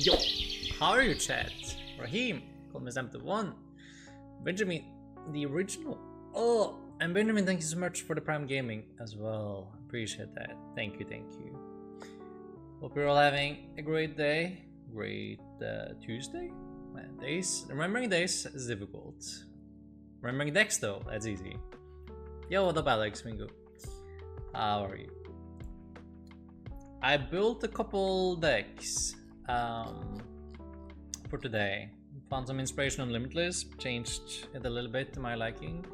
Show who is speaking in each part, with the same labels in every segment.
Speaker 1: Yo, how are you, chat? Raheem, Colm1, Benjamin, the original. Oh, and Benjamin, thank you so much for the Prime Gaming as well. Appreciate that. Thank you, thank you. Hope you're all having a great day. Great Tuesday? Man, remembering days is difficult. Remembering decks though, that's easy. Yo, what up, Alex Mingo? How are you? I built a couple decks for today. Found some inspiration on Limitless, changed it a little bit to my liking.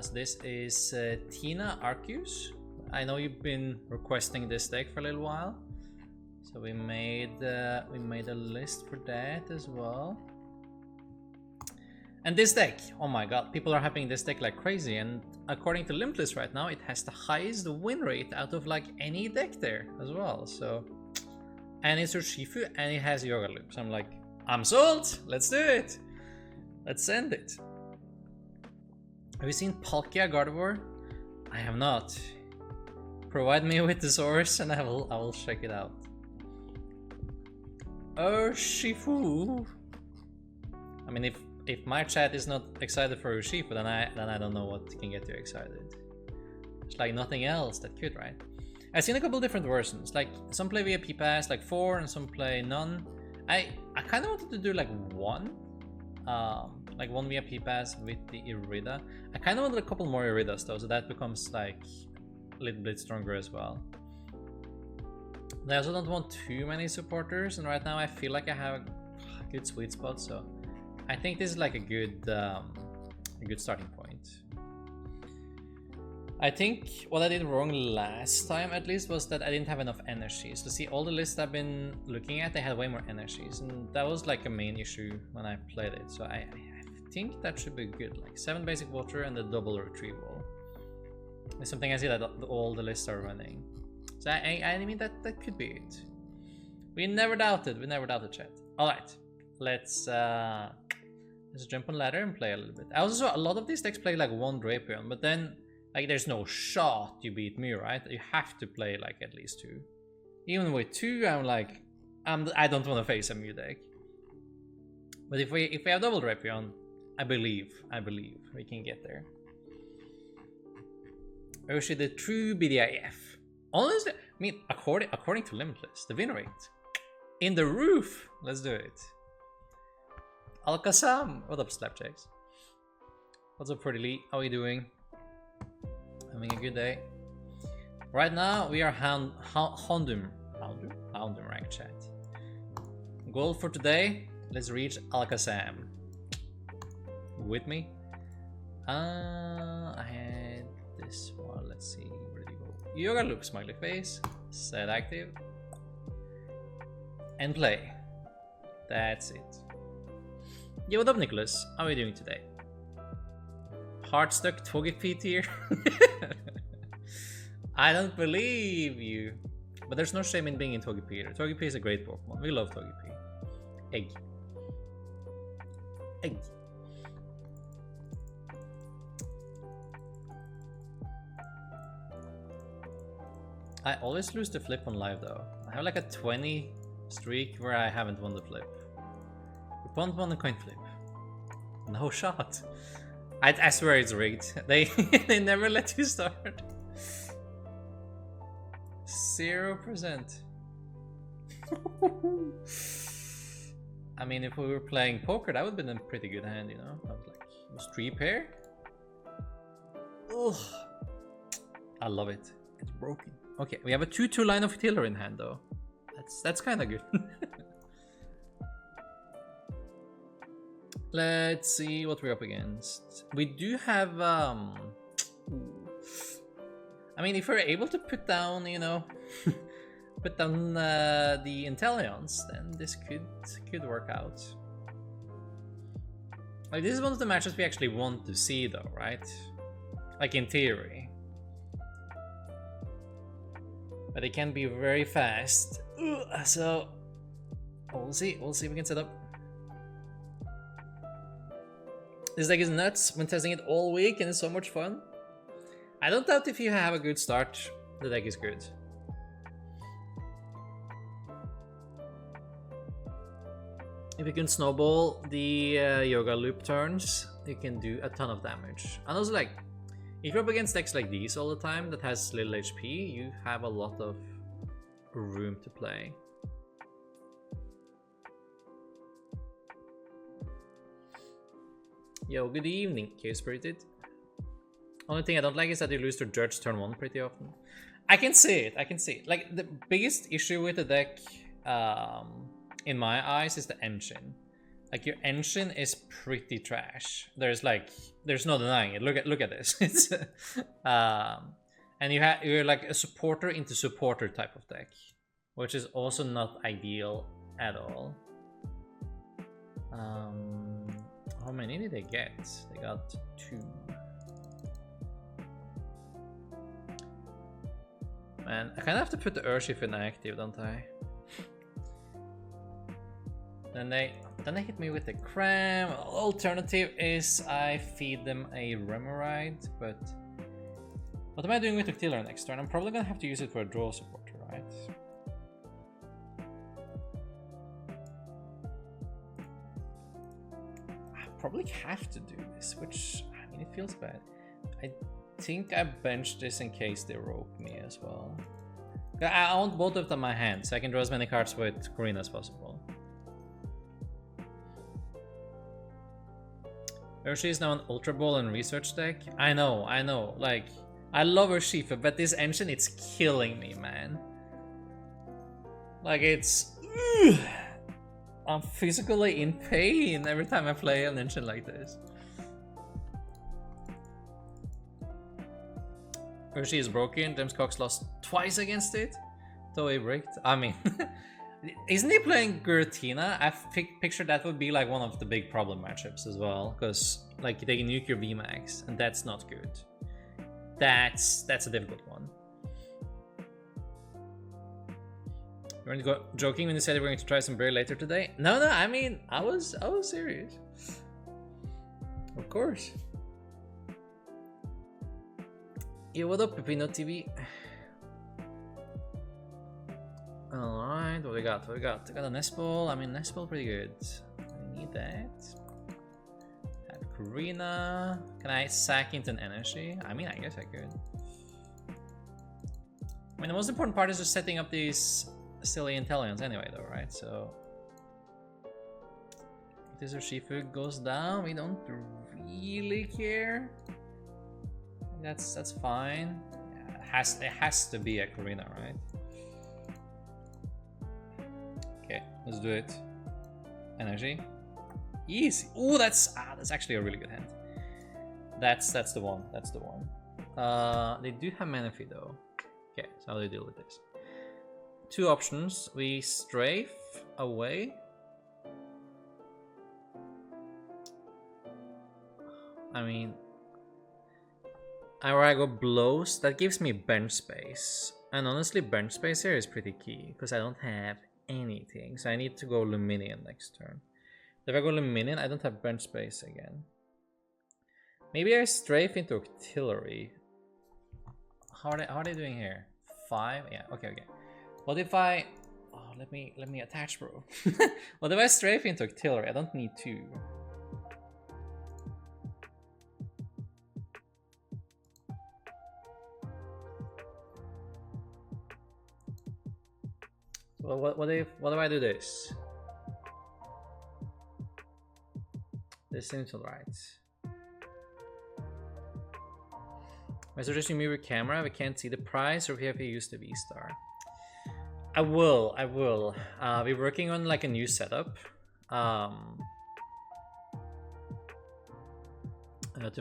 Speaker 1: So this is Tina Arceus. I know you've been requesting this deck for a little while, so we made a list for that as well. And this deck, oh my god, people are hyping this deck like crazy, and according to Limitless right now, it has the highest win rate out of like any deck there as well. So, and it's Urshifu and it has Yoga Loops. I'm like, I'm sold. Let's do it. Let's send it. Have you seen Paldea Gardevoir? I have not. Provide me with the source and I will check it out. Urshifu. I mean, if my chat is not excited for Urshifu, then I don't know what can get you excited. It's like nothing else that could, right? I've seen a couple different versions. Like some play VIP pass, like 4, and some play none. I kind of wanted to do like one VIP pass with the Irida. I kind of wanted a couple more Iridas though, so that becomes like a little bit stronger as well. I also don't want too many supporters, and right now I feel like I have a good sweet spot, so I think this is like a good starting point. I think what I did wrong last time, at least, was that I didn't have enough energies. To see all the lists I've been looking at, they had way more energies, and that was like a main issue when I played it. So I think that should be good, like 7 basic water and the double retrieval. It's something I see that all the lists are running. So I mean that could be it. We never doubted, chat. All right, let's jump on ladder and play a little bit. I also saw a lot of these decks play like 1 Drapion, but then like there's no shot you beat me, right? You have to play like at least 2. Even with 2, I'm like, I don't want to face a Mew deck. But if we have double Drapion, I believe we can get there. Urshi, the true BDIF. Honestly, I mean, according to Limitless, the win rate in the roof. Let's do it. Alakazam, what up, Slapjacks? What's up, Pretty Lee? How are you doing? Having a good day. Right now, we are Houndum rank, chat. Goal for today, let's reach Alakazam. With me? I had this one. Let's see, where did you go? Yoga Loop, smiley face. Set active. And play. That's it. Yo, what up, Nicholas? How are you doing today? Heart stuck Togepi tier? I don't believe you. But there's no shame in being in Togepi either. Togepi is a great Pokemon. We love Togepi. Egg. I always lose the flip on live though. I have like a 20 streak where I haven't won the flip. Opponent won the coin flip. No shot. I swear it's rigged. They never let you start. 0%. I mean, if we were playing poker, that would have been a pretty good hand, you know? I was like, it was 3 pair. Ugh. I love it. It's broken. Okay, we have a 2/2 line of Tiller in hand though. That's kind of good. Let's see what we're up against. We do have I mean, if we're able to put down, you know, put down the Inteleons, then this could work out. Like, this is one of the matches we actually want to see though, right? Like in theory. But it can be very fast. So we'll see if we can set up. This deck is nuts. Been testing it all week and it's so much fun. I don't doubt if you have a good start, the deck is good. If you can snowball the yoga loop turns, you can do a ton of damage. And also, like, if you're up against decks like these all the time that has little HP, you have a lot of room to play. Yo, good evening, K-Spirited. Only thing I don't like is that you lose to Judge turn 1 pretty often. I can see it, I can see it. Like, the biggest issue with the deck, in my eyes, is the engine. Like, your engine is pretty trash. There's no denying it. Look at this. It's and you're like a supporter into supporter type of deck, which is also not ideal at all. How many did they get? They got 2. Man, I kind of have to put the Urshifu in active, don't I? Then they hit me with the cram. Alternative is I feed them a Remoraid, but what am I doing with Octillery next turn? I'm probably gonna have to use it for a draw supporter, right? I probably have to do this, which, I mean, it feels bad. I think I benched this in case they rope me as well. I want both of them in my hand, so I can draw as many cards with Korrina as possible. Urshi is now an Ultra Ball and Research deck. I know. Like, I love Urshifu, but this engine, it's killing me, man. Like, it's... I'm physically in pain every time I play an engine like this. Urshi is broken. James Cox lost twice against it. Though he bricked. I mean... Isn't he playing Giratina? I've pictured that would be like one of the big problem matchups as well, because like they can nuke your VMAX, and that's not good. That's a difficult one. You weren't joking when you said you were going to try some beer later today? No, I mean I was serious. Of course. Yo, what up, Pepino TV? Alright, what we got? We got a Nespal. I mean, Nespal pretty good. I need that. Have Korrina. Can I sack into an energy? I mean, I guess I could. I mean, the most important part is just setting up these silly intelligence anyway, though, right? So, if this Urshifu goes down, we don't really care. That's fine. Yeah, it has to be a Korrina, right? Okay, let's do it. Energy. Easy. Oh, that's actually a really good hand. That's the one. That's the one. They do have Manaphy though. Okay, so how do we deal with this? 2 options. We strafe away. I mean, or I go blows. That gives me bench space, and honestly, bench space here is pretty key because I don't have anything, so I need to go Luminion next turn. If I go Luminion, I don't have bench space again. Maybe I strafe into Octillery. How are they doing here? 5? Yeah, okay. What if I... Oh, let me attach, bro. What if I strafe into Octillery? I don't need 2. Well, what if I do this? This seems alright. My suggestion, move your camera. We can't see the price, or if you have to use the VSTAR. I will. We're working on like a new setup. To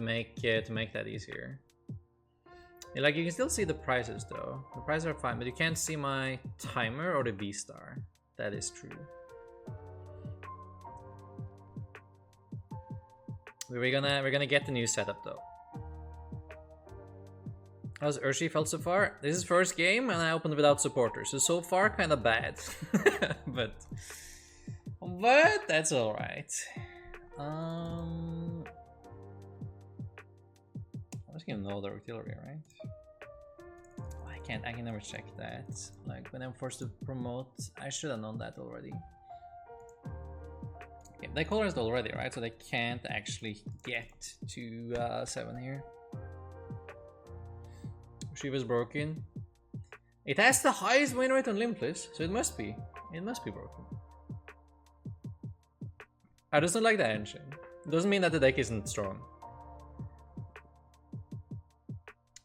Speaker 1: make that easier. Yeah, like you can still see the prices though. The prices are fine, but you can't see my timer or the VSTAR. That is true. We're gonna get the new setup though. How's Urshi felt so far? This is first game and I opened without supporters, so far kind of bad. but that's alright. I'm just gonna know the artillery, right? I can never check that. Like when I'm forced to promote, I should have known that already. Okay, they colorized already, right? So they can't actually get to 7 here. She was broken. It has the highest win rate on Limitless, so it must be. It must be broken. I just don't like the engine. It doesn't mean that the deck isn't strong.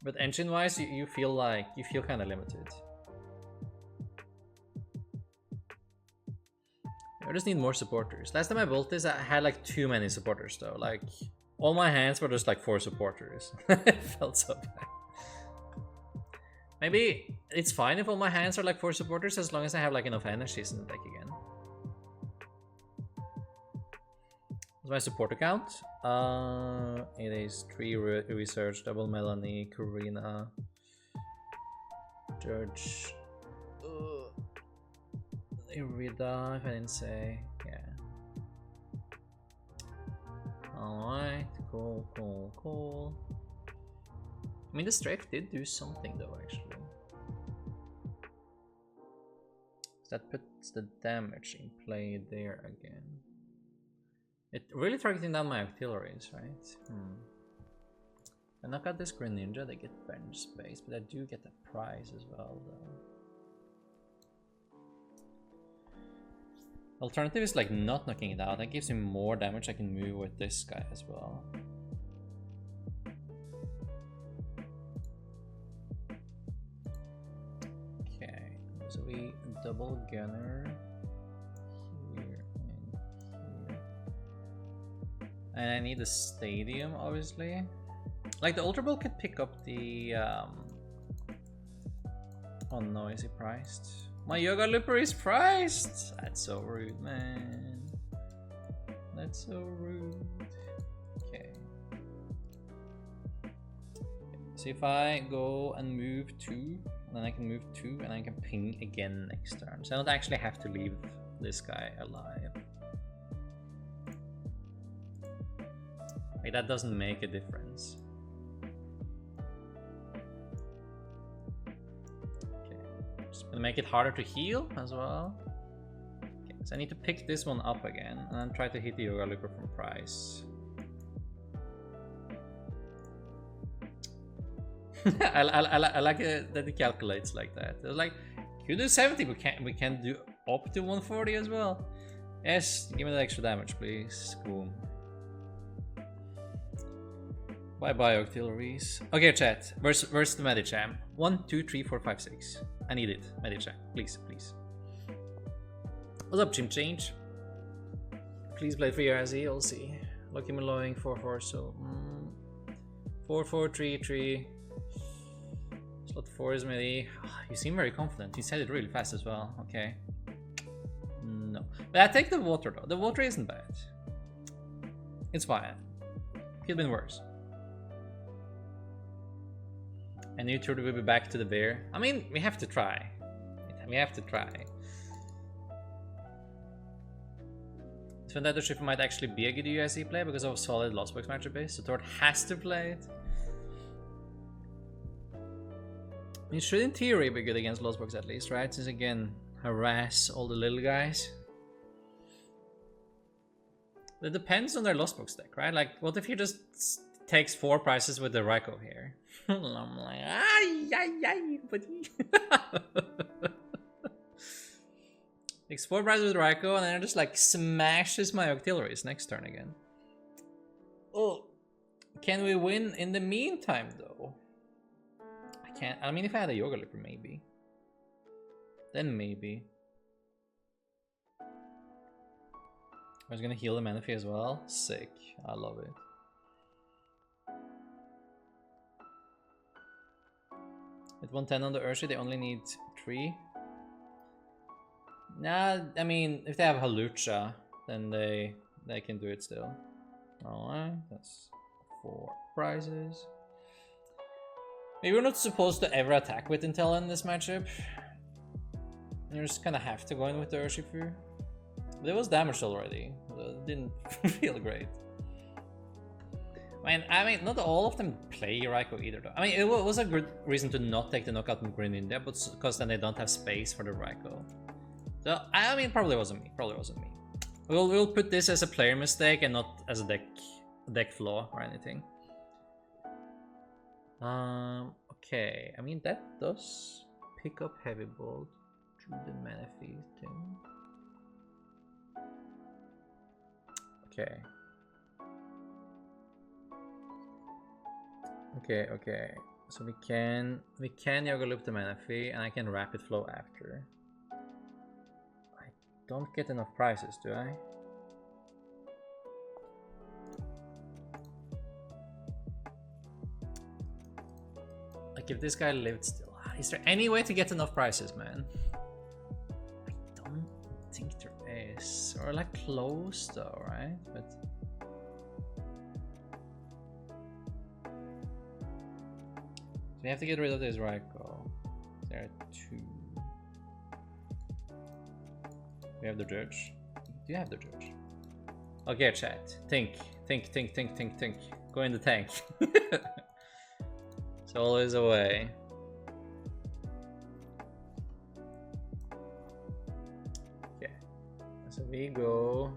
Speaker 1: But engine-wise, you feel kind of limited. I just need more supporters. Last time I built this, I had like too many supporters though. Like, all my hands were just like 4 supporters. It felt so bad. Maybe it's fine if all my hands are like 4 supporters as long as I have like enough energies in the deck again. What's my supporter count? It is 3 research, double Melanie, Karina, Judge, Irida, if I didn't say, yeah. Alright, cool. I mean, the strafe did do something though, actually. That puts the damage in play there again. It really targeting down my auxiliaries, right? I knock out this Greninja, they get bench space, but I do get the prize as well, though. Alternative is like not knocking it out. That gives him more damage I can move with this guy as well. Okay, so we double gunner here and here. And I need a stadium, obviously. Like the Ultra Ball could pick up the oh no, is he priced? My Yoga Looper is priced! That's so rude, man. That's so rude. Okay. So if I go and move 2, then I can move 2 and I can ping again next turn. So I don't actually have to leave this guy alive. Like, that doesn't make a difference. Gonna make it harder to heal as well. Okay, so I need to pick this one up again and then try to hit the Yoga Looper from price. I like that it calculates like that. It's like, you do 70, we can do up to 140 as well. Yes, give me that extra damage, please. Cool. Bye bye, auxiliaries. Okay, chat. Where's the Medicham? 1, 2, 3, 4, 5, 6. I need it. Medicham. Please, please. What's up, Jim Change? Please play for your Azzy, I'll see. Lucky Maloing 4-4, so 4-4-3-3. Slot 4 is Medi. You seem very confident. You said it really fast as well. Okay. No. But I take the water though. The water isn't bad. It's fine. Could have been worse. And you two will be back to the bear. I mean, we have to try. We have to try. This Vendetta Shift might actually be a good USC play because of a solid Lost Box matchup base. So Tord has to play it. It should in theory be good against Lost Box at least, right? Since again, harass all the little guys. It depends on their Lost Box deck, right? Like, what if he just takes 4 prizes with the Raikou here? I'm like, ay, buddy. Takes 4 prizes with Raikou and then just like smashes my auxiliaries next turn again. Oh, can we win in the meantime though? I can't. I mean, if I had a Yoga Looper, maybe. Then maybe. I was gonna heal the Manaphy as well. Sick. I love it. With 110 on the Urshi, they only need 3. Nah, I mean, if they have Halucha, then they can do it still. Alright, that's 4 prizes. Maybe we're not supposed to ever attack with Intel in this matchup. You just kind of have to go in with the Urshifu. But it was damaged already. It didn't feel great. I mean, not all of them play Raikou either, though. I mean, it was a good reason to not take the knockout from Greninja, but because then they don't have space for the Raikou. So, I mean, probably wasn't me. We'll put this as a player mistake and not as a deck flaw or anything. Okay, I mean that does pick up Heavy Bolt through the Manaphy thing. Okay. Okay. So we can Yoga Loop the Manaphy and I can Rapid Flow after. I don't get enough prizes, do I? Like if this guy lived still, is there any way to get enough prizes, man? I don't think there is. Or like close though, right? But we have to get rid of this Raikou. There are 2. We have the Judge. Do you have the Judge? Okay, chat. Think. Go in the tank. It's always a way. Okay. So we go.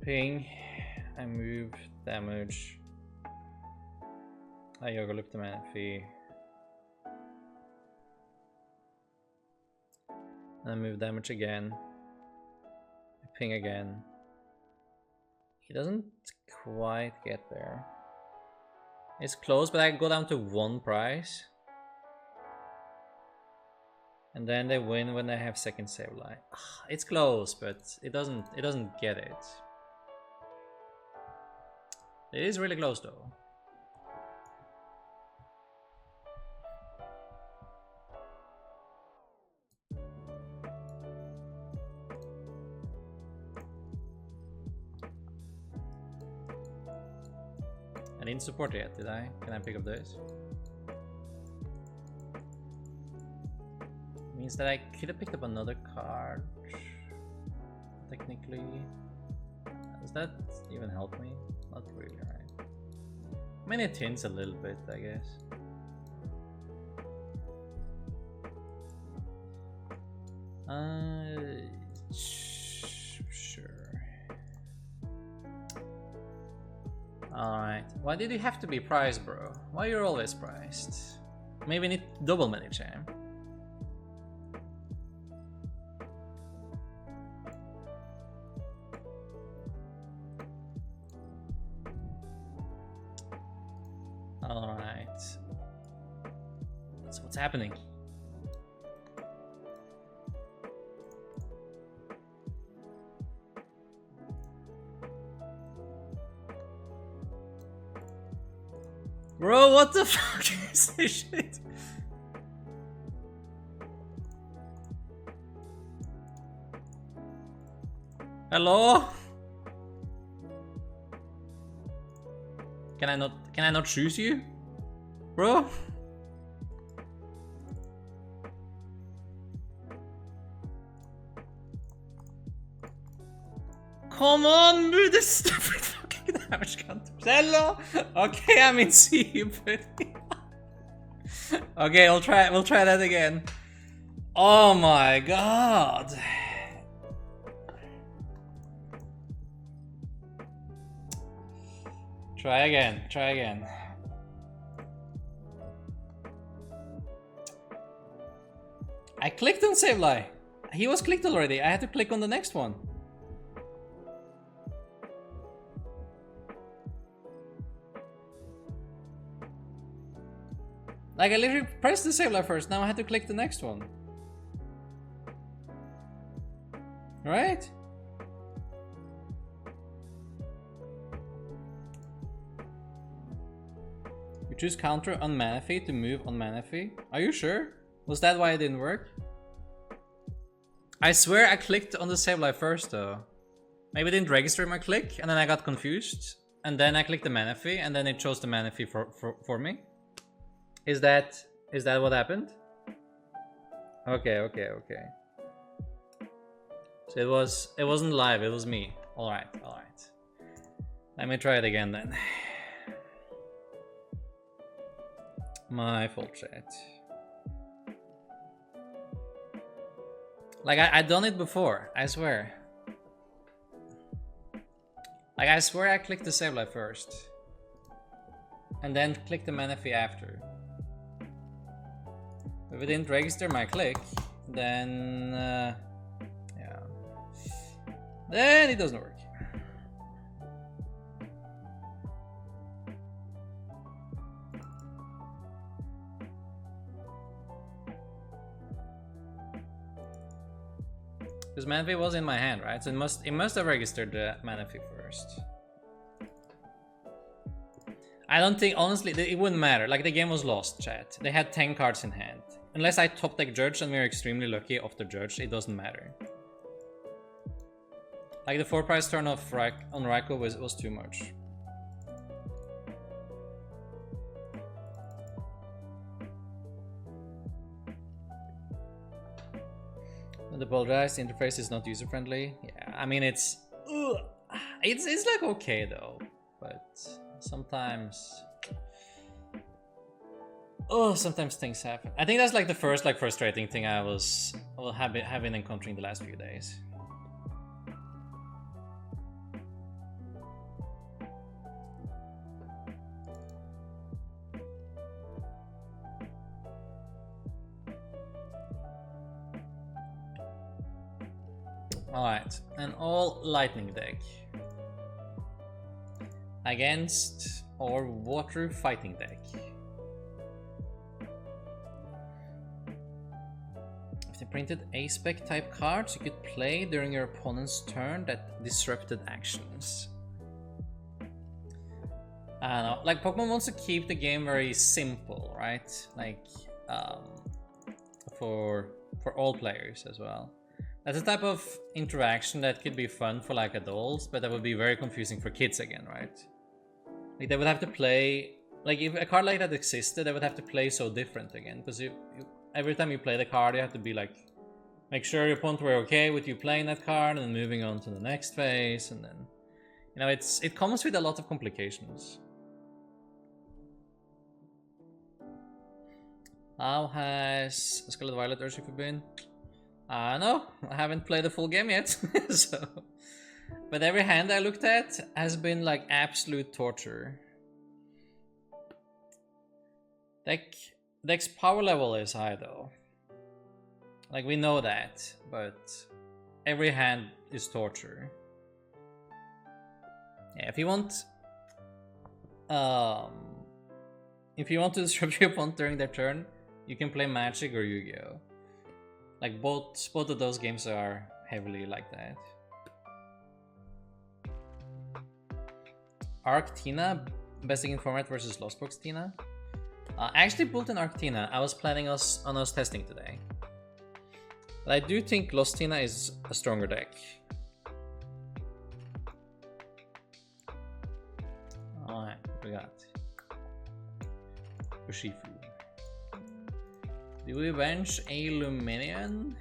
Speaker 1: Ping. I move damage. I Yoga Loop the Manaphy. And I move damage again. I ping again. He doesn't quite get there. It's close, but I go down to 1 prize. And then they win when they have second Sableye. It's close, but it doesn't get it. It is really close though. I didn't support it yet, did I? Can I pick up this? Means that I could have picked up another card. Technically. Does that even help me? Not really, right? I mean, it hints a little bit, I guess. Sure. Alright. Why did you have to be priced, bro? Why you're always priced? Maybe need double Medicham. Alright. So what's happening? Bro, what the fuck is this shit? Hello? Can I not choose you? Bro? Come on, move this stupid fucking damage counter. Hello? Okay, I'm in C, buddy. Okay, we'll try that again. Oh my god. Try again. I clicked on Sableye. He was clicked already. I had to click on the next one. Like I literally pressed the Sableye first, now I had to click the next one. Right? You choose counter on Manaphy to move on Manaphy. Are you sure? Was that why it didn't work? I swear I clicked on the Sableye first though. Maybe it didn't register my click and then I got confused. And then I clicked the Manaphy and then it chose the Manaphy for me. Is that what happened? Okay. So it wasn't live, it was me. Alright. Let me try it again then. My fault, chat. Like I'd done it before, I swear. Like, I swear I clicked the save life first. And then clicked the Manaphy after. If it didn't register my click, then... yeah. Then it doesn't work. Because Manaphy was in my hand, right? So it must have registered the Manaphy first. I don't think, honestly, it wouldn't matter. Like, the game was lost, chat. They had 10 cards in hand. Unless I top deck Judge and we are extremely lucky off the Judge, it doesn't matter. Like, the 4-price turn off on Raikou was too much. The polarized interface is not user-friendly. Yeah, I mean, it's like okay though, but sometimes sometimes things happen. I think that's like the first like frustrating thing I have been encountering the last few days. Alright, an all lightning deck against our water fighting deck. If they printed A-spec type cards you could play during your opponent's turn that disrupted actions. I don't know, like Pokemon wants to keep the game very simple, right? Like for all players as well. That's a type of interaction that could be fun for like adults, but that would be very confusing for kids again, right? Like they would have to play, like if a card like that existed, they would have to play so different again. Because every time you play the card, you have to be like, make sure your opponent were okay with you playing that card and then moving on to the next phase, and then, you know, it comes with a lot of complications. How has Scarlet Violet Urshifu been? No, I haven't played the full game yet. So, but every hand I looked at has been like absolute torture. Deck's power level is high though. Like we know that, but every hand is torture. Yeah, if you want to disrupt your opponent during their turn, you can play Magic or Yu-Gi-Oh! Like both of those games are heavily like that. Arc Tina, best in format versus Lost Box Tina. I actually pulled an Arc Tina. I was planning on us testing today. But I do think Lost Tina is a stronger deck. Alright, what we got? Urshifu. Do we bench a Luminion?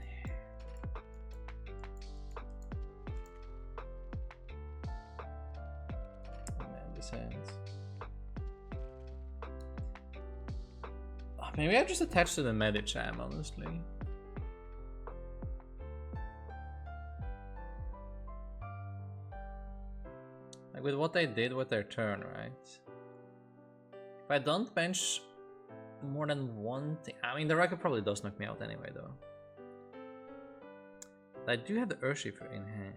Speaker 1: Oh man, this ends. Oh, maybe I just attached to the Medicham, honestly. Like with what they did with their turn, right? If I don't bench more than one thing. I mean, the Raikou probably does knock me out anyway, though. But I do have the Urshifu in hand.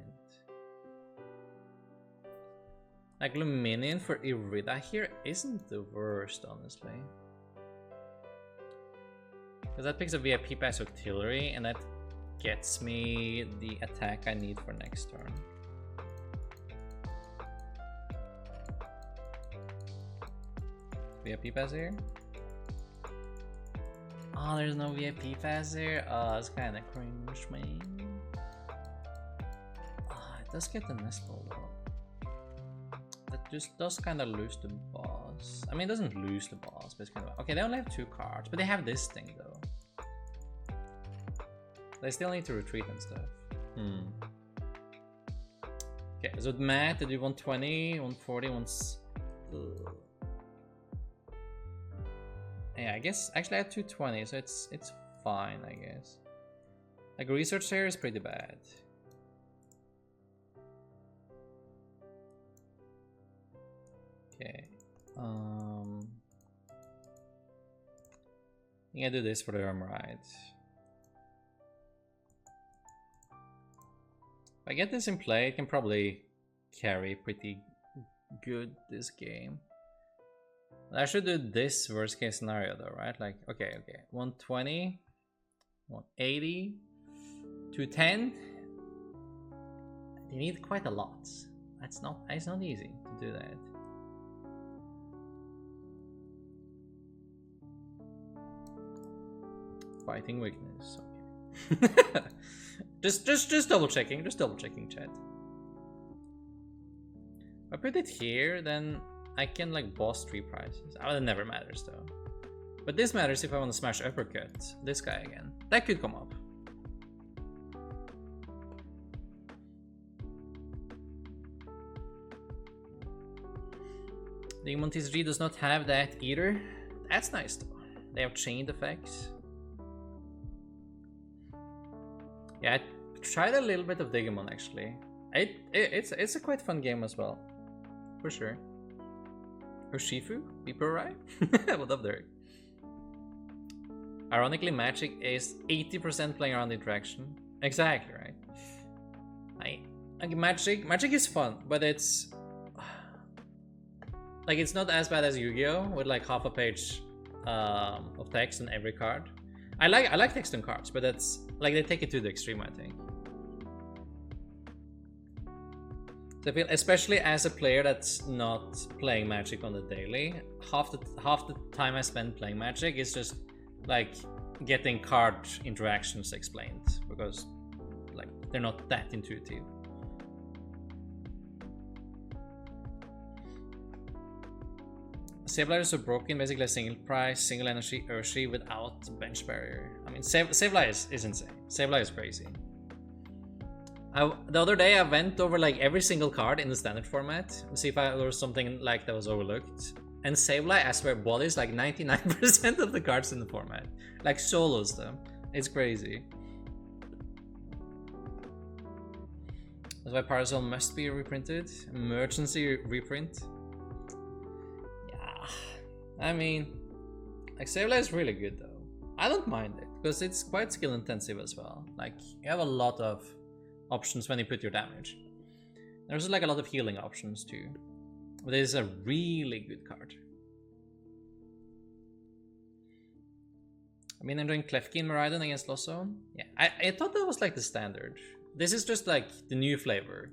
Speaker 1: Like, Luminion for Irida here isn't the worst, honestly. Because that picks a VIP pass Octillery, and that gets me the attack I need for next turn. VIP pass here? Oh, there's no VIP pass here? Oh, it's kind of cringe, man. Oh, it does get the Nest Ball though. That just does kind of lose the boss. I mean, it doesn't lose the boss, but it's kind of... Okay, they only have 2 cards, but they have this thing though. They still need to retreat and stuff. Okay, so with Matt, they do 120, 140, yeah, I guess actually I had 220, so it's fine, I guess. Like research here is pretty bad. I think I do this for the armor, right? If I get this in play, it can probably carry pretty good this game. I should do this worst case scenario though, right? Like, okay, 120, 180, 210. You need quite a lot. It's not easy to do that. Fighting weakness. Okay. just double checking. Just double checking, chat. If I put it here, then I can like boss 3 prices. Oh, that never matters though. But this matters if I want to smash uppercut this guy again. That could come up. The Pokémon TCG does not have that either. That's nice though. They have chained effects. Yeah, I tried a little bit of Digimon actually. It's a quite fun game as well, for sure. Urshifu, people right? What up, Derek? Ironically, Magic is 80% playing around the interaction. Exactly right. Magic is fun, but it's like it's not as bad as Yu-Gi-Oh with like half a page of text on every card. I like text on cards, but that's like they take it to the extreme, I think. So I feel, especially as a player that's not playing Magic on the daily, half the time I spend playing Magic is just like getting card interactions explained, because like they're not that intuitive. Sableye is so broken, basically a single price, single energy Urshi without bench barrier. I mean, Sableye is insane. Sableye is crazy. The other day I went over like every single card in the standard format to see if there was something like that was overlooked. And Sableye, I swear, bodies like 99% of the cards in the format. Like solos them. It's crazy. That's why Parasol must be reprinted. Emergency reprint. I mean, like Sableye is really good though. I don't mind it because it's quite skill intensive as well. Like you have a lot of options when you put your damage. There's like a lot of healing options too. But it is a really good card. I mean, I'm doing Klefki and Miraidon against Lost Zone. Yeah, I thought that was like the standard. This is just like the new flavor.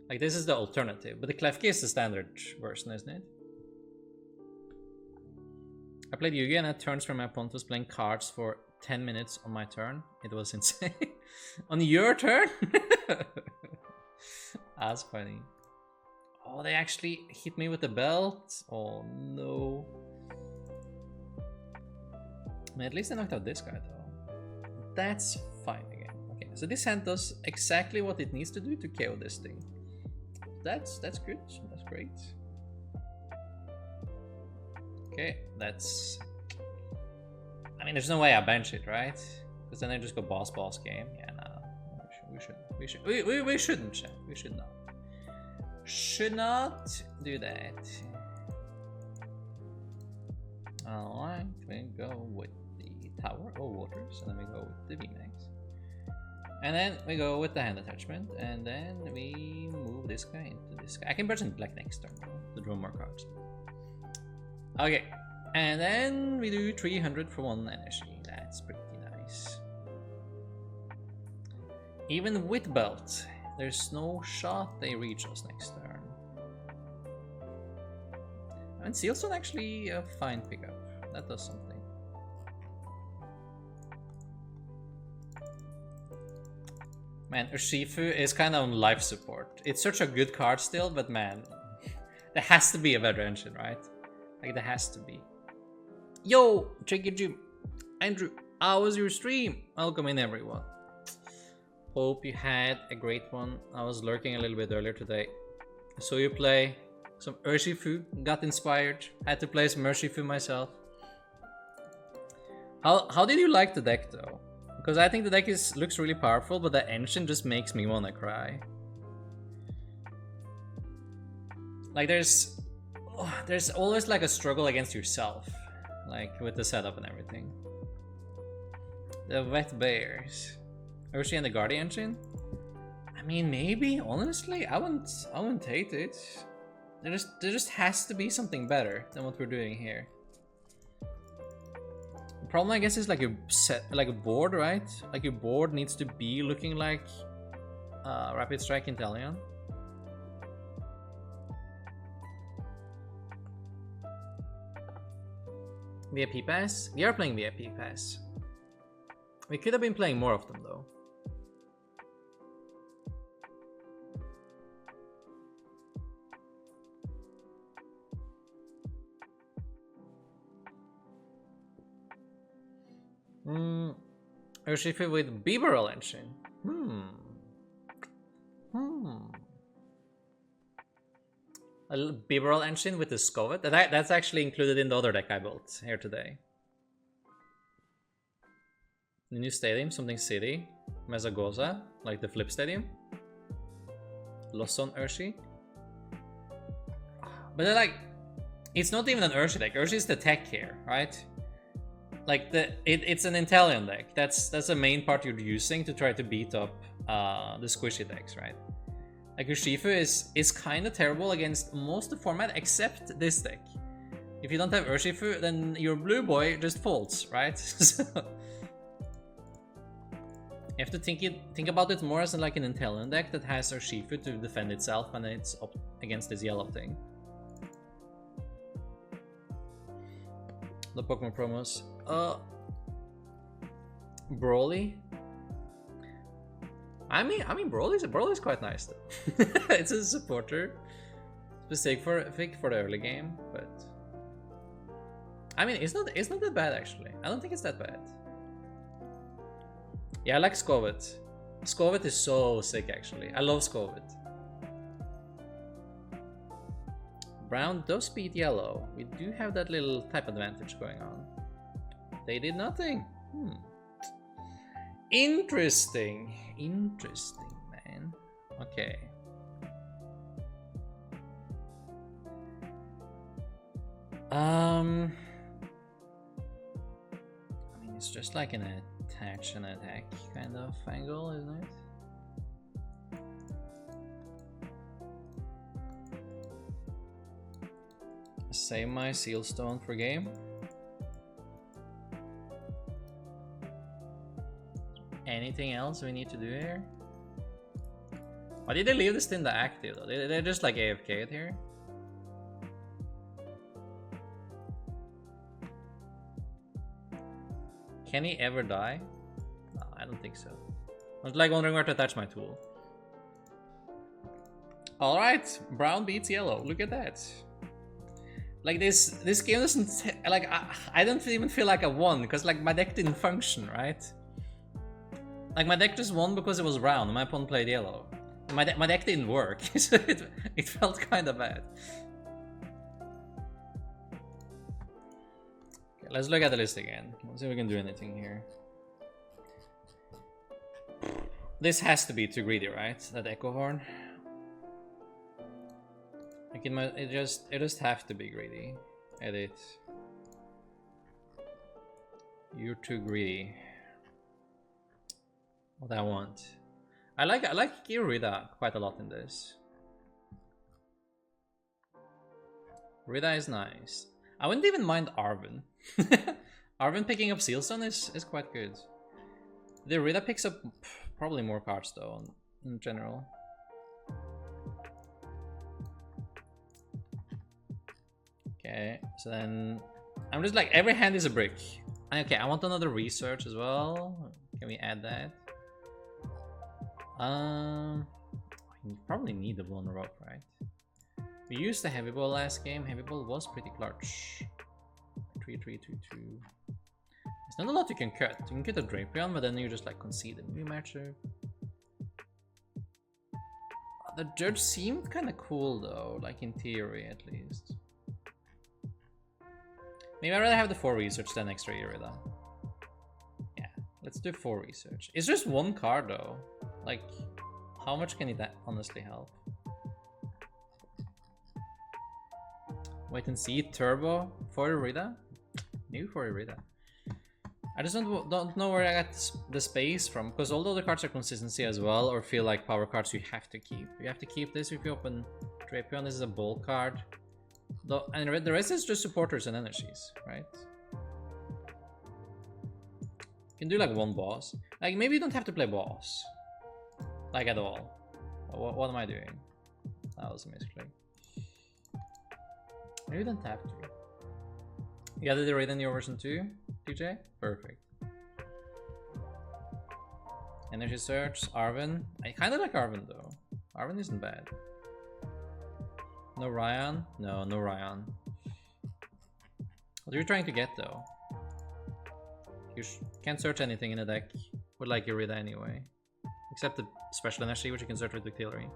Speaker 1: Like this is the alternative, but the Klefki is the standard version, isn't it? I played Yu-Gi-Oh! And had turns where my opponent was playing cards for 10 minutes on my turn. It was insane. On your turn? That's funny. Oh, they actually hit me with the belt? Oh no. I mean, at least I knocked out this guy though. That's fine again. Okay, so this hand does exactly what it needs to do to KO this thing. That's good. That's great. Okay, that's... I mean, there's no way I bench it, right? Because then I just go boss game. Yeah, no. We shouldn't, chat. We should not. Should not do that. Alright, we go with the Tower of Waters, and then we go with the VMAX. And then we go with the hand attachment, and then we move this guy into this guy. I can burst in black next turn to draw more cards. Okay, and then we do 300 for 1 energy. That's pretty nice. Even with belt, there's no shot they reach us next turn. And Sealstone actually a fine pickup. That does something. Man, Urshifu is kind of on life support. It's such a good card still, but man, there has to be a better engine, right? Like, there has to be. Yo, Tricky Jim. Andrew, how was your stream? Welcome in, everyone. Hope you had a great one. I was lurking a little bit earlier today. I saw you play some Urshifu, got inspired, had to play some Urshifu myself. How did you like the deck, though? Because I think the deck looks really powerful, but the engine just makes me wanna cry. Like, there's... there's always like a struggle against yourself, like with the setup and everything. The Wet Bears. Urshi and the Guardian Engine? I mean, maybe, honestly, I wouldn't hate it. There just has to be something better than what we're doing here. The problem, I guess, is like a board, right? Like your board needs to be looking like Rapid Strike Inteleon. VIP Pass? We are playing VIP Pass. We could have been playing more of them though. Urshifu with Beaverell Engine. A Beaverell Engine with the Skwovet. That's actually included in the other deck I built here today. The new stadium, something city. Mesagoza, like the flip stadium. Losson Urshi. But they're like, it's not even an Urshi deck. Urshi is the tech here, right? Like it's an Inteleon deck. That's the main part you're using to try to beat up the squishy decks, right? Like Urshifu is kind of terrible against most of the format except this deck. If you don't have Urshifu, then your blue boy just folds, right? So you have to think about it more as like an Inteleon deck that has Urshifu to defend itself when it's up against this yellow thing. The Pokemon promos. Broly. I mean, Broly's quite nice though. It's a supporter, specific for the early game, but I mean, it's not that bad actually. I don't think it's that bad. Yeah, I like Skwovet. Skwovet is so sick actually. I love Skwovet. Brown does beat yellow. We do have that little type advantage going on. They did nothing. Interesting. Interesting, man. Okay. I mean, it's just like an attach and attack kind of angle, isn't it? Save my Sealstone for game. Anything else we need to do here? Why did they leave this thing active though? They're just like AFK'd here. Can he ever die? No, I don't think so. I was like wondering where to attach my tool. Alright, brown beats yellow. Look at that. Like this game doesn't like I don't even feel like I won because like my deck didn't function, right? Like my deck just won because it was brown and my opponent played yellow. My deck didn't work, so it felt kind of bad. Okay, let's look at the list again. Let's see if we can do anything here. This has to be too greedy, right? That Echo Horn. Like it just have to be greedy. Edit. You're too greedy. What I want. I like Giratina quite a lot in this. Rida is nice. I wouldn't even mind Arven. Arven picking up Sealstone is quite good. The Rida picks up probably more cards though in general. Okay, so then I'm just like every hand is a brick. Okay, I want another research as well. Can we add that? You probably need the Blown Rock, right? We used the Heavy Ball last game. Heavy Ball was pretty clutch. 3-3-2-2. There's not a lot you can cut. You can cut a Drapion, but then you just like concede a new matchup. The Judge seemed kind of cool though, like in theory at least. Maybe I'd rather have the 4 research than extra Irida. Yeah, let's do 4 research. It's just 1 card though. Like, how much can it honestly help? Wait and see. Turbo for Rita. New for Rita. I just don't know where I got the space from, because all the other cards are consistency as well, or feel like power cards you have to keep. You have to keep this if you open Drapion. This is a bold card. And the rest is just supporters and energies, right? You can do like one boss. Like maybe you don't have to play boss. Like at all. What am I doing? That was a misclick. Maybe you don't have to. You got the raid in your version 2, DJ? Perfect. Energy Search, Arven. I kinda like Arven though. Arven isn't bad. No Ryan? No, no Ryan. What are you trying to get though? You can't search anything in a deck with like Irida anyway. Except the special energy, which you can search with Dictillery.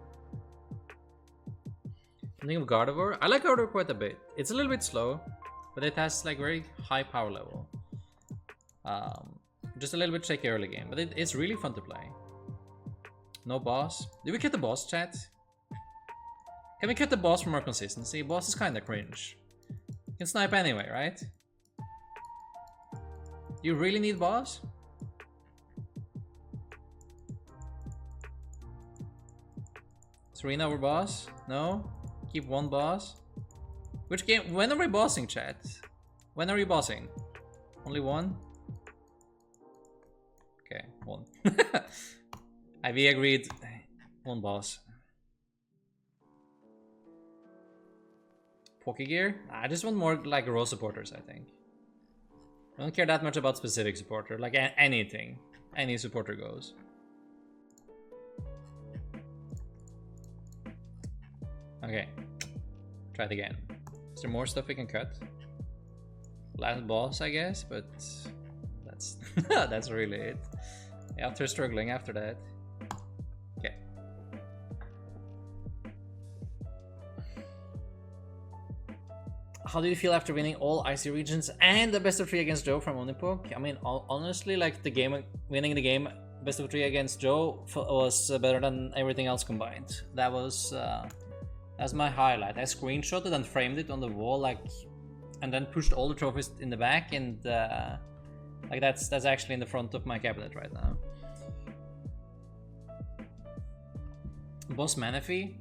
Speaker 1: Thinking of Gardevoir? I like Gardevoir quite a bit. It's a little bit slow, but it has like very high power level. Just a little bit shaky early game, but it's really fun to play. No boss. Did we cut the boss, chat? Can we cut the boss for more consistency? Boss is kinda cringe. You can snipe anyway, right? Do you really need boss? Serena over boss? No? Keep one boss? Which game? When are we bossing, chat? When are we bossing? Only one? Okay, one. IV agreed. One boss. Pokegear? I just want more like raw supporters, I think. I don't care that much about specific supporter, like anything. Any supporter goes. Okay. Try it again. Is there more stuff we can cut? Last boss, I guess, but that's that's really it. After struggling after that. Okay. How do you feel after winning all IC regions and the best of 3 against Joe from Onipok? I mean, honestly, like winning the game best of 3 against Joe was better than everything else combined. That's my highlight. I screenshotted and framed it on the wall, like, and then pushed all the trophies in the back, and like that's actually in the front of my cabinet right now. Boss Manaphy.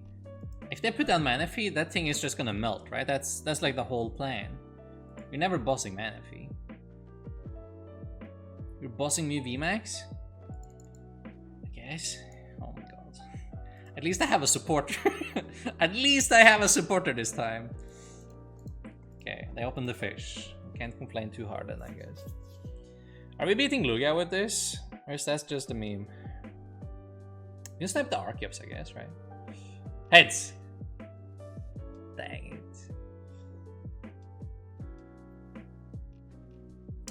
Speaker 1: If they put down Manaphy, that thing is just gonna melt, right? That's like the whole plan. You're never bossing Manaphy. You're bossing me VMAX? I guess. Oh my god. At least I have a supporter. At least I have a supporter this time. Okay, they opened the fish. Can't complain too hard then, I guess. Are we beating Lugia with this? Or is that just a meme? You snipe the Arceus, I guess, right? Heads! Dang it.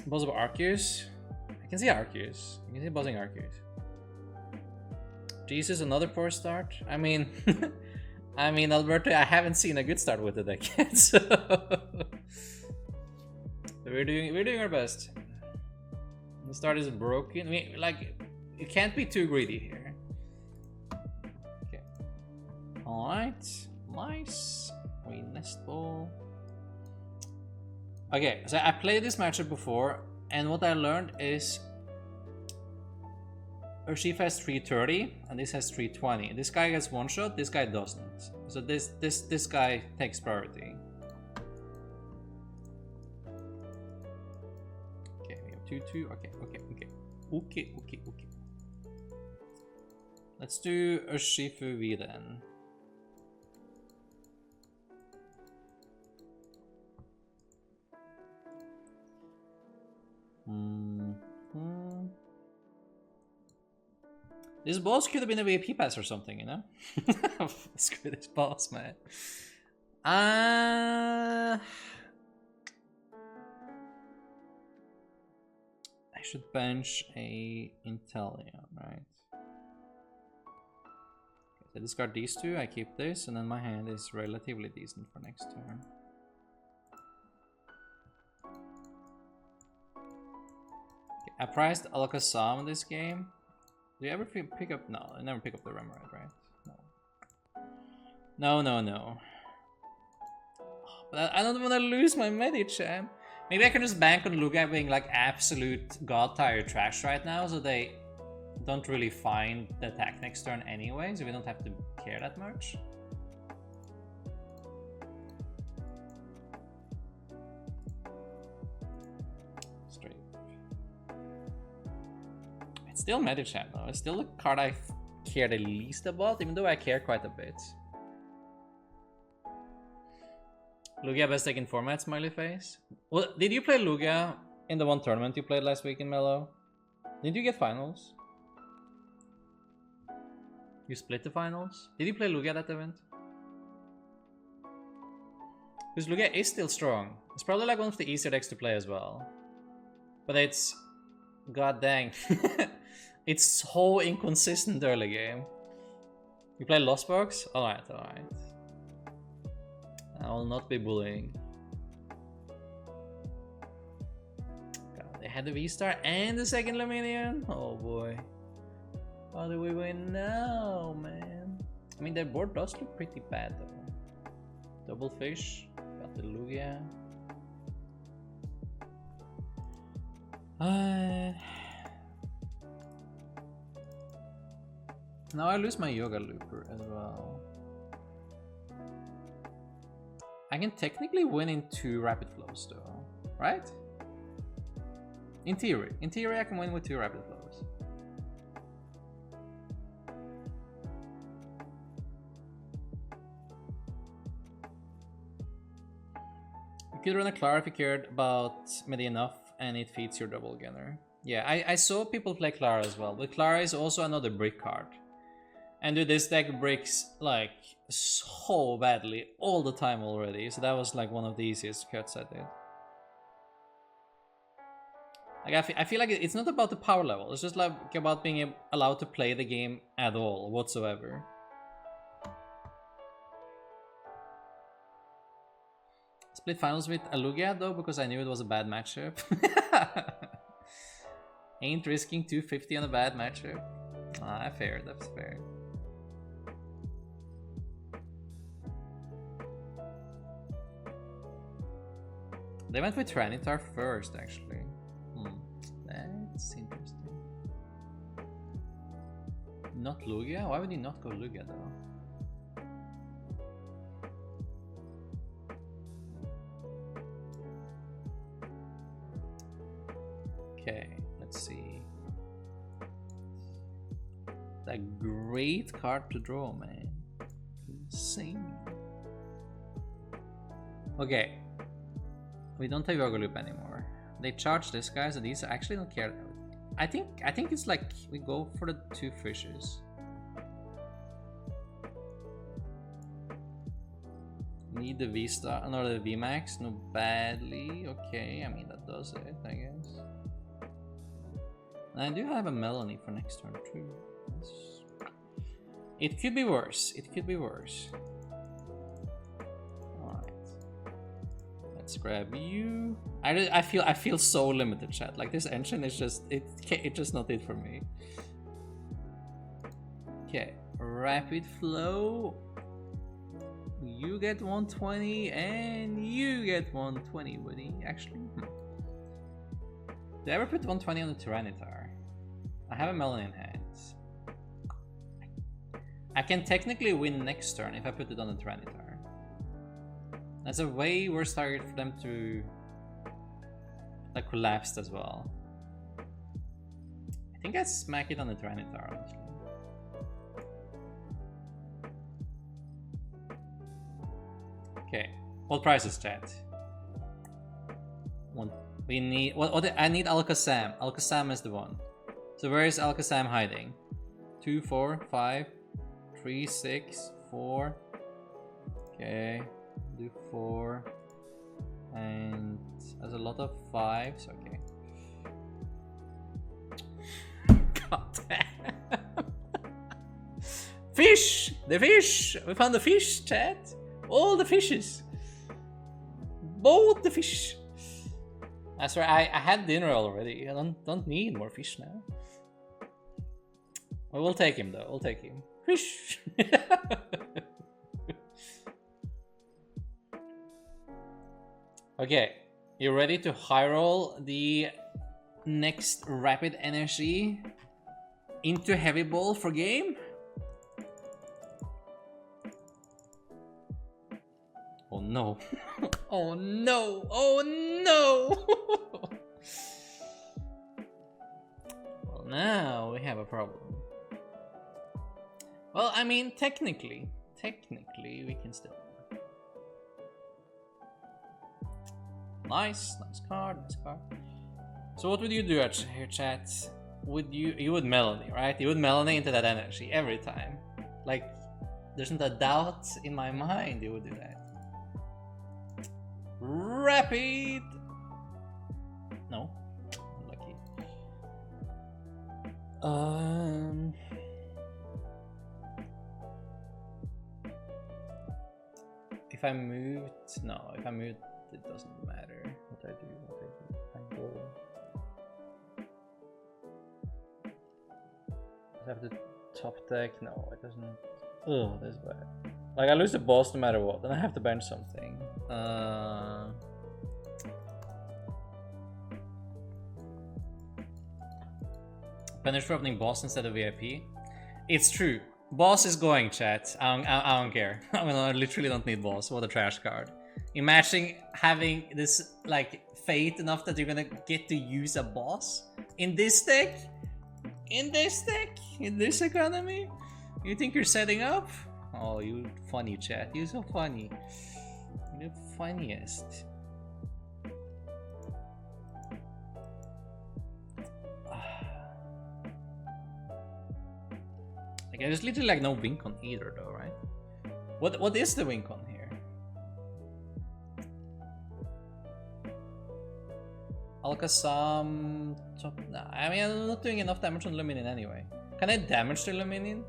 Speaker 1: Boss of Arceus? I can see Arceus. I can see buzzing Arceus. Jesus, another poor start? I mean... I mean, Alberto, I haven't seen a good start with the deck yet, so... we're doing our best. The start is broken. I mean, like, you can't be too greedy here. Okay. Alright. Nice. We nest ball. Okay, so I played this matchup before, and what I learned is Urshifa has 330 and this has 320. This guy gets one shot, this guy doesn't. So this guy takes priority. Okay, we have 2-2. Okay. Let's do Urshifu V then. This boss could have been a VIP pass or something, you know? Screw this boss, man. I should bench a Inteleon, right? Okay, so discard these two, I keep this, and then my hand is relatively decent for next turn. Okay, I priced Alakazam this game. Do you ever pick up? No, I never pick up the Remoraid, right? No. I don't want to lose my Medicham. Maybe I can just bank on Lugia being like absolute god tier trash right now, so they don't really find the attack next turn anyway, so we don't have to care that much. Straight. It's still Medicham though. It's still the card I care the least about, even though I care quite a bit. Lugia best deck in format, smiley face. Well, did you play Lugia in the one tournament you played last week in Mellow? Did you get finals? You split the finals? Did you play Lugia that event? Because Lugia is still strong. It's probably like one of the easier decks to play as well. But it's... god dang. It's so inconsistent early game. You play Lost Box? Alright, alright. I will not be bullying. God, they had the V-Star and the second Luminion? Oh boy. How do we win now, man? I mean, their board does look pretty bad though. Double fish, got the Lugia. Now I lose my Yoga Looper as well. I can technically win in 2 Rapid Flows though, right? In theory I can win with 2 Rapid Flows. You could run a Clara if you cared about Medi enough and it feeds your double gunner. Yeah, I saw people play Clara as well, but Clara is also another brick card. And dude, this deck breaks like so badly all the time already, so that was like one of the easiest cuts I did. Like I feel like it's not about the power level, it's just like about being allowed to play the game at all, whatsoever. Split finals with Alugia though, because I knew it was a bad matchup. Ain't risking 250 on a bad matchup. Ah, fair, that's fair. They went with Tranitar first, actually. That's interesting. Not Lugia? Why would he not go Lugia, though? Okay, let's see. That great card to draw, man. Insane. Okay. We don't have Yoga Loop anymore. They charge this guy, so these actually don't care. I think it's like we go for the 2 fishes. Need the V-Star, no, the V-Max, no badly. Okay, I mean that does it, I guess. And I do have a Melanie for next turn too. It could be worse. It could be worse. Let's grab you. I feel so limited, chat. Like this engine is just it's just not it for me. Okay, Rapid Flow. You get 120 and you get 120, buddy. Actually, did I ever put 120 on the Tyranitar? I have a Melon in hand. I can technically win next turn if I put it on the Tyranitar. That's a way worse target for them to like collapsed as well. I think I smack it on the Tyranitar, honestly. Okay, what prices, chat? One. We need what? I need Alakazam. Alakazam is the one. So where is Alakazam hiding? 2, 4, 5, 3, 6, 4. Okay. Do 4 and there's a lot of 5s. Okay. God damn. Fish! The fish! We found the fish, chat. All the fishes. Both the fish. I swear I had dinner already. I don't need more fish now. Well, we'll take him though. We'll take him. Fish. Okay, you ready to high roll the next rapid energy into heavy ball for game? Oh no. Oh no. Oh no. Well, now we have a problem. Well, I mean, technically we can still. Nice card. So what would you do here, chat? You would Melanie, right? You would Melanie into that energy every time. Like, there's not a doubt in my mind you would do that. Rapid! No. Unlucky. If I moved... No, if I moved, it doesn't matter what I do. I go... I have the top deck? No, it doesn't... Oh, that's bad. Like, I lose the boss no matter what, then I have to bench something. Punish for opening boss instead of VIP. It's true. Boss is going, chat. I don't care. I mean, I literally don't need boss. What a trash card. Imagine having this, like, fate enough that you're gonna get to use a boss in this deck? In this economy? You think you're setting up? Oh, you funny, chat. You're so funny. You're the funniest. Like, there's literally like no win con either, though, right? What is the win con here? Alakazam top. Nah, I mean, I'm not doing enough damage on Luminin anyway. Can I damage the Luminin?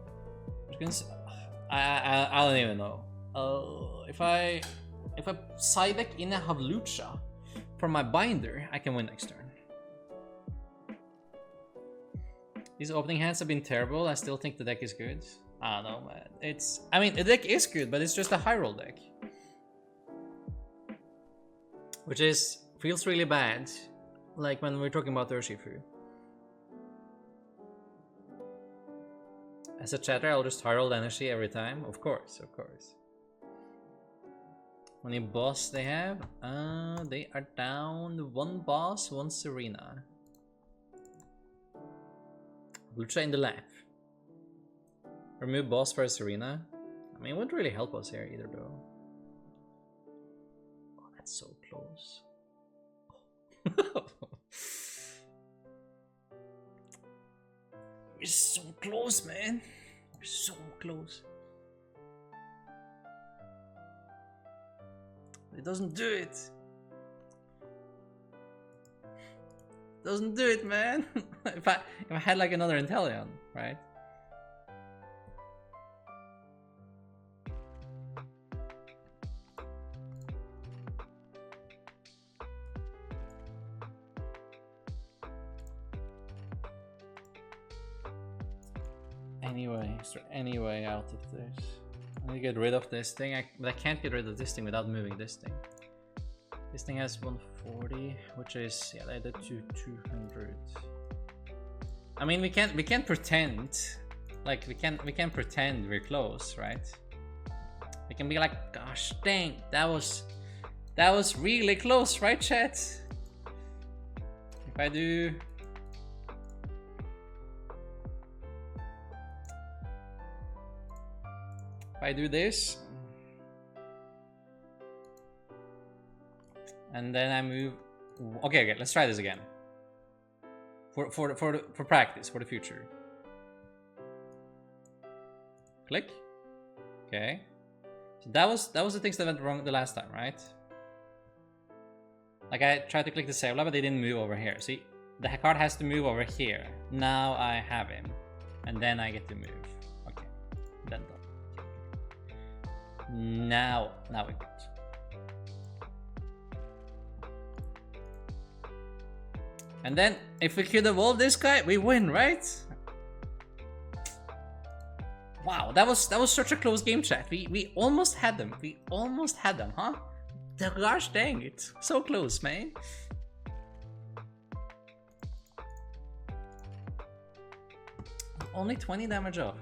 Speaker 1: I don't even know. If I side deck in a Havlucha for my binder, I can win next turn. These opening hands have been terrible. I still think the deck is good. I don't know, man. I mean, the deck is good, but it's just a high roll deck, which feels really bad. Like when we're talking about Urshifu. As a chatter, I'll just high roll energy every time. Of course. How many boss they have? They are down 1 boss, 1 Serena. Lucha in the lap. Remove boss for a Serena. I mean, it wouldn't really help us here either, though. Oh, that's so close. We're so close, man. We're so close. It doesn't do it. Doesn't do it, man. if I had like another Inteleon, right? Anyway, is there any way out of this? I need to get rid of this thing, but I can't get rid of this thing without moving this thing. This thing has 140, which is, yeah, they did 200. I mean, we can't pretend, like we can pretend we're close, right? We can be like, gosh dang, that was really close, right, chat? If I do this, and then I move. Okay, let's try this again. For practice, for the future. Click. Okay. So that was the things that went wrong the last time, right? Like I tried to click the save lab, but they didn't move over here. See, the card has to move over here. Now I have him, and then I get to move. Okay, then done. Now we good. And then, if we could evolve this guy, we win, right? Wow, that was such a close game, chat. We almost had them. We almost had them, huh? Gosh dang it. So close, man. Only 20 damage off.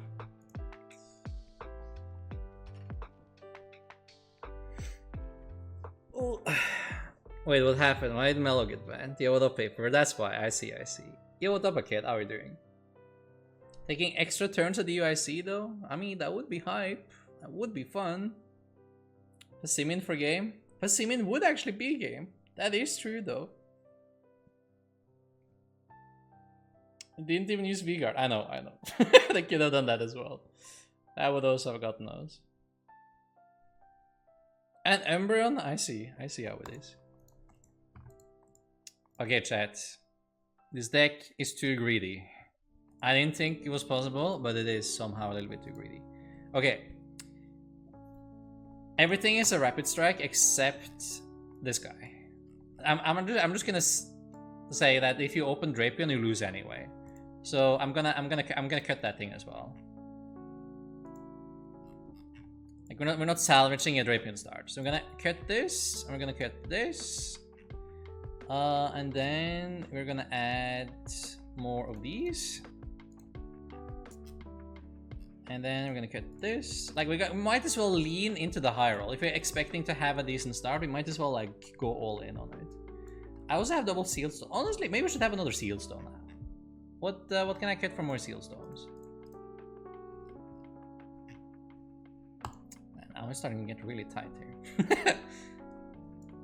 Speaker 1: Oh. Wait, what happened? Why did Mellow get banned? Yeah, what up, Paper? That's why. I see. Yeah, what up, kid? How are you doing? Taking extra turns at the UIC, though? I mean, that would be hype. That would be fun. Simin for game? Simin would actually be game. That is true, though. Didn't even use V-Guard. I know. They could have done that as well. I would also have gotten those. And Embryon? I see how it is. Okay, chat. This deck is too greedy. I didn't think it was possible, but it is somehow a little bit too greedy. Okay. Everything is a rapid strike except this guy. I'm just gonna say that if you open Drapion, you lose anyway. So I'm gonna cut that thing as well. Like we're not salvaging a Drapion start. So I'm gonna cut this. And we're gonna cut this. And then we're gonna add more of these. And then we're gonna cut this. Like we might as well lean into the high roll. If we're expecting to have a decent start, we might as well like go all in on it. I also have double seal stone. Honestly, maybe we should have another seal stone now. What can I cut for more seal stones? Man, now it's starting to get really tight here.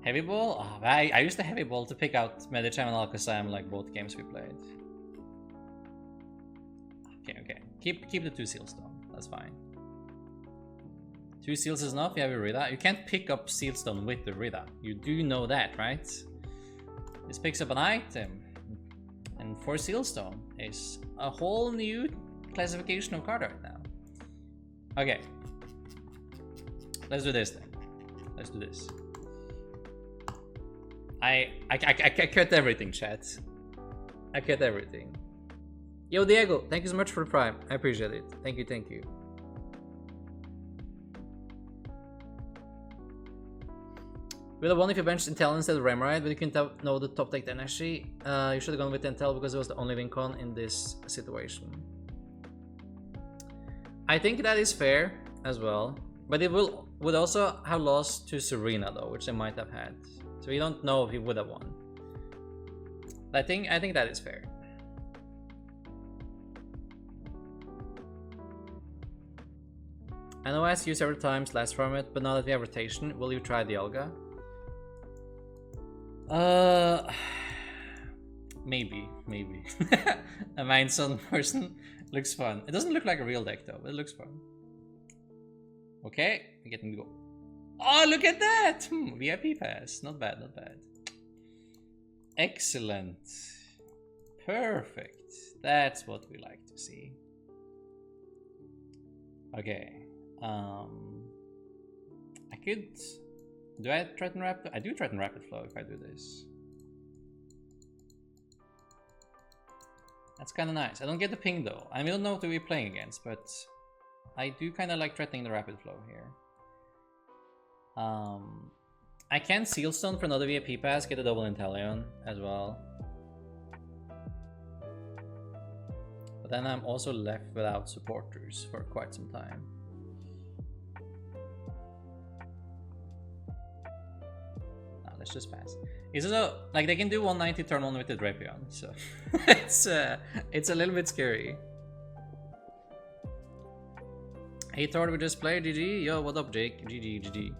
Speaker 1: Heavy ball? Oh, I used the heavy ball to pick out Medicham and Alakazam like both games we played. Okay. Keep the 2 seal stone. That's fine. 2 seals is enough. You have a Rida. You can't pick up seal stone with the Rida. You do know that, right? This picks up an item. And 4 seal stone is a whole new classification of card right now. Okay. Let's do this then. Let's do this. I cut everything, chat. I cut everything. Yo, Diego, thank you so much for the prime. I appreciate it. Thank you. With the one if you benched Intel instead of Remoraid, but you couldn't know the top deck energy. You should have gone with Intel because it was the only win con in this situation. I think that is fair as well, but it would also have lost to Serena though, which they might have had. So we don't know if he would have won. I think that is fair. I know I asked you several times last from it, but now that we have rotation, will you try the Olga? Maybe. A Mindstone person looks fun. It doesn't look like a real deck though, but it looks fun. Okay, we're getting to go. Oh, look at that! VIP pass. Not bad. Excellent. Perfect. That's what we like to see. Okay. I could... Do I threaten rapid? I do threaten rapid flow if I do this. That's kind of nice. I don't get the ping though. I don't know what we're playing against, but I do kind of like threatening the rapid flow here. I can seal stone for another VIP pass, get a double Inteleon as well. But then I'm also left without supporters for quite some time. Let's just pass. It's also like they can do 190 turn 1 with the Drapion, so it's a little bit scary. Hey Thor, we just played. GG. Yo, what up, Jake? GG.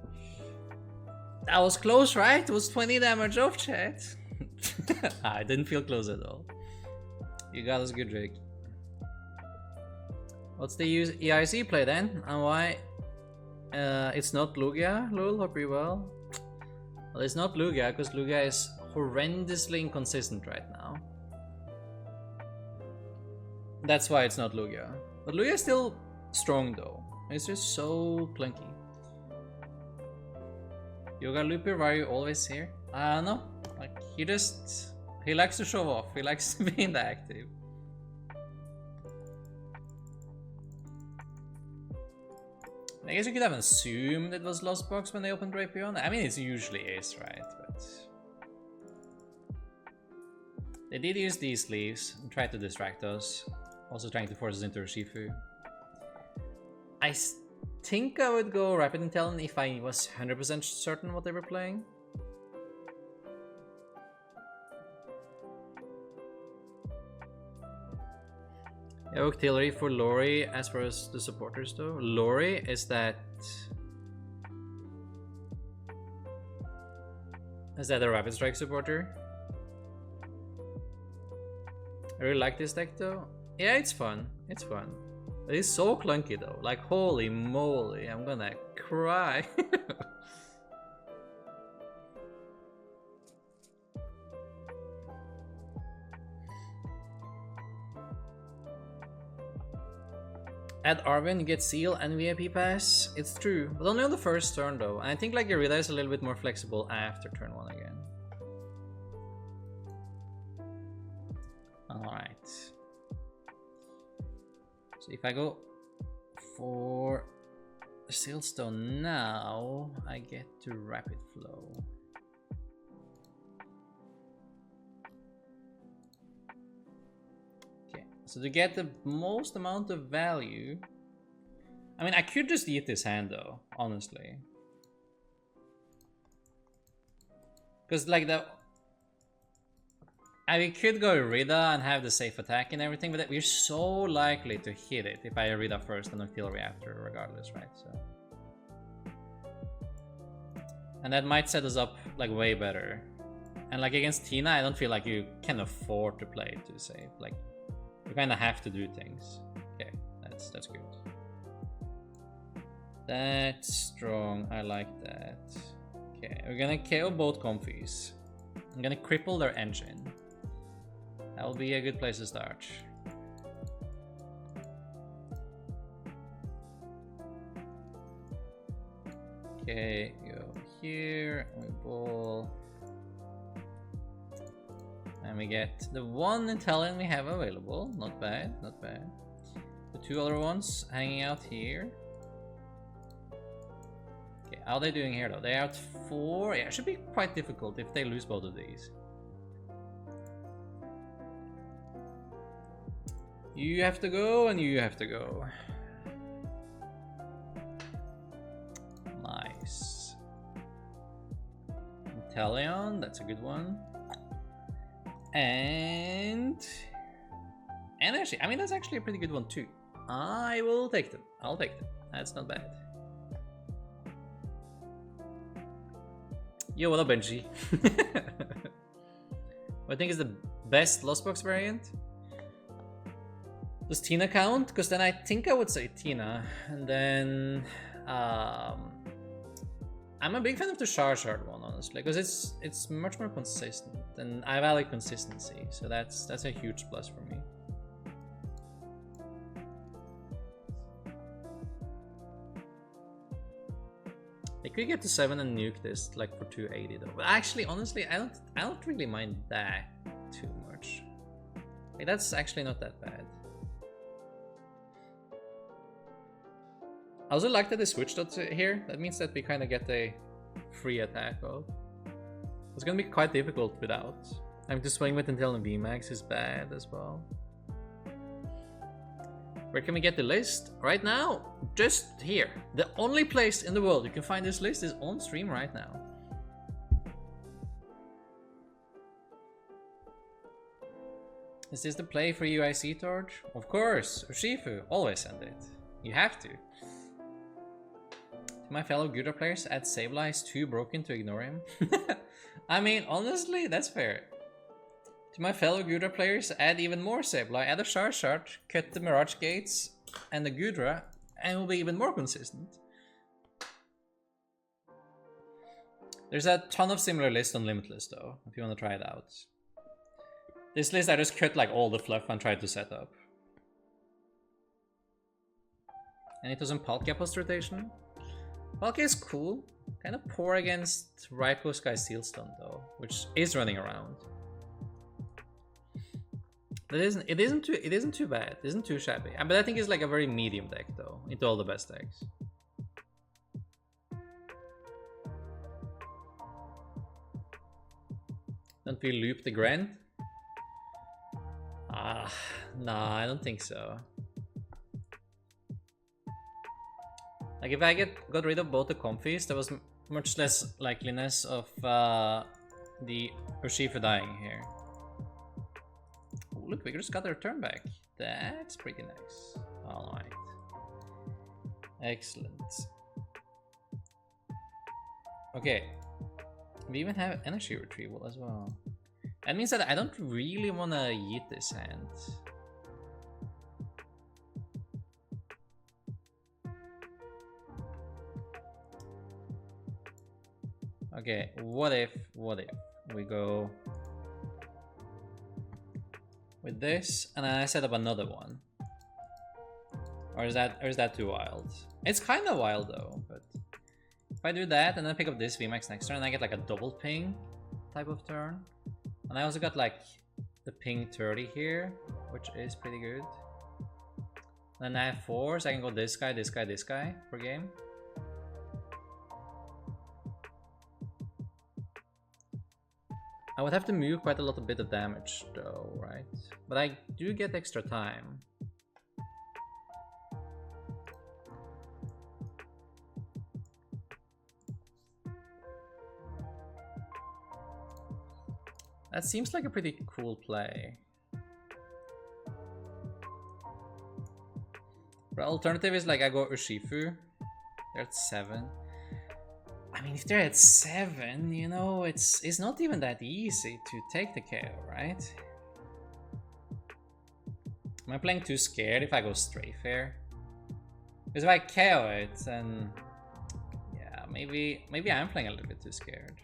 Speaker 1: That was close, right? It was 20 damage off, chat. I didn't feel close at all. You got us good, Jake. What's the EIC play then? And why? It's not Lugia. Lul, hope you're well. Well, it's not Lugia, because Lugia is horrendously inconsistent right now. That's why it's not Lugia. But Lugia is still strong though. It's just so clunky. Yoga Looper, why are you always here? I don't know. Like, he likes to show off. He likes to be in the active. I guess you could have assumed it was Lost Box when they opened Drapion. I mean, it usually is, right? But they did use these leaves and tried to distract us. Also trying to force us into Urshifu. I think I would go Rapid Intelligence if I was 100% certain what they were playing. Octillery for Lori as far as the supporters though. Lori, is that a Rapid Strike supporter? I really like this deck though. Yeah, it's fun. It's fun. But it's so clunky though. Like, holy moly, I'm gonna cry. Add Arvin, get Seal and VIP pass. It's true, but only on the first turn though. And I think like Giratina is a little bit more flexible after turn 1 again. Alright. So if I go for Sealstone now, I get to Rapid Flow. So to get the most amount of value, I mean, I could just eat this hand though, honestly. Because like we could go Rida and have the safe attack and everything, but we're so likely to hit it if I Rida first and Octillery after, regardless, right? So, and that might set us up like way better. And like against Tina, I don't feel like you can afford to play to save. Like, you kind of have to do things. Okay, that's good. That's strong. I like that. Okay, we're gonna KO both Comfies. I'm gonna cripple their engine. That will be a good place to start. Okay, go here. We ball. And we get the one Intellion we have available. Not bad, not bad. The two other ones hanging out here. Okay, how are they doing here though? They're out 4. Yeah, it should be quite difficult if they lose both of these. You have to go and you have to go. Nice. Intellion, that's a good one. And energy. I mean, that's actually a pretty good one too. I will take them. I'll take them. That's not bad. Yo, what up, Benji? What I think is the best Lost Box variant? Does Tina count? Because then I think I would say Tina. And then I'm a big fan of the Charizard one, honestly, because it's much more consistent, and I value consistency, so that's a huge plus for me. They could get to 7 and nuke this like for 280 though, but actually, honestly, I don't really mind that too much. Like, that's actually not that bad. I also like that they switched out here. That means that we kind of get a free attack off. It's gonna be quite difficult without. I mean, to swing with Intellion VMAX is bad as well. Where can we get the list? Right now, just here. The only place in the world you can find this list is on stream right now. Is this the play for UIC, Torch? Of course, Urshifu, always send it. You have to. My fellow Gudra players add Sableye is too broken to ignore him. I mean, honestly, that's fair. To my fellow Gudra players, add even more Sableye, add a Charizard, cut the Mirage Gates and the Gudra, and it will be even more consistent. There's a ton of similar lists on Limitless though, if you want to try it out. This list I just cut like all the fluff and tried to set up. And it was in Palkia post rotation. Palkia is cool, kind of poor against Raikou Sky Sealstone though, which is running around. But it isn't too bad, it isn't too shabby. But I think it's like a very medium deck though, into all the best decks. Don't we loop the Grand? Ah, nah, I don't think so. Like if I got rid of both the Comfies, there was much less likeliness of the Urshifu dying here. Oh, look, we just got our turn back. That's pretty nice. Alright. Excellent. Okay. We even have energy retrieval as well. That means that I don't really want to yeet this hand. Okay, what if we go with this and I set up another one? Or is that too wild? It's kind of wild though, but if I do that and then pick up this VMAX next turn, I get like a double ping type of turn. And I also got like the ping 30 here, which is pretty good. Then I have 4, so I can go this guy, this guy, this guy per game. I would have to move quite a lot of bit of damage though, right? But I do get extra time. That seems like a pretty cool play. The alternative is like I go Urshifu. They're at 7. I mean, if they're at 7, you know, it's not even that easy to take the KO, right? Am I playing too scared if I go Strafe here? Because if I KO it, then yeah, maybe I'm playing a little bit too scared.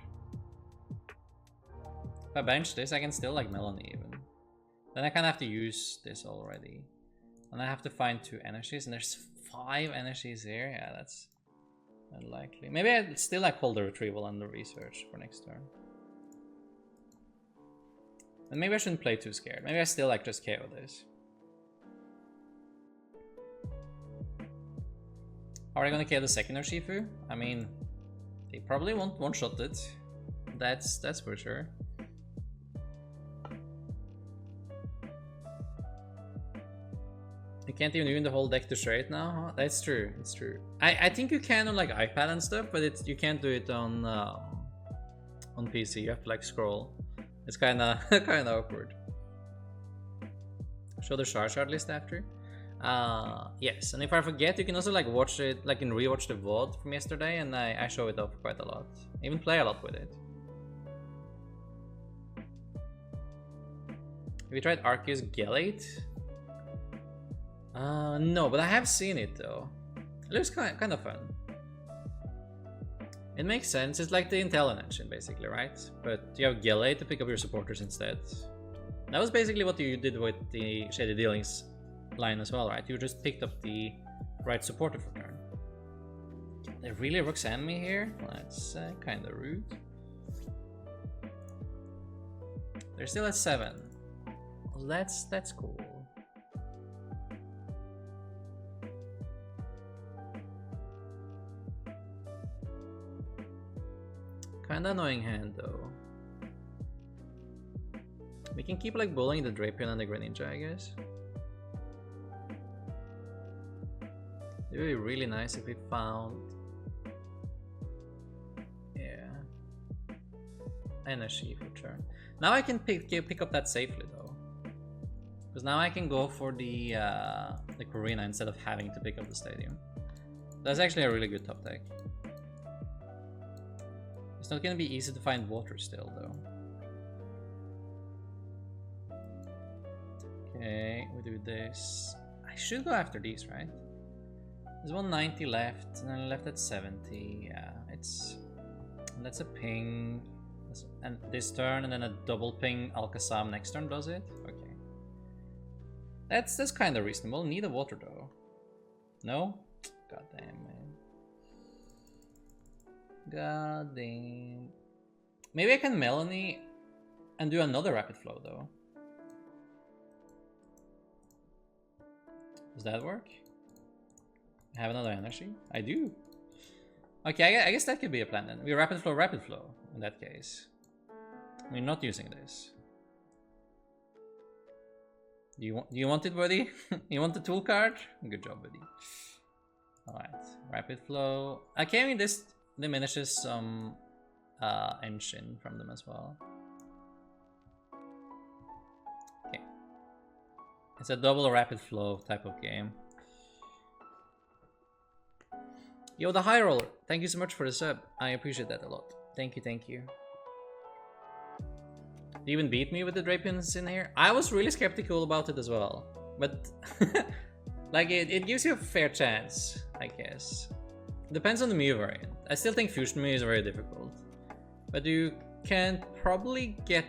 Speaker 1: If I bench this, I can still like Melanie even. Then I kind of have to use this already. And I have to find 2 energies, and there's 5 energies here. Yeah, that's unlikely. Maybe I'd still like hold the retrieval and the research for next turn. And maybe I shouldn't play too scared. Maybe I still like just KO this. Are they gonna KO the second Urshifu? I mean, they probably won't one-shot it. That's for sure. You can't even the whole deck to straight now, huh? That's true, it's true. I think you can on like iPad and stuff, but you can't do it on PC. You have to like scroll. It's kinda awkward. Show the Charizard list after. Yes, and if I forget, you can also like watch it, like in rewatch the VOD from yesterday, and I show it off quite a lot. I even play a lot with it. Have you tried Arceus Gallade? No, but I have seen it though. It looks kind of fun. It makes sense. It's like the Intelligent engine basically, right? But you have Gallade to pick up your supporters instead. That was basically what you did with the Shady Dealings line as well, right? You just picked up the right supporter for turn. They really Roxanne me here? Well, that's kind of rude. They're still at 7. Well, that's cool. Kinda annoying hand though. We can keep like bullying the Drapion and the Greninja, I guess. It would be really nice if we found, yeah, energy for turn. Now I can pick up that safely though, because now I can go for the Korrina instead of having to pick up the Stadium. That's actually a really good top deck. It's not gonna be easy to find water still though. Okay, we do this. I should go after these, right? There's 190 left, and then left at 70. Yeah, that's a ping. And this turn, and then a double ping Alakazam next turn does it. Okay, that's kind of reasonable. Need a water though. No? God damn, man. God damn. Maybe I can Melanie and do another rapid flow though. Does that work? I have another energy? I do. Okay, I guess that could be a plan then. We rapid flow in that case. We're not using this. Do you want it, buddy? You want the tool card? Good job, buddy. Alright, rapid flow. Okay, I mean this diminishes some engine from them as well. Okay. It's a double rapid flow type of game. Yo, the High Roller, thank you so much for the sub. I appreciate that a lot. Thank you, thank you. You even beat me with the Drapions in here? I was really skeptical about it as well. But like it gives you a fair chance, I guess. Depends on the Mew variant. I still think Fusion Mew is very difficult. But you can probably get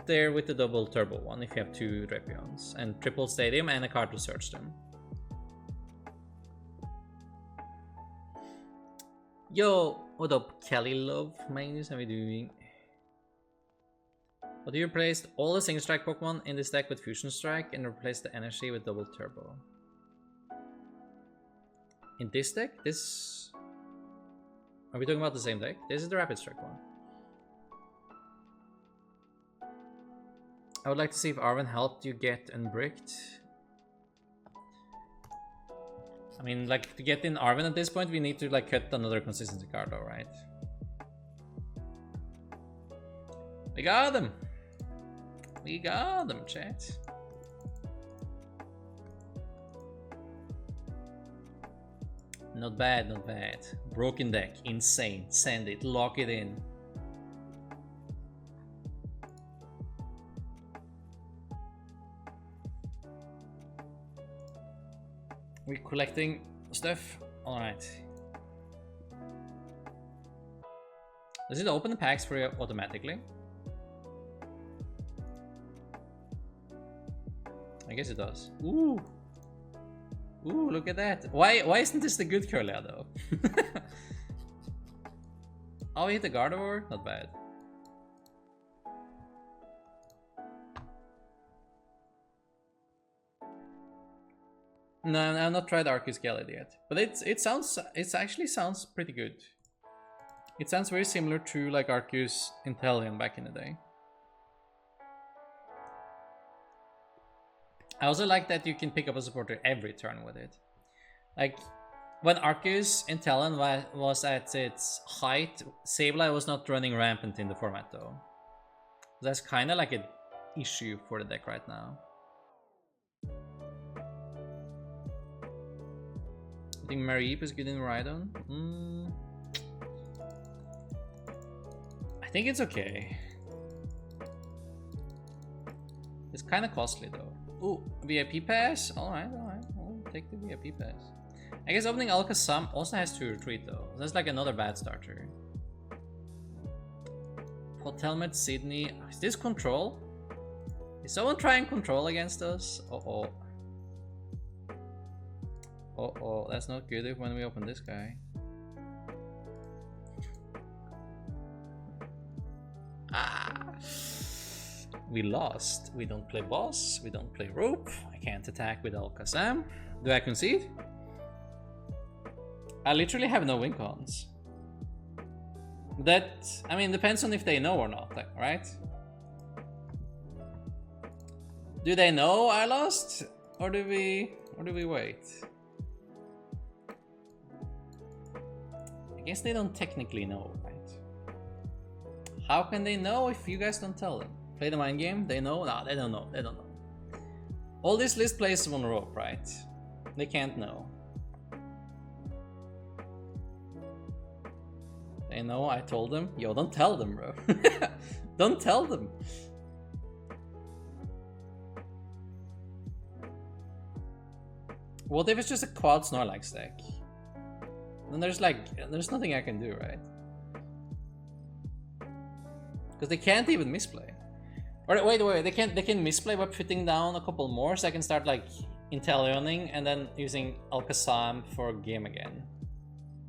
Speaker 1: there with the double turbo one if you have 2 Drapions and triple stadium and a card to search them. Yo, what up, Kelly Love? Magnus, how are we doing? But you replaced all the single strike Pokemon in this deck with Fusion Strike and replaced the energy with double turbo. In this deck? This... Are we talking about the same deck? This is the Rapid Strike one. I would like to see if Arven helped you get unbricked. I mean, like, to get in Arven at this point, we need to, like, cut another consistency card, though, right? We got them! We got them, chat. Not bad, not bad. Broken deck, insane. Send it, lock it in. We're collecting stuff. Alright. Does it open the packs for you automatically? I guess it does. Ooh. Ooh, look at that. Why isn't this the good Curlia though? Oh, we hit the Gardevoir? Not bad. No, I've not tried Arceus VSTAR yet, but it actually sounds pretty good. It sounds very similar to like Arceus Inteleon back in the day. I also like that you can pick up a supporter every turn with it. Like when Arceus Inteleon was at its height, Sableye was not running rampant in the format though. That's kind of like an issue for the deck right now. I think Mareep is good in Rhydon. I think it's okay. It's kind of costly though. Ooh, VIP pass? Alright, alright. We'll take the VIP pass. I guess opening Alakazam also has to retreat though. That's like another bad starter. Hotelmet Sydney. Is this control? Is someone trying control against us? Uh-oh. Uh-oh, that's not good when we open this guy. Ah! We lost. We don't play boss. We don't play rope. I can't attack with Alakazam. Do I concede? I literally have no win cons. That, I mean, depends on if they know or not, right? Do they know I lost? Or do we wait? I guess they don't technically know, right? How can they know if you guys don't tell them? Play the mind game? They know? No, they don't know. They don't know. All this list plays on rope, right? They can't know. They know I told them? Yo, don't tell them, bro. Don't tell them. What if it's just a quad Snorlax deck? Then there's nothing I can do, right? Because they can't even misplay. Or wait, they can misplay by putting down a couple more, so I can start like Inteleoning and then using Alakazam for game again.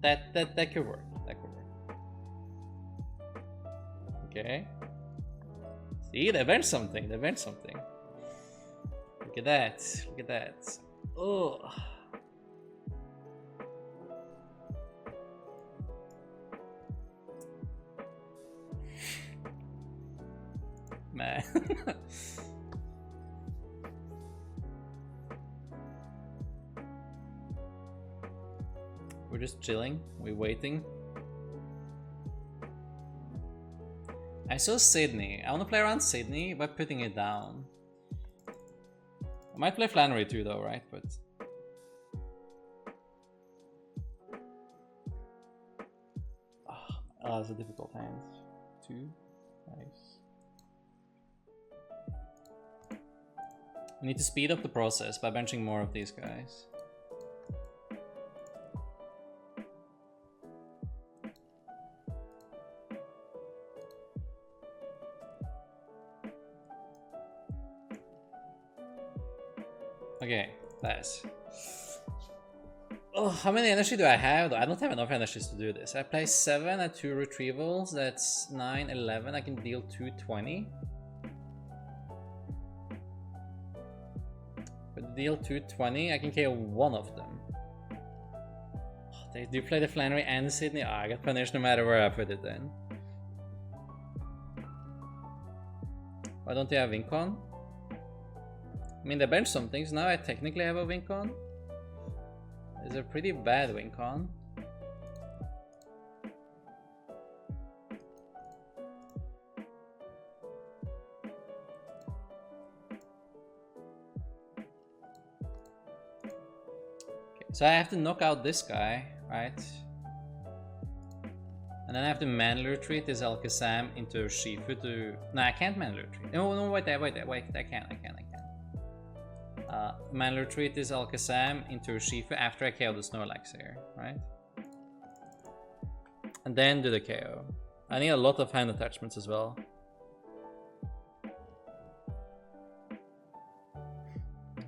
Speaker 1: That could work. That could work. Okay. See, they learned something. They learned something. Look at that. Look at that. Oh. man. We're just chilling. We're waiting. I saw Sydney. I want to play around Sydney by putting it down. I might play Flannery too, though, right? But oh, that's a difficult hand. 2, nice. We need to speed up the process by benching more of these guys. Okay, nice. Oh, how many energy do I have? I don't have enough energies to do this. I play 7 at 2 retrievals. That's 9, 11. I can deal 220. But deal 220, I can KO one of them. Oh, they do play the Flannery and the Sydney. Oh, I got punished no matter where I put it then. Why don't they have Wincon? I mean, they benched some things. Now I technically have a Wincon. It's a pretty bad Wincon. Okay, so I have to knock out this guy, right? And then I have to manually retreat this Alakazam into Shifu to... No, I can't manually retreat. No, wait, I can. Manually retreat this Alakazam into Shifu after I KO the Snorlax here, right? And then do the KO. I need a lot of hand attachments as well.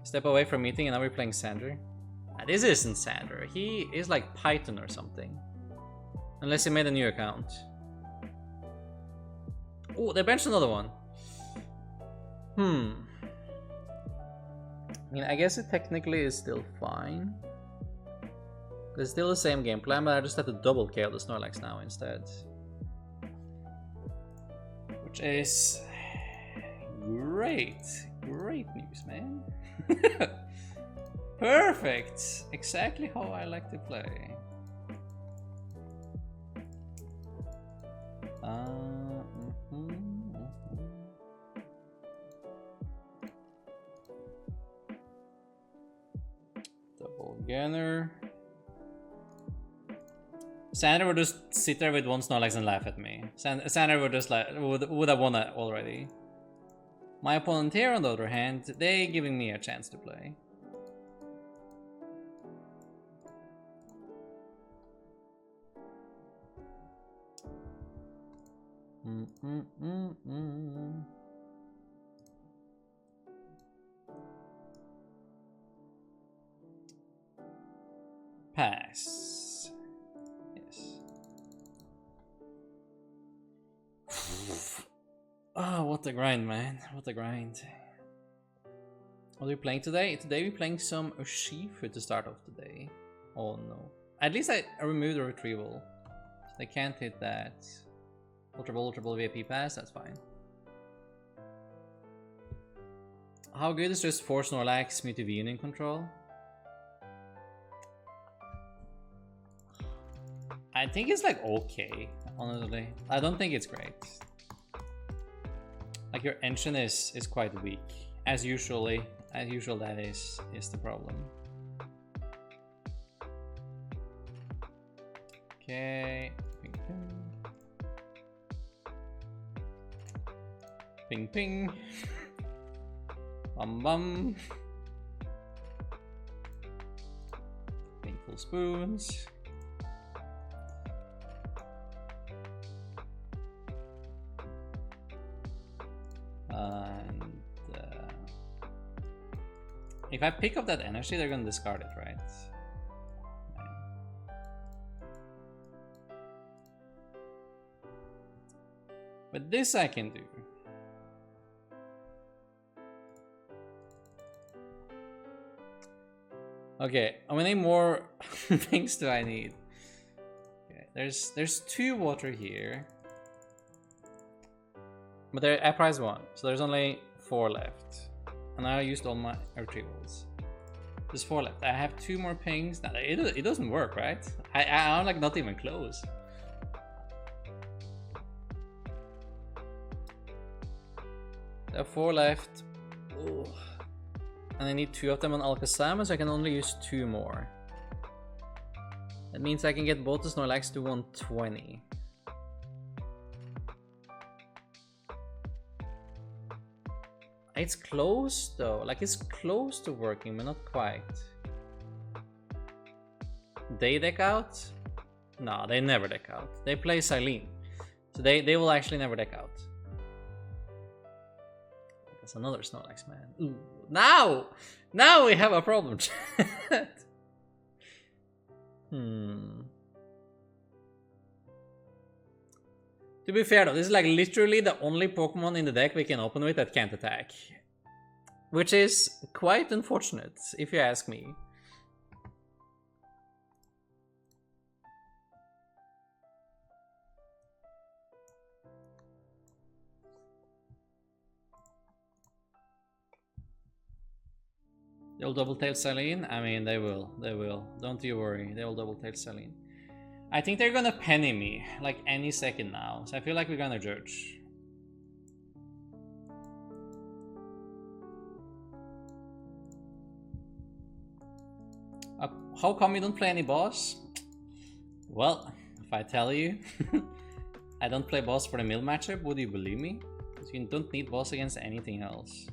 Speaker 1: Step away from meeting and now we're playing Sander. This isn't Sander. He is like Python or something. Unless he made a new account. Oh, they benched another one. I mean, I guess it technically is still fine. It's still the same game plan, but I just have to double KO the Snorlax now instead. Which is great. Great news, man. Perfect. Exactly how I like to play. Gunner. Sander would just sit there with one Snorlax and laugh at me. Sander would just like would have won that already. My opponent here, on the other hand, they giving me a chance to play. Pass. Yes. Oh, what a grind, man. What a grind. What are we playing today? Today we're playing some Urshifu to start off the day. Oh no. At least I removed the retrieval. So they can't hit that. Ultra Ball VIP pass, that's fine. How good is just 4 Snorlax Mewtwo V in control? I think it's like okay, honestly. I don't think it's great. Like your engine is quite weak. As usual that is the problem. Okay. Ping ping. Bum bum. Painful spoons. And if I pick up that energy, they're gonna discard it, right? But this I can do. Okay, how many more things do I need? Okay, there's 2 water here. But I priced 1, so there's only 4 left. And I used all my retrievals. There's 4 left. I have 2 more pings. Now, it doesn't work, right? I'm like not even close. There are 4 left. Ooh. And I need 2 of them on Alakazam, so I can only use 2 more. That means I can get both the Snorlax to 120. It's close though, like it's close to working, but not quite. They deck out? No, they never deck out. They play Silene. So they will actually never deck out. That's another Snorlax, man. Ooh. Now we have a problem. To be fair though, this is like literally the only Pokemon in the deck we can open with that can't attack. Which is quite unfortunate, if you ask me. They'll double tail Silene? I mean, they will. Don't you worry, they will double tail Silene. I think they're gonna penny me, like any second now, so I feel like we're gonna judge. How come you don't play any boss? Well, if I tell you, I don't play boss for the mill matchup, would you believe me? Because you don't need boss against anything else.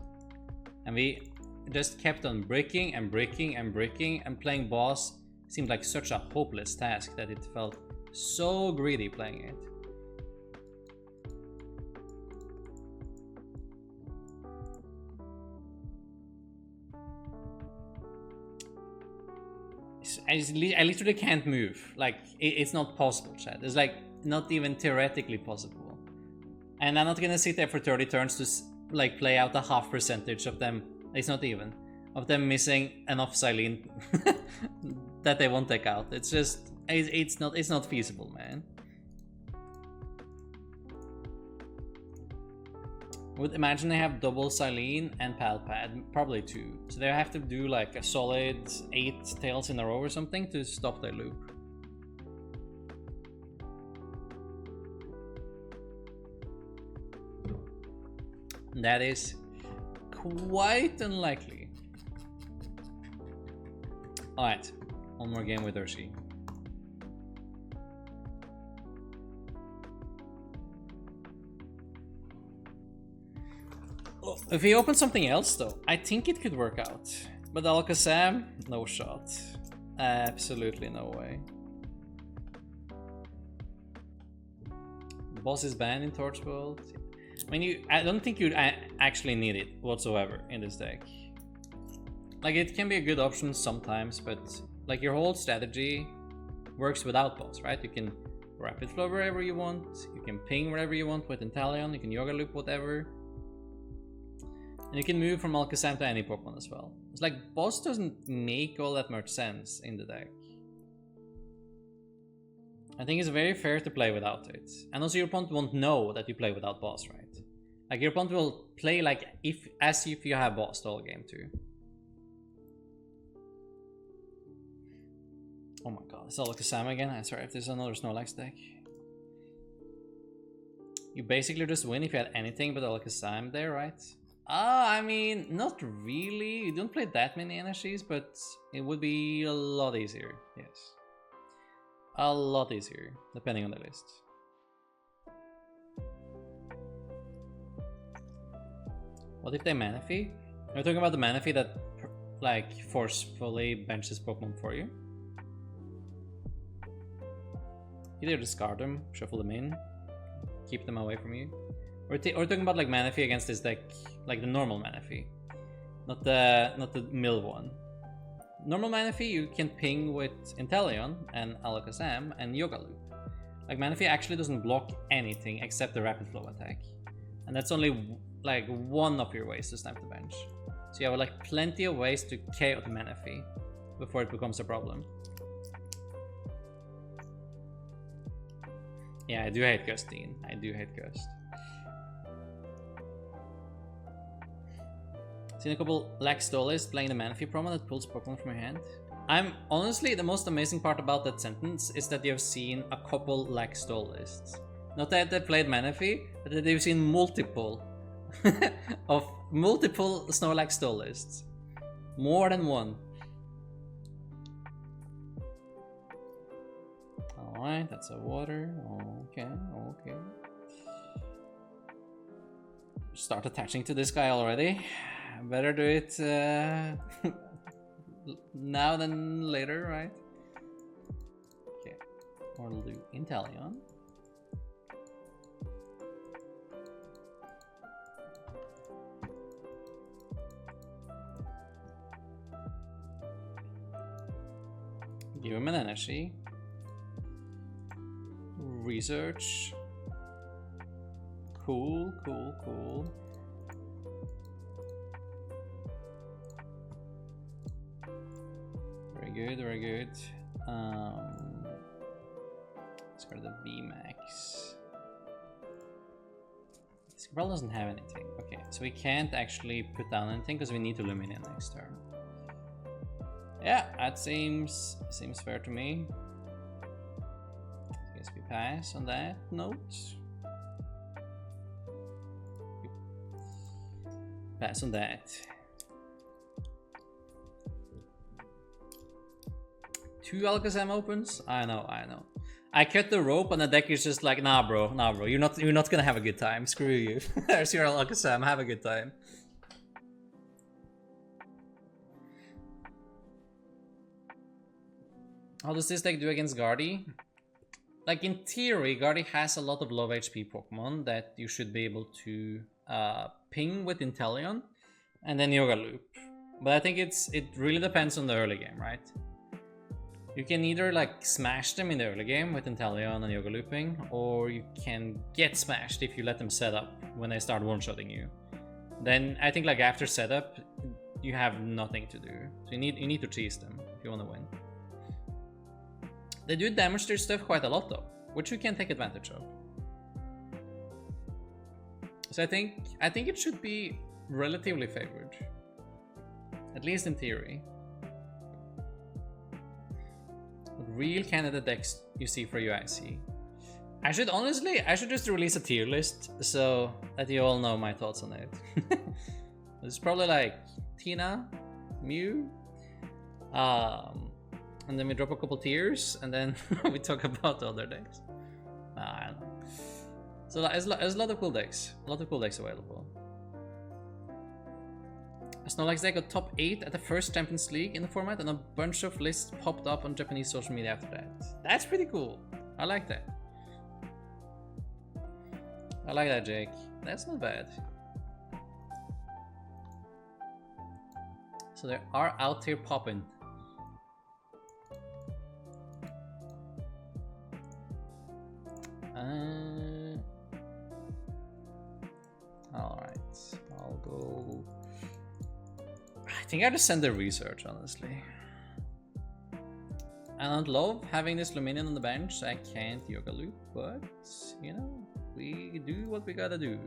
Speaker 1: And we just kept on breaking and breaking and breaking, and playing boss seemed like such a hopeless task that it felt so greedy playing it. I literally can't move. Like, it's not possible, chat. It's like not even theoretically possible. And I'm not gonna sit there for 30 turns to like play out a half percentage of them. It's not even. Of them missing enough Silene that they won't take out. It's just, it's not feasible, man. Would imagine they have double Silene and Palpad, probably 2. So they have to do like a solid 8 tails in a row or something to stop their loop. That is quite unlikely. Alright, one more game with Urshi. If he opens something else though, I think it could work out. But Alakazam, no shot. Absolutely no way. The boss is banned in Torch World. I mean, I don't think you actually need it whatsoever in this deck. Like, it can be a good option sometimes, but like your whole strategy works without boss, right? You can rapid flow wherever you want, you can ping wherever you want with Inteleon, you can Yoga Loop whatever. And you can move from Alakazam to any Pokemon as well. It's like, boss doesn't make all that much sense in the deck. I think it's very fair to play without it. And also your opponent won't know that you play without boss, right? Like, your opponent will play like as if you have boss the whole game too. Oh my god, it's Alakazam again. I'm sorry if there's another Snorlax deck. You basically just win if you had anything but Alakazam there, right? I mean, not really. You don't play that many energies, but it would be a lot easier, yes. A lot easier, depending on the list. What if they Manaphy? Are you talking about the Manaphy that, like, forcefully benches Pokemon for you? Either discard them, shuffle them in, keep them away from you. Or talking about like Manaphy against this deck, like the normal Manaphy, not the mill one. Normal Manaphy you can ping with Inteleon and Alakazam and Yoga Loop. Like, Manaphy actually doesn't block anything except the rapid flow attack, and that's only like one of your ways to stamp the bench. So you have like plenty of ways to KO the Manaphy before it becomes a problem. Yeah, I do hate Gust, Dean. I do hate Gust. Seen a couple Lax Duelist playing the Manaphy promo that pulls Pokemon from your hand. I'm honestly, the most amazing part about that sentence is that you've seen a couple Lax Duelists. Not that they played Manaphy, but that they've seen multiple of multiple Snorlax Duelists. More than one. Alright, that's a water. Okay, okay. Start attaching to this guy already. Better do it now than later, right? Okay, we'll do Inteleon. Give him an energy. Research. Cool, cool, cool. Very good, very good. Let's go to the VMAX. Squirrel doesn't have anything. Okay, so we can't actually put down anything because we need to Lumineon next turn. Yeah, that seems fair to me. I guess we pass on that note. Pass on that. 2 Alakazam opens? I know. I cut the rope and the deck is just like, nah bro, you're not gonna have a good time. Screw you. There's your Alakazam, have a good time. How does this deck do against Gardy? Like in theory, Gardy has a lot of low HP Pokemon that you should be able to ping with Inteleon and then Yoga Loop. But I think it really depends on the early game, right? You can either like smash them in the early game with Inteleon and Yoga Looping, or you can get smashed if you let them set up when they start one-shotting you. Then I think like after setup, you have nothing to do. So you need to cheese them if you want to win. They do damage their stuff quite a lot though, which you can take advantage of. So I think it should be relatively favored, at least in theory. What real candidate decks you see for UIC? I should just release a tier list so that you all know my thoughts on it. It's probably like Tina, Mew, and then we drop a couple tiers, and then we talk about the other decks. I don't know. So there's a lot of cool decks. A lot of cool decks available. A Snorlax deck got top 8 at the first Champions League in the format, and a bunch of lists popped up on Japanese social media after that. That's pretty cool. I like that. I like that, Jake. That's not bad. So they are out here popping. Alright, I'll go. I think I just send the research, honestly. I don't love having this Lumineon on the bench, so I can't Yoga Loop, but you know, we do what we gotta do.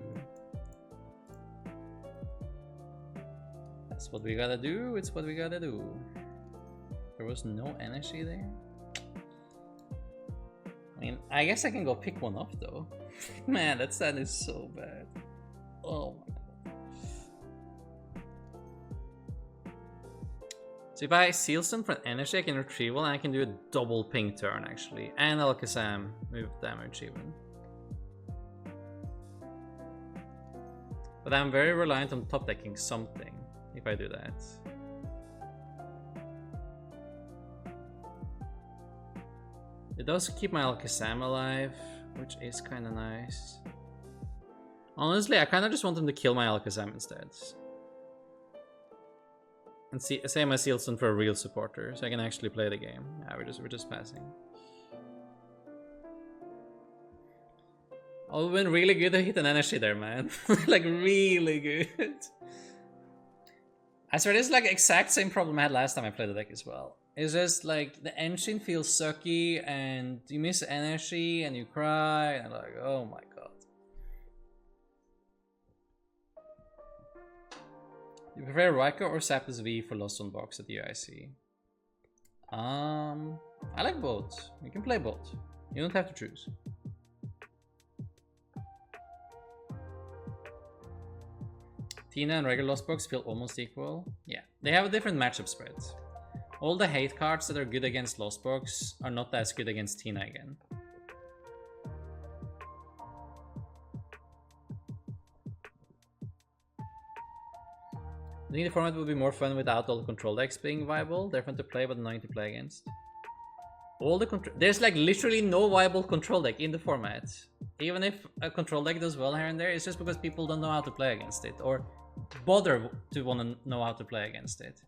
Speaker 1: That's what we gotta do, it's what we gotta do. There was no energy there. I mean, I guess I can go pick one off though. Man, that stand is so bad. Oh my god. So if I Sealson for an energy, I can retrieval and I can do a double ping turn actually. And Alakazam move damage even. But I'm very reliant on top decking something if I do that. It does keep my Alakazam alive, which is kind of nice. Honestly, I kind of just want him to kill my Alakazam instead. And say my Sealson for a real supporter, so I can actually play the game. Yeah, we're just passing. Oh, we've been really good to hit an energy there, man. Like, really good. I swear, this is like exact same problem I had last time I played the deck as well. It's just like the engine feels sucky and you miss energy and you cry and like, oh my god. You prefer Raikou or Zapdos V for Lost on Box at UIC? I like both. You can play both. You don't have to choose. Tina and regular Lost Box feel almost equal. Yeah, they have a different matchup spread. All the hate cards that are good against Lost Box are not as good against Tina again. I think the format would be more fun without all the control decks being viable. They're fun to play but annoying to play against. All the there's like literally no viable control deck in the format. Even if a control deck does well here and there, it's just because people don't know how to play against it or bother to want to know how to play against it.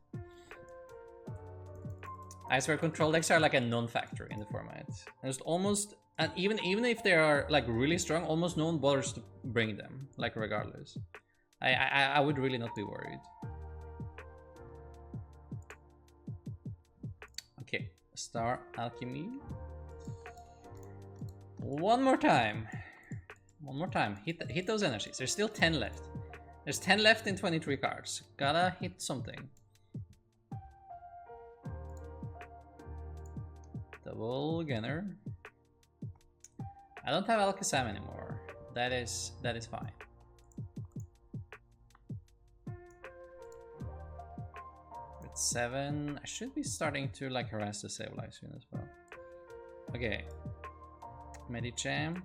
Speaker 1: I swear control decks are like a non-factor in the format. There's almost, and even if they are like really strong, almost no one bothers to bring them, like regardless. I would really not be worried. Okay, Star Alchemy. One more time. One more time. Hit those energies. There's still 10 left. There's 10 left in 23 cards. Gotta hit something. Double Gunner. I don't have Alakazam anymore. That is fine. With 7, I should be starting to like harass the Sableye soon as well. Okay. Medicham.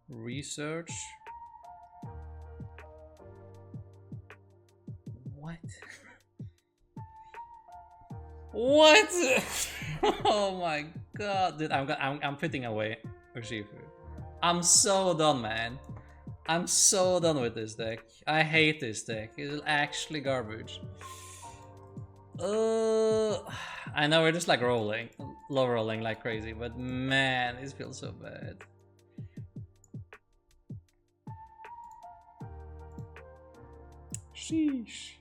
Speaker 1: Research. What? What? Oh my god, dude! I'm putting away Urshifu. I'm so done, man. I'm so done with this deck. I hate this deck. It's actually garbage. I know we're just like rolling, low rolling like crazy, but man, this feels so bad. Sheesh.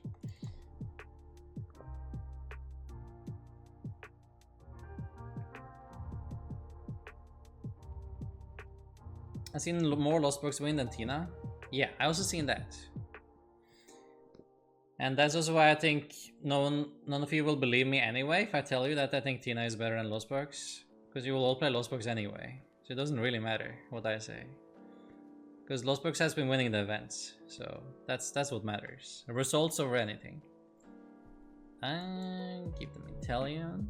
Speaker 1: I've seen more Lost Box win than Tina. Yeah, I also seen that. And that's also why I think none of you will believe me anyway if I tell you that I think Tina is better than Lost Box. Because you will all play Lost Box anyway. So it doesn't really matter what I say. Because Lost Box has been winning the events. So that's what matters. Results over anything. And keep them Italian.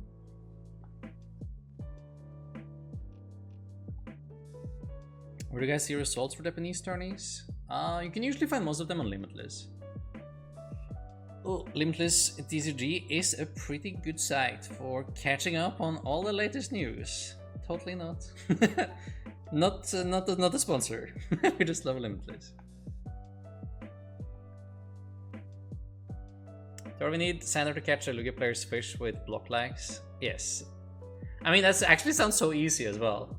Speaker 1: Where do you guys see results for Japanese tourneys? You can usually find most of them on Limitless. Oh, Limitless TCG is a pretty good site for catching up on all the latest news. Totally not. not a sponsor. We just love Limitless. Do we need Sander to catch a Lugia player's fish with block lags? Yes. I mean, that actually sounds so easy as well.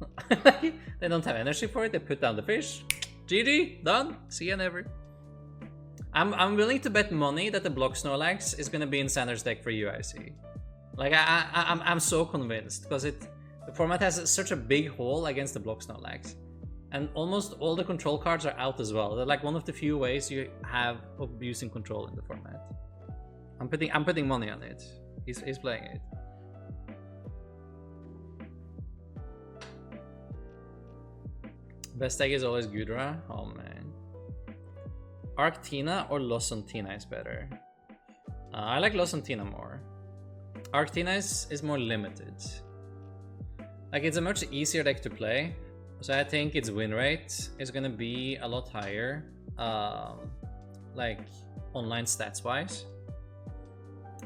Speaker 1: They don't have energy for it, they put down the fish. GG, done, see ya never. I'm willing to bet money that the block Snorlax is gonna be in Sander's deck for UIC. Like, I'm so convinced, because the format has such a big hole against the block Snorlax. And almost all the control cards are out as well. They're like one of the few ways you have of using control in the format. I'm putting money on it. He's playing it. Best deck is always Gudra. Oh man. Arctina or Losontina is better. I like Losontina more. Arctina is more limited. Like, it's a much easier deck to play. So I think its win rate is gonna be a lot higher. Like online stats wise.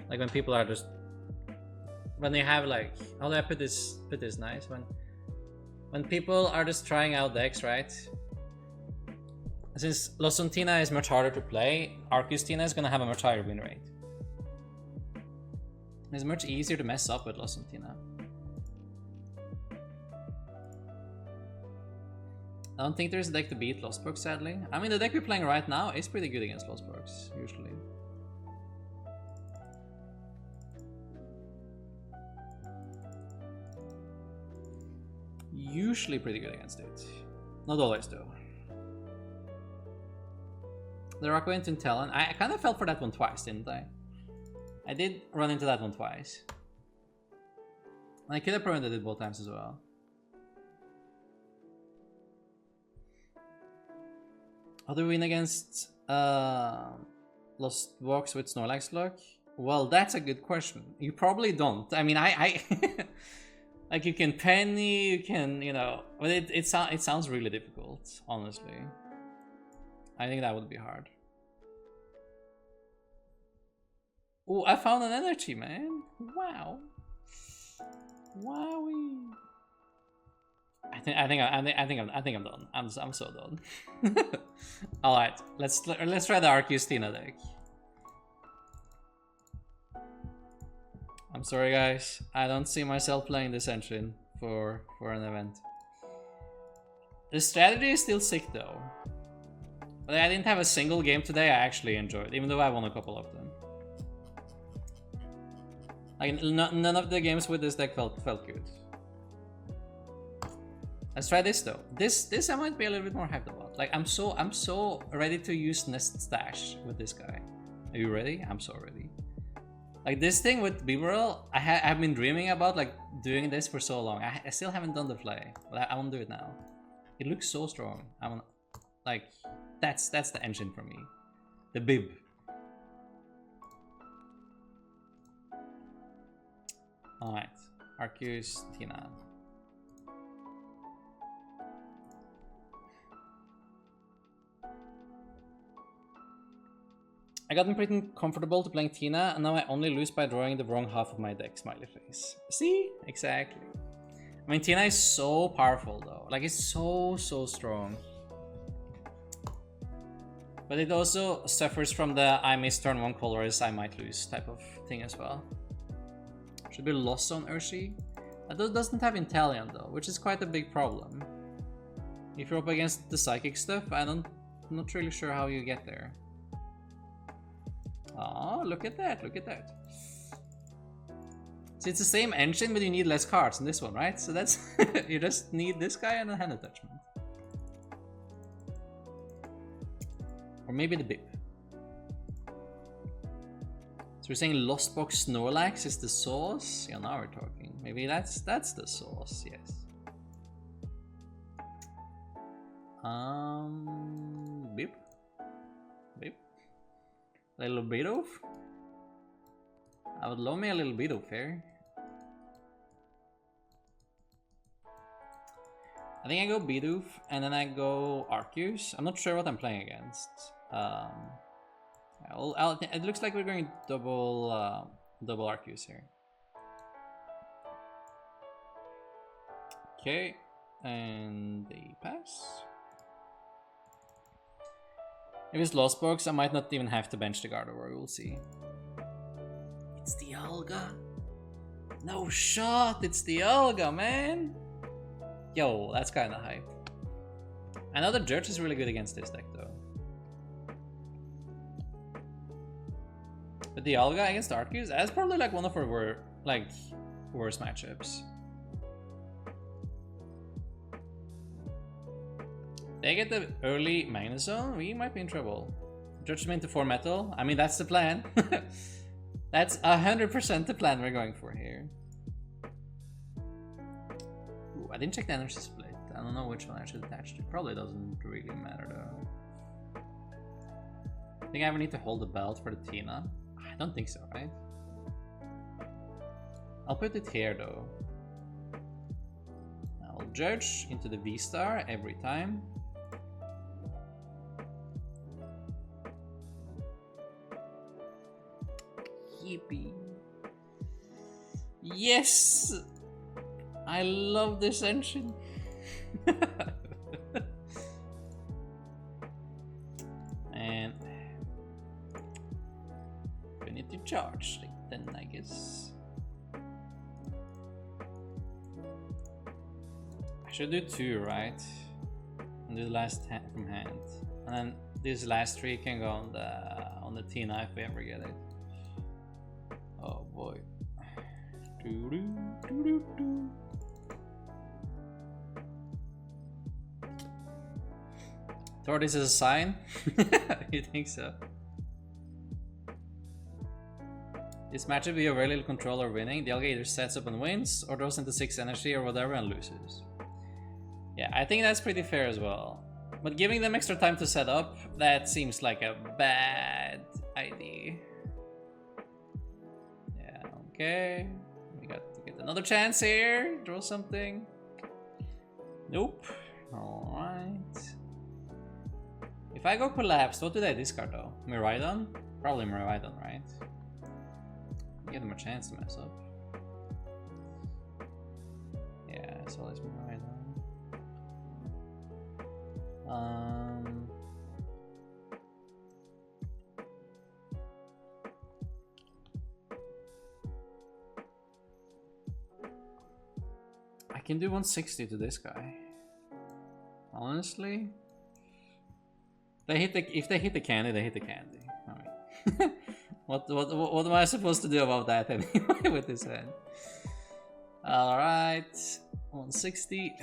Speaker 1: Like when people are just, when they have like, how do I put this nice? When people are just trying out decks, right? Since Losontina is much harder to play, Arceus Tina is gonna have a much higher win rate. It's much easier to mess up with Losontina. I don't think there's a deck to beat Lost Box, sadly. I mean, the deck we're playing right now is pretty good against Lost Box, usually. Usually pretty good against it. Not always, though. The Rock went into Talon. I kind of fell for that one twice, didn't I? I did run into that one twice. I could have prevented it both times as well. How do we win against Lost Box with Snorlax luck? Well, that's a good question. You probably don't. I mean, I like you can penny, you can, you know, but it sounds really difficult, honestly. I think that would be hard. Oh, I found an energy, man. Wow. Wowie. I think I'm done. I'm so done. All right, let's try the Arceus Tina deck. I'm sorry, guys. I don't see myself playing this engine for an event. The strategy is still sick though. But I didn't have a single game today I actually enjoyed, even though I won a couple of them. Like none of the games with this deck felt good. Let's try this though. This I might be a little bit more hyped about. Like I'm so ready to use Nest Stash with this guy. Are you ready? I'm so ready. Like this thing with Beaverell, I've been dreaming about like doing this for so long. I still haven't done the play, but I want to do it now. It looks so strong. I want, like, that's the engine for me. The bib. All right, Arceus Tina. I gotten pretty comfortable to playing Tina, and now I only lose by drawing the wrong half of my deck, smiley face. See? Exactly. I mean, Tina is so powerful though. Like, it's so strong. But it also suffers from the I miss turn 1 colors, I might lose type of thing as well. Should be Lost Zone Urshi. That doesn't have Inteleon though, which is quite a big problem. If you're up against the psychic stuff, I'm not really sure how you get there. Oh, look at that, look at that. So it's the same engine, but you need less cards in this one, right? So that's, you just need this guy and a hand attachment. Or maybe the bib. So we're saying Lost Box Snorlax is the sauce? Yeah, now we're talking. Maybe that's the sauce, yes. Bib? Bib? Little bit of? I would love me a little bit of here. I think I go Bidoof and then I go Arceus. I'm not sure what I'm playing against. It looks like we're going double Arceus here. Okay, and they pass. If it's Lost Box, I might not even have to bench the Gardevoir, we'll see. It's the Olga. No shot, it's the Olga, man. Yo, that's kind of hype. I know the Judge is really good against this deck though. But the Olga against Arceus, that's probably like one of our worst matchups. They get the early Magnet Zone, we might be in trouble. Judgment to 4 metal, I mean that's the plan. That's 100% the plan we're going for here. Ooh, I didn't check the energy split. I don't know which one I should attach to. Probably doesn't really matter though. I think I ever need to hold the belt for the Tina. I don't think so, right? I'll put it here though. I'll Judge into the VSTAR every time. Yippee. Yes! I love this engine. And we need to charge like then, I guess. I should do 2, right? And do the last from hand. And then this last 3 can go on the Tina if we ever get it. Oh boy. Thor, this is a sign? You think so? This matchup will be a very little controller winning. The alligator sets up and wins, or draws into 6 energy or whatever and loses. Yeah, I think that's pretty fair as well. But giving them extra time to set up, that seems like a bad idea. Yeah, okay. We got to get another chance here. Draw something. Nope. Alright. If I go collapsed, what do they discard though? Miraidon? Probably Miraidon, right? Give them a chance to mess up. Yeah, it's always Miraidon. I can do 160 to this guy. Honestly, if they hit the candy, they hit the candy. All right. What am I supposed to do about that anyway with this hand? All right, 160.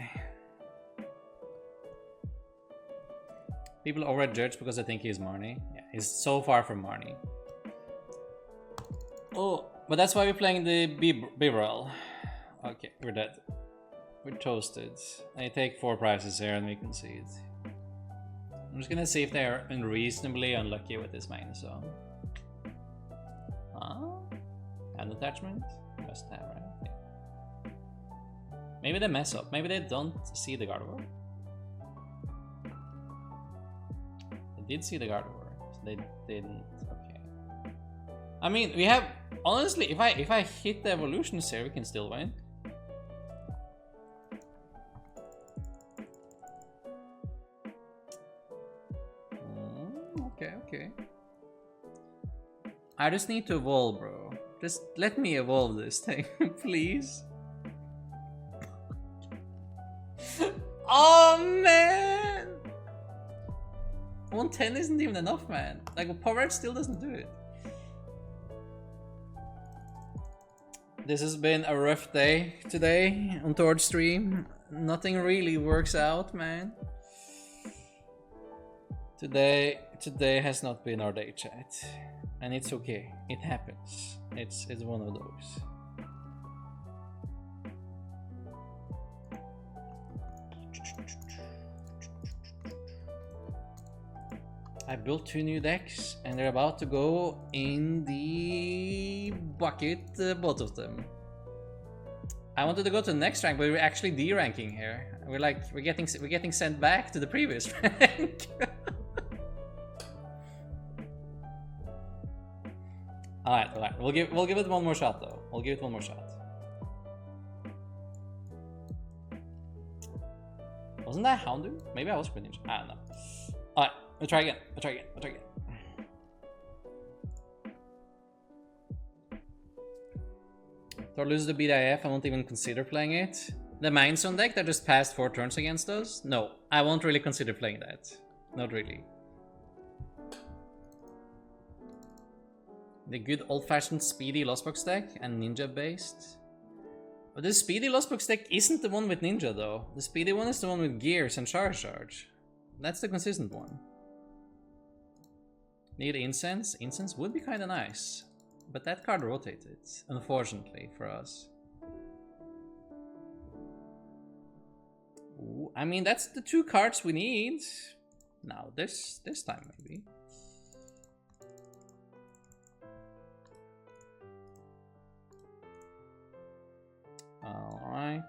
Speaker 1: People overjudge because I think he's Marnie. Yeah, he's so far from Marnie. Oh, but that's why we're playing the Bibarel. Okay, we're dead. We're toasted. I take 4 prizes here and we can see it. I'm just gonna see if they're unreasonably unlucky with this minus zone. Hand attachment? Must have, right? Yeah. Maybe they mess up. Maybe they don't see the Gardevoir. They did see the Gardevoir. So they didn't. Okay. I mean, we have honestly, if I hit the evolutions here, we can still win. Okay. I just need to evolve, bro. Just let me evolve this thing, please. Oh man! 110 isn't even enough, man. Like, Power still doesn't do it. This has been a rough day today on Torch stream. Nothing really works out, man. Today has not been our day, chat, and it's okay. It happens. It's one of those. I built 2 new decks, and they're about to go in the bucket, both of them. I wanted to go to the next rank, but we're actually D-ranking here. We're getting sent back to the previous rank. Alright. We'll give it one more shot though. We'll give it one more shot. Wasn't that Houndoom? Maybe I was Greninja. I don't know. Alright, we'll try again. Thor loses the BDIF, I won't even consider playing it. The Mindstone deck that just passed 4 turns against us? No, I won't really consider playing that. Not really. The good old-fashioned speedy Lost Box deck and Ninja based. But the speedy Lost Box deck isn't the one with Ninja though. The speedy one is the one with Gears and Charge. That's the consistent one. Need Incense? Incense would be kinda nice. But that card rotated, unfortunately for us. Ooh, I mean, that's the 2 cards we need. Now this time maybe. Alright.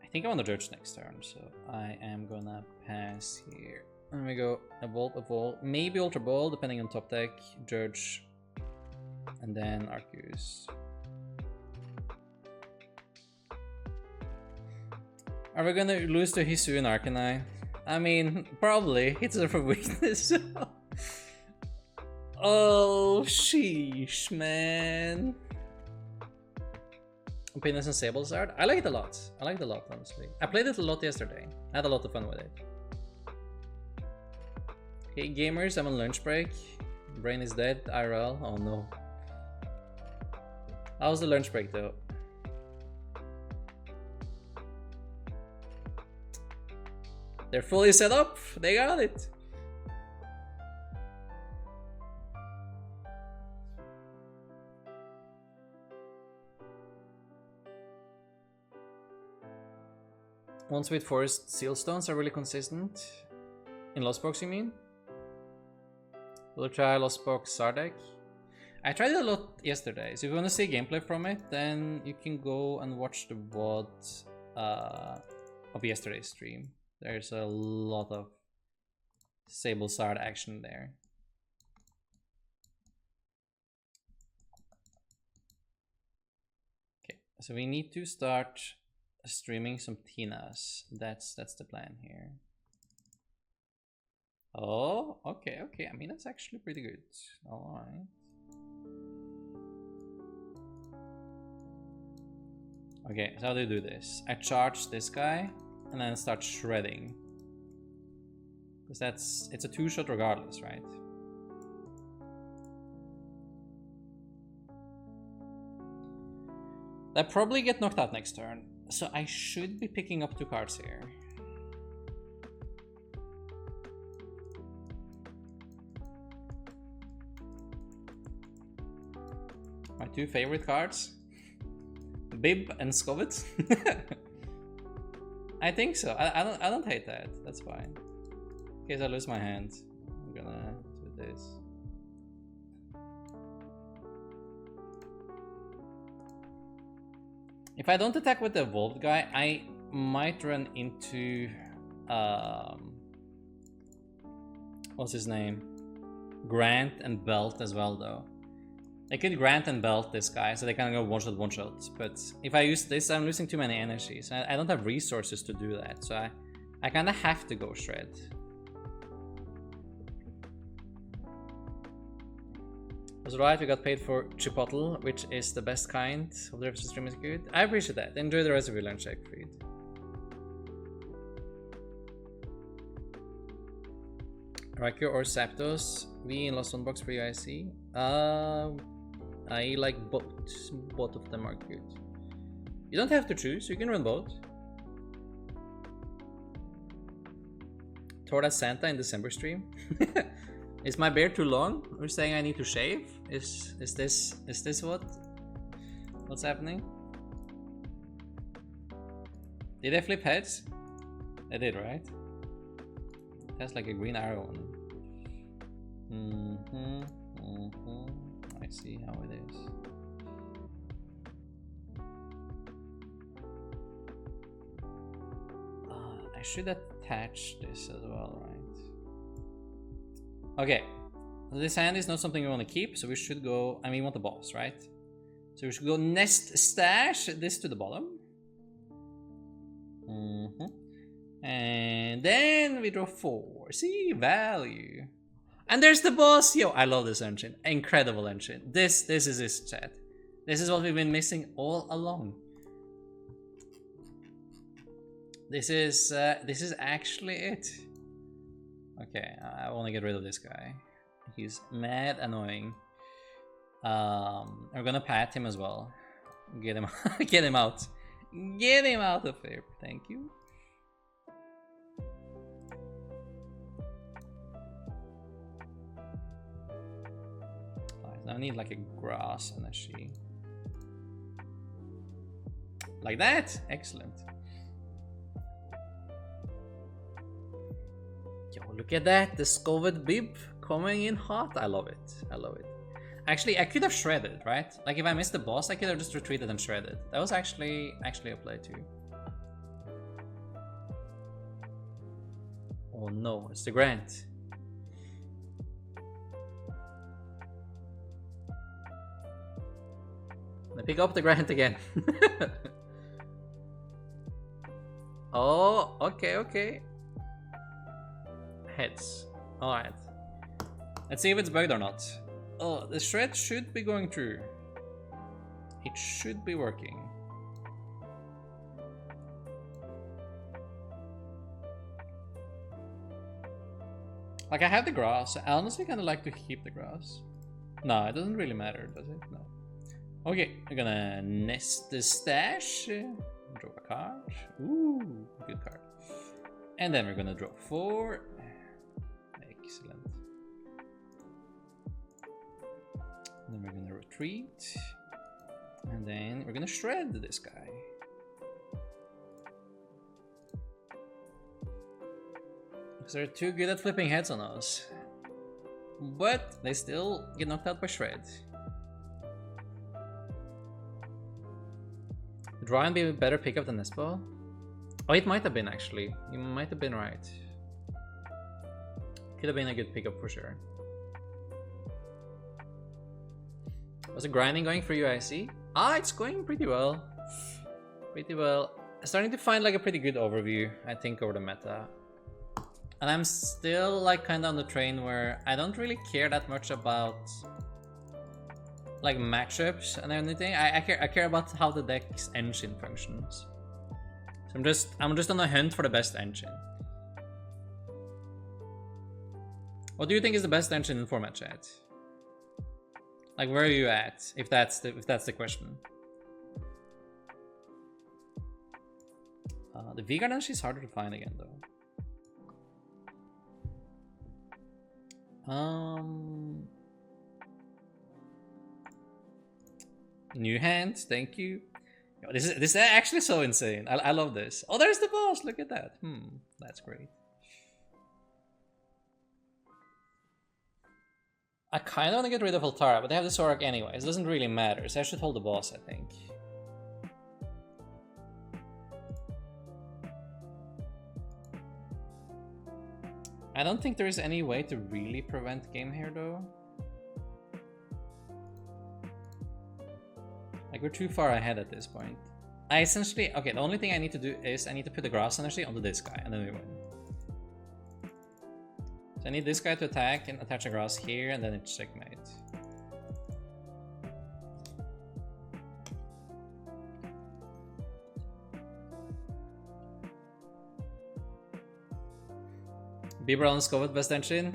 Speaker 1: I think I want to judge next turn, so I am gonna pass here. And we go evolve, maybe Ultra Ball, depending on top deck, judge, and then Arceus. Are we gonna lose to Hisu and Arcanine? I mean, probably. Hits are for weakness. Oh, sheesh, man. Opinions on Sablezard? I like it a lot. Honestly. I played it a lot yesterday. I had a lot of fun with it. Okay, gamers, I'm on lunch break. Brain is dead. IRL. Oh no. How's the lunch break though? They're fully set up. They got it. One Sweet Forest Sealstones are really consistent. In Lost Box, you mean? We'll try Lost Box Sardek. I tried it a lot yesterday, so if you want to see gameplay from it, then you can go and watch the VOD of yesterday's stream. There's a lot of Sable Sard action there. Okay, so we need to start streaming some Tinas. That's the plan here. Oh, okay. I mean, that's actually pretty good. All right. Okay, so how do you do this? I charge this guy and then start shredding. Because it's a two-shot regardless, right? That probably get knocked out next turn. So I should be picking up 2 cards here. My 2 favorite cards. Bib and Skwovet. I think so. I don't hate that. That's fine. In case I lose my hand, I'm gonna do this. If I don't attack with the Evolved guy, I might run into what's his name? Grant and Belt as well though. I could Grant and Belt this guy, so they kind of go one shot. But if I use this, I'm losing too many energies. I don't have resources to do that, so I kind of have to go Shred. Was right, we got paid for Chipotle, which is the best kind. Hope the rest of the stream is good. I appreciate that. Enjoy the rest of your lunch, Egg-Feed. Raikou or Zapdos? We in Lost One Box for you, I see. I like both. Both of them are good. You don't have to choose, you can run both. Torda Santa in December stream. Is my beard too long? We're saying I need to shave? Is this what's happening? Did I flip heads? I did, right? It has like a green arrow on it. I see how it is. I should attach this as well, right? Okay, this hand is not something we want to keep, so we should go. I mean, we want the boss, right? So we should go nest stash this to the bottom. And then we draw 4. See, value. And there's the boss. Yo, I love this engine. Incredible engine. This is his chat. This is what we've been missing all along. This is actually it. Okay, I want to get rid of this guy. He's mad annoying. We're gonna pat him as well. Get him get him out. Get him out of here. Thank you. Now I need like a grass energy. Like that? Excellent. Yo, look at that. The Skwovet Bib coming in hot. I love it. I love it. Actually, I could have shredded, right? Like if I missed the boss, I could have just retreated and shredded. That was actually a play too. Oh no, it's the Grant. I pick up the Grant again. Oh, okay. Heads. Alright. Let's see if it's bugged or not. Oh, the shred should be going through. It should be working. Like, I have the grass. I honestly kind of like to keep the grass. No, it doesn't really matter, does it? No. Okay, we're gonna nest the stash. Draw a card. Ooh, good card. And then we're gonna draw 4. Excellent. And then we're gonna retreat. And then we're gonna shred this guy. Because they're too good at flipping heads on us. But they still get knocked out by shred. Would Ryan be a better pickup than Nespo? Oh, it might have been actually. You might have been right. Could have been a good pickup for sure. Was the grinding going for you, I see? Ah, it's going pretty well. Pretty well. Starting to find like a pretty good overview, I think, over the meta. And I'm still like kind of on the train where I don't really care that much about like matchups and anything. I care about how the deck's engine functions. So I'm just on a hunt for the best engine. What do you think is the best engine in format chat? Like, where are you at? If that's the question. The V-Guard engine is harder to find again though. New hands, thank you. Yo, this is actually so insane. I love this. Oh, there's the boss. Look at that. That's great. I kind of want to get rid of Altara, but they have the Zorak anyways. It doesn't really matter, so I should hold the boss, I think. I don't think there is any way to really prevent game here, though. Like, we're too far ahead at this point. I essentially... Okay, the only thing I need to do is I need to put the grass energy onto this guy, and then we win. So I need this guy to attack and attach a grass here, and then it's checkmate. Bieber on Skwovet best engine?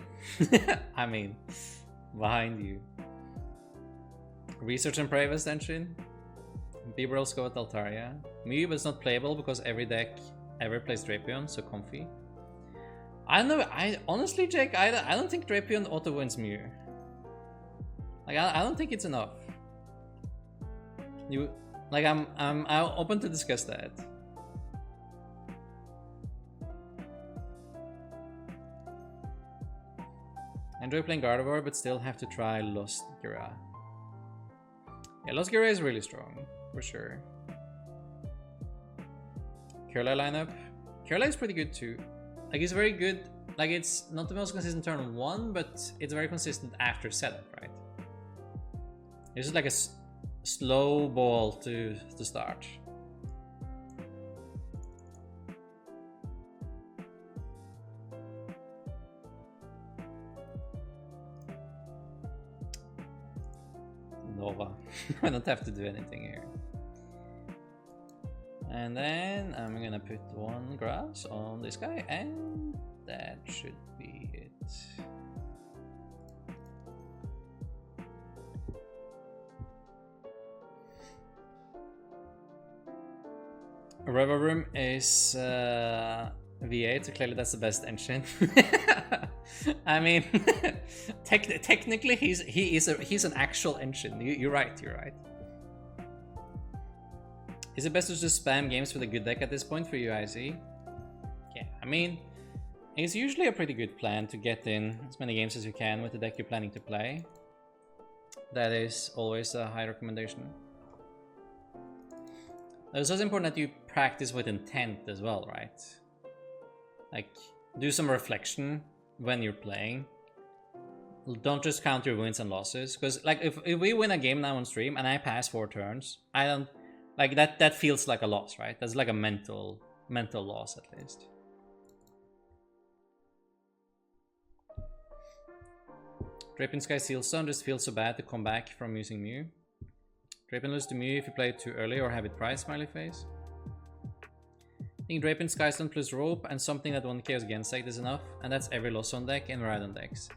Speaker 1: I mean, behind you. Research and Pray best engine? Bieber on Skwovet Altaria. Mew, but it's not playable because every deck ever plays Drapion, so comfy. I don't know. Honestly, Jake, I don't think Drapion auto wins Mew. Like, I don't think it's enough. I'm open to discuss that. Enjoy playing Gardevoir, but still have to try Lost Gira. Yeah, Lost Gira is really strong, for sure. Curly lineup. Curly is pretty good too. Like, it's very good. Like, it's not the most consistent turn 1, but it's very consistent after setup, right? It's just like a slow ball to start. Nova. I don't have to do anything here. And then I'm gonna put one grass on this guy, and that should be it. River Room is V8, so clearly that's the best engine. I mean, technically he's an actual engine. You're right. You're right. Is it best to just spam games with a good deck at this point for you, IC? Yeah, I mean, it's usually a pretty good plan to get in as many games as you can with the deck you're planning to play. That is always a high recommendation. It's also important that you practice with intent as well, right? Like, do some reflection when you're playing. Don't just count your wins and losses, because like if we win a game now on stream and I pass 4 turns, I don't like that feels like a loss, right? That's like a mental loss at least. Drapion Sky Seal Sun just feels so bad to come back from using Mew. Drapion lose to Mew if you play it too early or have it priced, smiley face. I think Drapion Sky Sun plus Rope and something that 1 Chaos Gensect is enough, and that's every loss on deck in Radiant decks,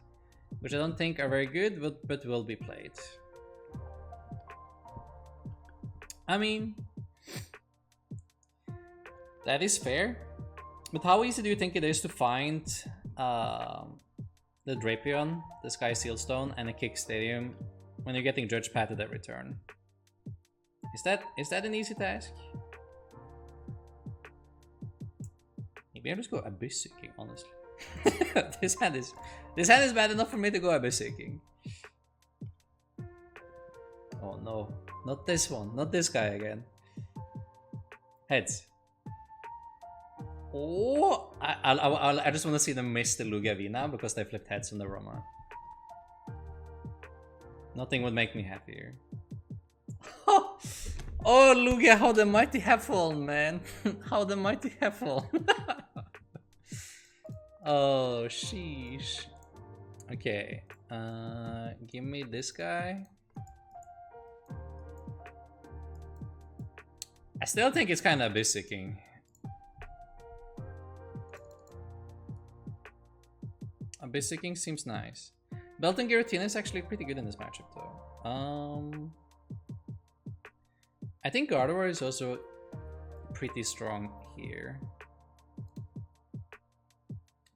Speaker 1: which I don't think are very good, but will be played. I mean, that is fair. But how easy do you think it is to find the Drapion, the Sky Sealstone, and a Kick Stadium when you're getting Judge Patted every turn? Is that an easy task? Maybe I'll just go Abyss Seeking, honestly. this hand is bad enough for me to go Abyss Seeking. Oh no, not this one, not this guy again. Heads. Oh, I just want to see them miss the Lugia now because they flipped heads on the Roma. Nothing would make me happier. Oh, Lugia, how the mighty have fallen, man. How the mighty have fallen. Oh, sheesh. Okay, give me this guy. I still think it's kind of Abyss Seeking. Abyss Seeking seems nice. Belt and Giratina is actually pretty good in this matchup though. I think Gardevoir is also pretty strong here.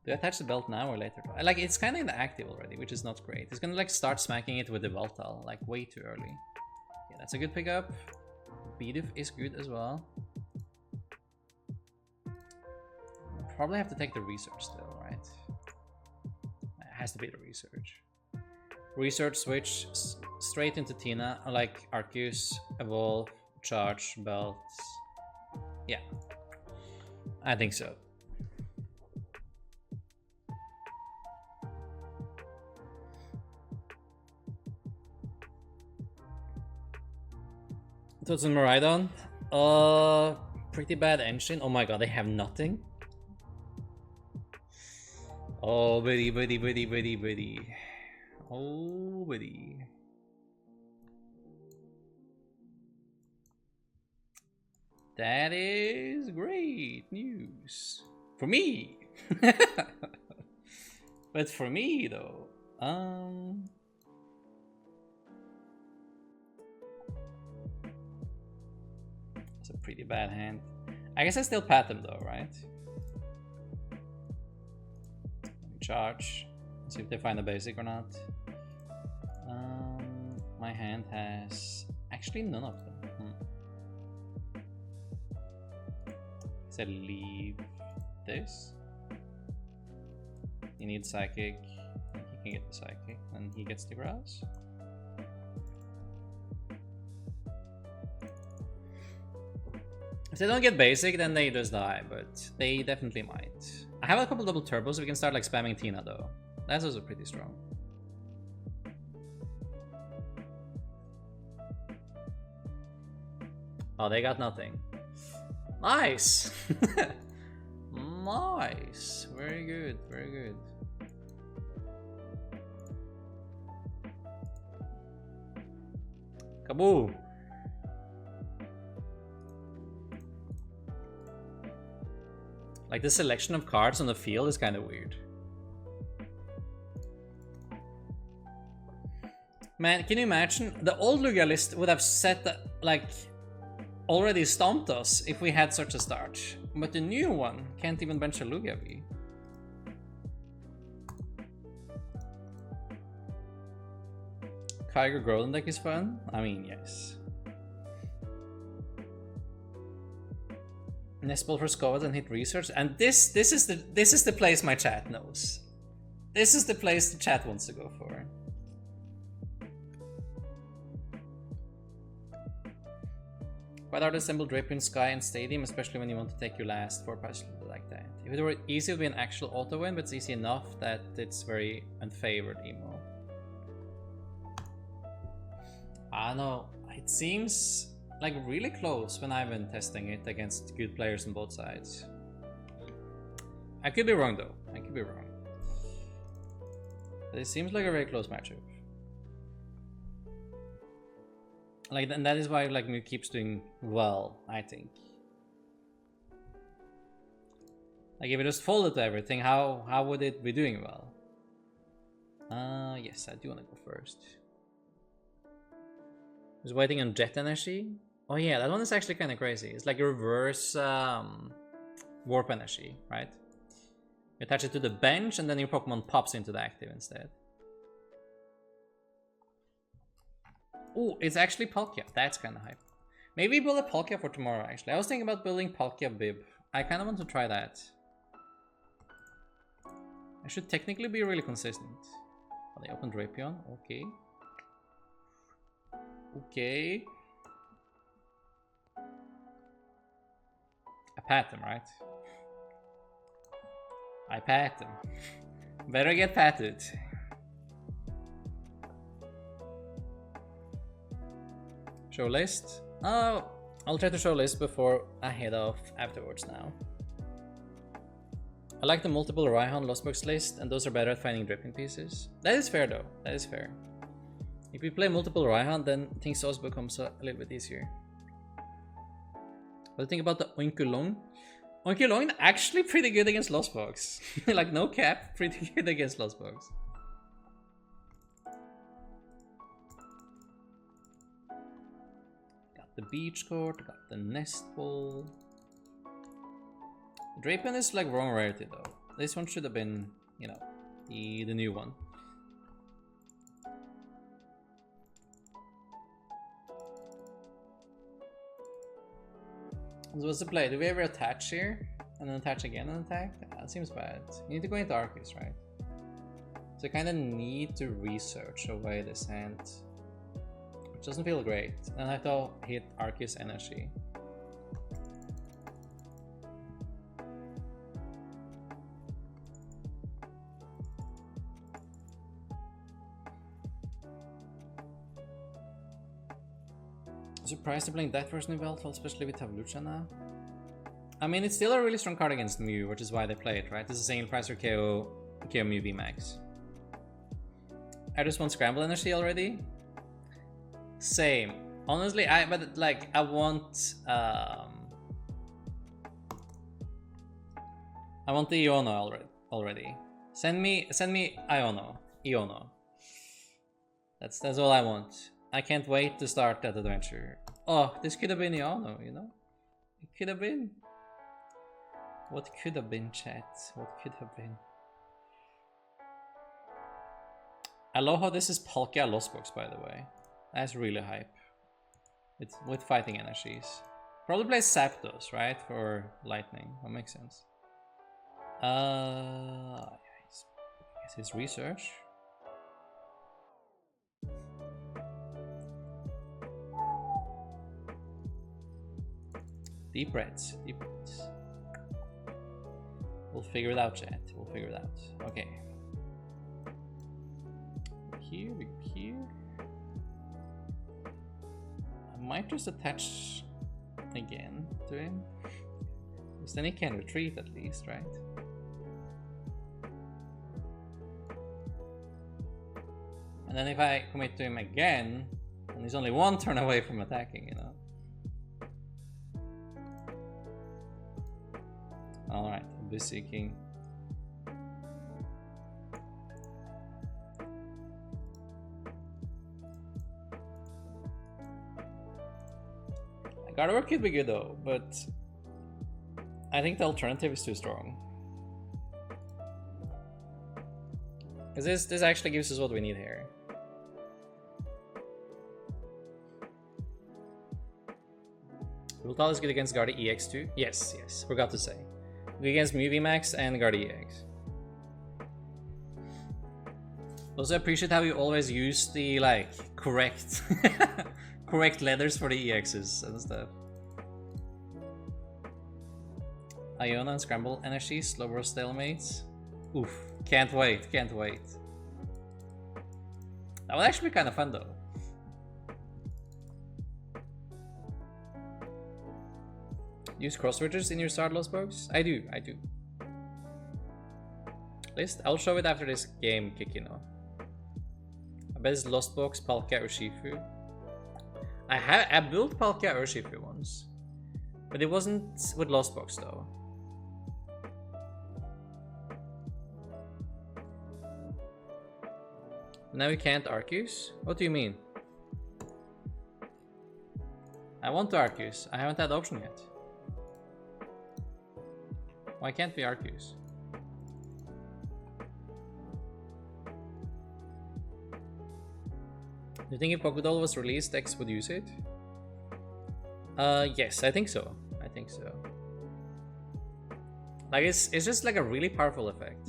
Speaker 1: Do I attach the belt now or later? Like, it's kind of inactive already, which is not great. It's gonna like start smacking it with the Veltal, like way too early. Yeah, that's a good pickup. Bidoof is good as well. Probably have to take the research still, right? It has to be the research. Research switch straight into Tina, like Arceus, Evolve, Charge, Belts. Yeah, I think so. Thoughts on Miraidon? Pretty bad engine. Oh my god, they have nothing. Oh, buddy. Oh, buddy. That is great news. For me. But for me, though. It's a pretty bad hand. I guess I still pat them, though, right? Charge. See if they find a basic or not. My hand has actually none of them. So leave this. He needs psychic. He can get the psychic, and he gets the grass. If they don't get basic, then they just die, but they definitely might. I have a couple double turbos, so we can start like spamming Tina though. That's also pretty strong. Oh, they got nothing. Nice! Nice! Very good, very good. Kaboom! Like, the selection of cards on the field is kind of weird. Man, can you imagine? The old Lugia list would have set that, like, already stomped us if we had such a start. But the new one can't even bench a Lugia V. Kyger Groudon deck is fun? I mean, yes. Nestball for Skwovet and hit research, and this is the place my chat knows. This is the place the chat wants to go for. Quite hard to assemble Drapion, Sky, and Stadium, especially when you want to take your last 4 passes like that. If it were easy, it would be an actual auto win, but it's easy enough that it's very unfavored emo. I don't know. It seems like really close when I've been testing it against good players on both sides. I could be wrong though. I could be wrong. But it seems like a very close matchup. Like, and that is why like Mew keeps doing well, I think. Like if it just folded to everything, how would it be doing well? Yes, I do want to go first. I was waiting on Jet Energy. Oh yeah, that one is actually kind of crazy. It's like a reverse warp energy, right? You attach it to the bench and then your Pokemon pops into the active instead. Oh, it's actually Palkia. That's kind of hype. Maybe build a Palkia for tomorrow, actually. I was thinking about building Palkia Bib. I kind of want to try that. I should technically be really consistent. Oh, they opened Drapion. Okay. Okay. I pat them, right? I pat them. Better get patted. Show list. Oh, I'll try to show list before I head off afterwards now. I like the multiple Raihan Lost Box list, and those are better at finding dripping pieces. That is fair though, that is fair. If you play multiple Raihan, then things also becomes a little bit easier. What do you think about the Oinkulong? Oinkulong actually pretty good against Lost Box. Like no cap, pretty good against Lost Box. The beach court, got the nest ball. Drapion is like wrong rarity though. This one should have been, you know, the new one. So what's the play? Do we ever attach here? And then attach again and attack? That seems bad. You need to go into Arceus, right? So I kinda need to research away this hand. Which doesn't feel great. And I have to hit Arceus energy. I'm surprised they're playing that version of Veltal, especially with Tavlucha now. I mean, it's still a really strong card against Mew, which is why they play it, right? This is a single price for KO Mew VMAX. I just want Scramble energy already. Same. Honestly, I want the Iono already. Send me Iono. That's all I want. I can't wait to start that adventure. Oh, this could have been Iono, you know? It could have been. What could have been, chat? What could have been? I love how this is Palkia Lost Box, by the way. That's really hype. It's with fighting energies. Probably play Zapdos, right? For lightning. That makes sense. I guess his research. Deep breaths. We'll figure it out, chat. We'll figure it out. Okay. Here. I might just attach again to him. Because then he can retreat at least, right? And then if I commit to him again, and he's only one turn away from attacking, you know. Alright, Abyss Seeking. Gardevoir could be good though, but I think the alternative is too strong. Because this actually gives us what we need here. Ultal is good against Guardi EX too? Yes, forgot to say. Good against Mew VMAX and Guardi EX. Also appreciate how you always use the like correct correct letters for the EXs and stuff. Iona and Scramble Energy, Slower Stalemates. Oof, can't wait. That would actually be kind of fun though. Use cross switchers in your start Lost Box? I do. List? I'll show it after this game, Kikino. I bet it's Lost Box, Palkia, Urshifu. I built Palkia Urshifu once. But it wasn't with Lost Box though. Now we can't Arceus? What do you mean? I want to Arceus. I haven't had the option yet. Why can't we Arceus? Do you think if Pokédoll was released, X would use it? Yes, I think so. I think so. Like, it's just like a really powerful effect.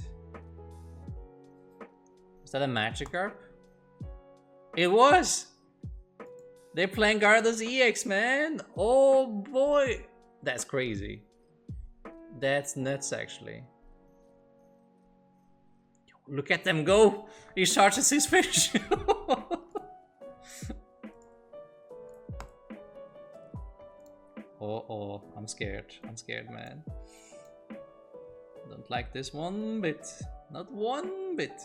Speaker 1: Is that a Magikarp? It was! They're playing Gyarados EX, man! Oh boy! That's crazy. That's nuts, actually. Look at them go! He charges his fish! Oh, I'm scared. I'm scared, man. Don't like this one bit. Not one bit.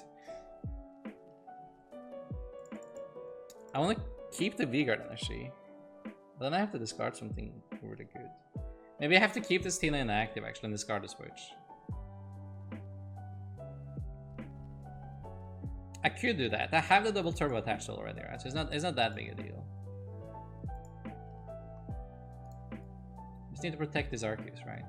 Speaker 1: I want to keep the V-Guard energy. But then I have to discard something really good. Maybe I have to keep this Tina inactive actually and discard the switch. I could do that. I have the double turbo attached already, right? So it's not that big a deal. Just need to protect this Arceus, right?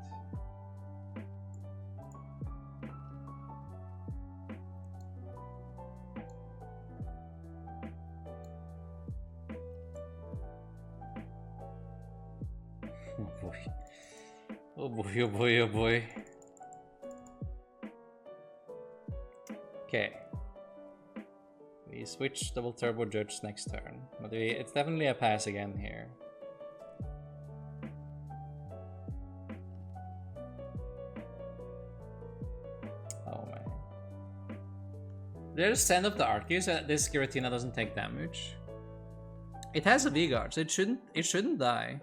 Speaker 1: Oh boy. Oh boy, oh boy, oh boy. Okay. We switch double turbo judge next turn. But it's definitely a pass again here. Oh man. Did I just send up the Arceus so that this Giratina doesn't take damage? It has a V-Guard, so it shouldn't die.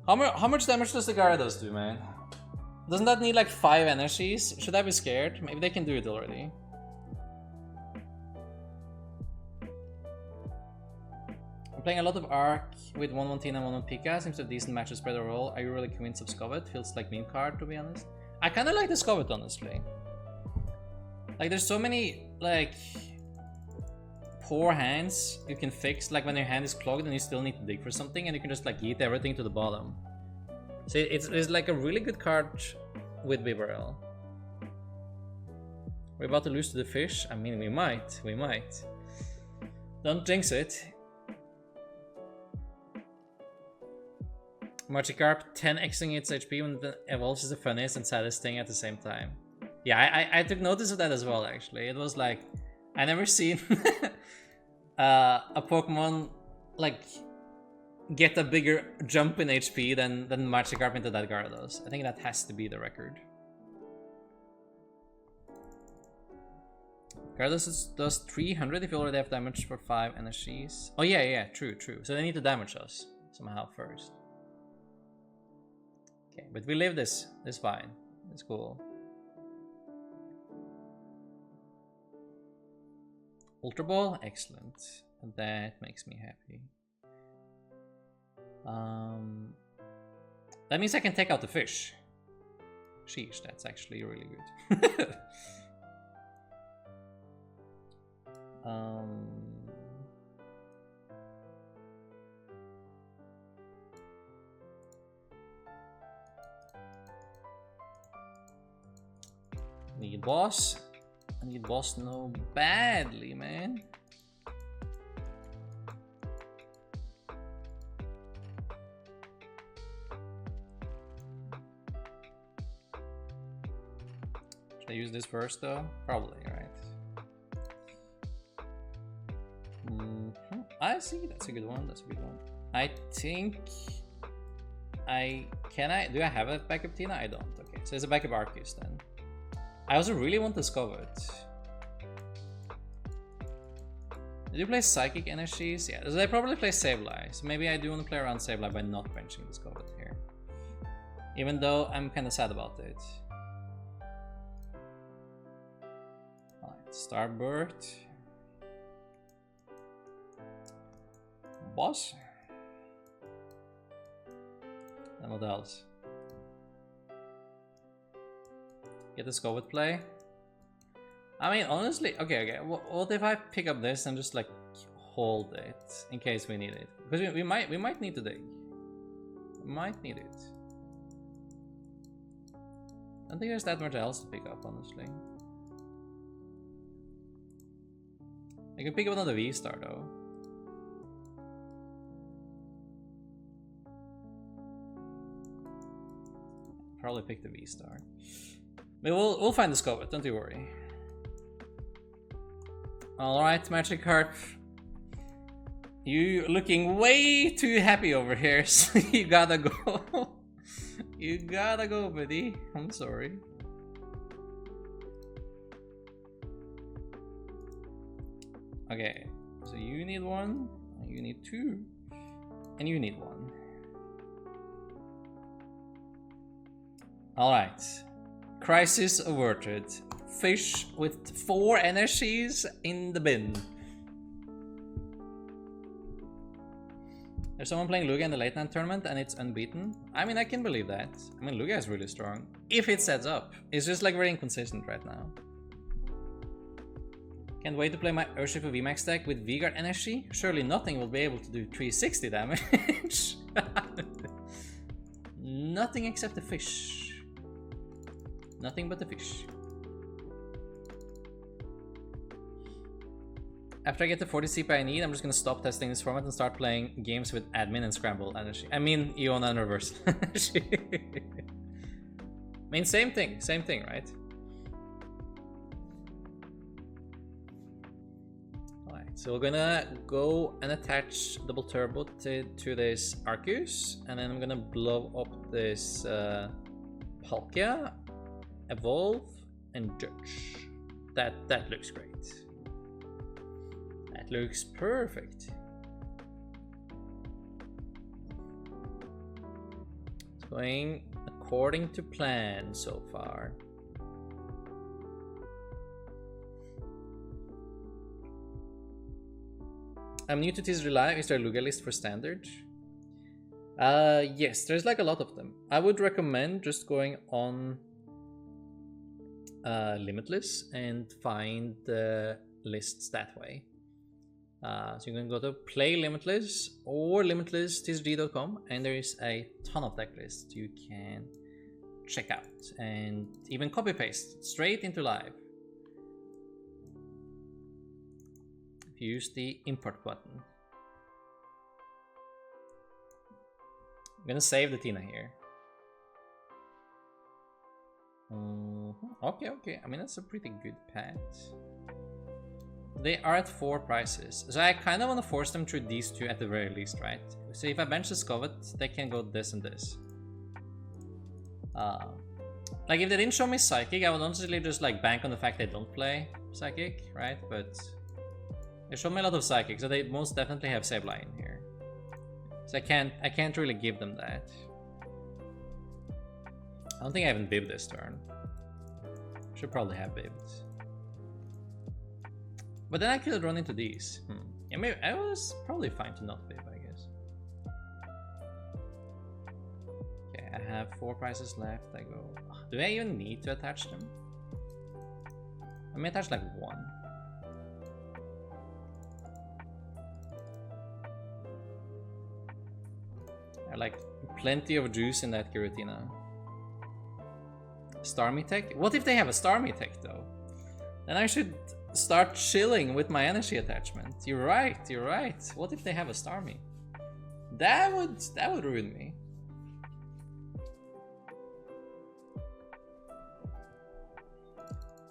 Speaker 1: How much damage does the Gyarados do, man? Doesn't that need like 5 energies? Should I be scared? Maybe they can do it already. I'm playing a lot of Arc with 1-1 Tina and 1-1 Pika. Seems a decent match spread overall. Are you really convinced of Skwovet? Feels like meme card, to be honest. I kind of like the Skwovet, honestly. Like, there's so many, like, poor hands you can fix, like when your hand is clogged and you still need to dig for something, and you can just like yeet everything to the bottom. So it's like a really good card with Bibarel. We're about to lose to the fish. I mean, we might. Don't jinx it. Magikarp 10xing its HP when it evolves is the funniest and saddest thing at the same time. Yeah, I took notice of that as well, actually. It was like, I never seen a Pokemon like get a bigger jump in HP than Magikarp into that Gyarados. I think that has to be the record. Gyarados does 300 if you already have damage for 5 energies. Oh yeah, true. So they need to damage us somehow first. Okay, but we live this. It's fine. It's cool. Ultra Ball, excellent. That makes me happy. That means I can take out the fish. Sheesh, that's actually really good. Need boss. I need boss no badly, man. Should I use this first though? Probably, right? I see, that's a good one, I think do I have a backup Tina? I don't. Okay, so it's a backup Arceus then. I also really want the Skwovet. Did you play Psychic Energies? Yeah, so they probably play Sableye. So maybe I do want to play around Sableye by not benching the Skwovet here. Even though I'm kind of sad about it. Alright, Starbird. Boss. And what else? Get the Skwovet play. I mean, honestly, okay. What if I pick up this and just like hold it in case we need it? Because we might need to dig. We might need it. I don't think there's that much else to pick up, honestly. I can pick up another V-Star though. Probably pick the V-Star. But we'll find the Skwovet, don't you worry. Alright, Magikarp. You looking way too happy over here, so you gotta go. You gotta go, buddy. I'm sorry. Okay, so you need one, you need two, and you need one. Alright. Crisis averted. Fish with 4 energies in the bin. There's someone playing Lugia in the late night tournament and it's unbeaten. I mean, I can believe that. I mean, Lugia is really strong. If it sets up. It's just like very inconsistent right now. Can't wait to play my Urshifu VMAX deck with V-Guard energy. Surely nothing will be able to do 360 damage. Nothing except the fish. Nothing but the fish. After I get the 40 CP I need, I'm just gonna stop testing this format and start playing games with admin and scramble energy. I mean, Iona and reverse energy. I mean, same thing, right? Alright, so we're gonna go and attach double turbo to this Arceus, and then I'm gonna blow up this Paldea Evolved and Judge. That looks great. That looks perfect. It's going according to plan so far. I'm new to TCG Live. Is there a Lugia list for standard? Yes, there's like a lot of them. I would recommend just going on Limitless and find the lists that way. So you can go to Play Limitless or limitlesstcg.com, and there is a ton of deck lists you can check out and even copy paste straight into live. If you use the import button. I'm gonna save the Tina here. Okay. I mean, that's a pretty good pet. They are at 4 prices, so I kind of want to force them through these two at the very least, right? So if I bench the Skwovet, they can go this and this. Like if they didn't show me Psychic, I would honestly just like bank on the fact they don't play Psychic, right? But they show me a lot of Psychic, so they most definitely have Sableye in here. So I can't really give them that. I don't think I haven't bibbed this turn. Should probably have bibbed. But then I could run into these. Yeah, maybe I was probably fine to not bib, I guess. Okay, I have 4 prices left. I go. Do I even need to attach them? I may attach like 1. I like plenty of juice in that Giratina. Starmie tech? What if they have a Starmie tech though? Then I should start chilling with my energy attachment. You're right. What if they have a Starmie? That would ruin me.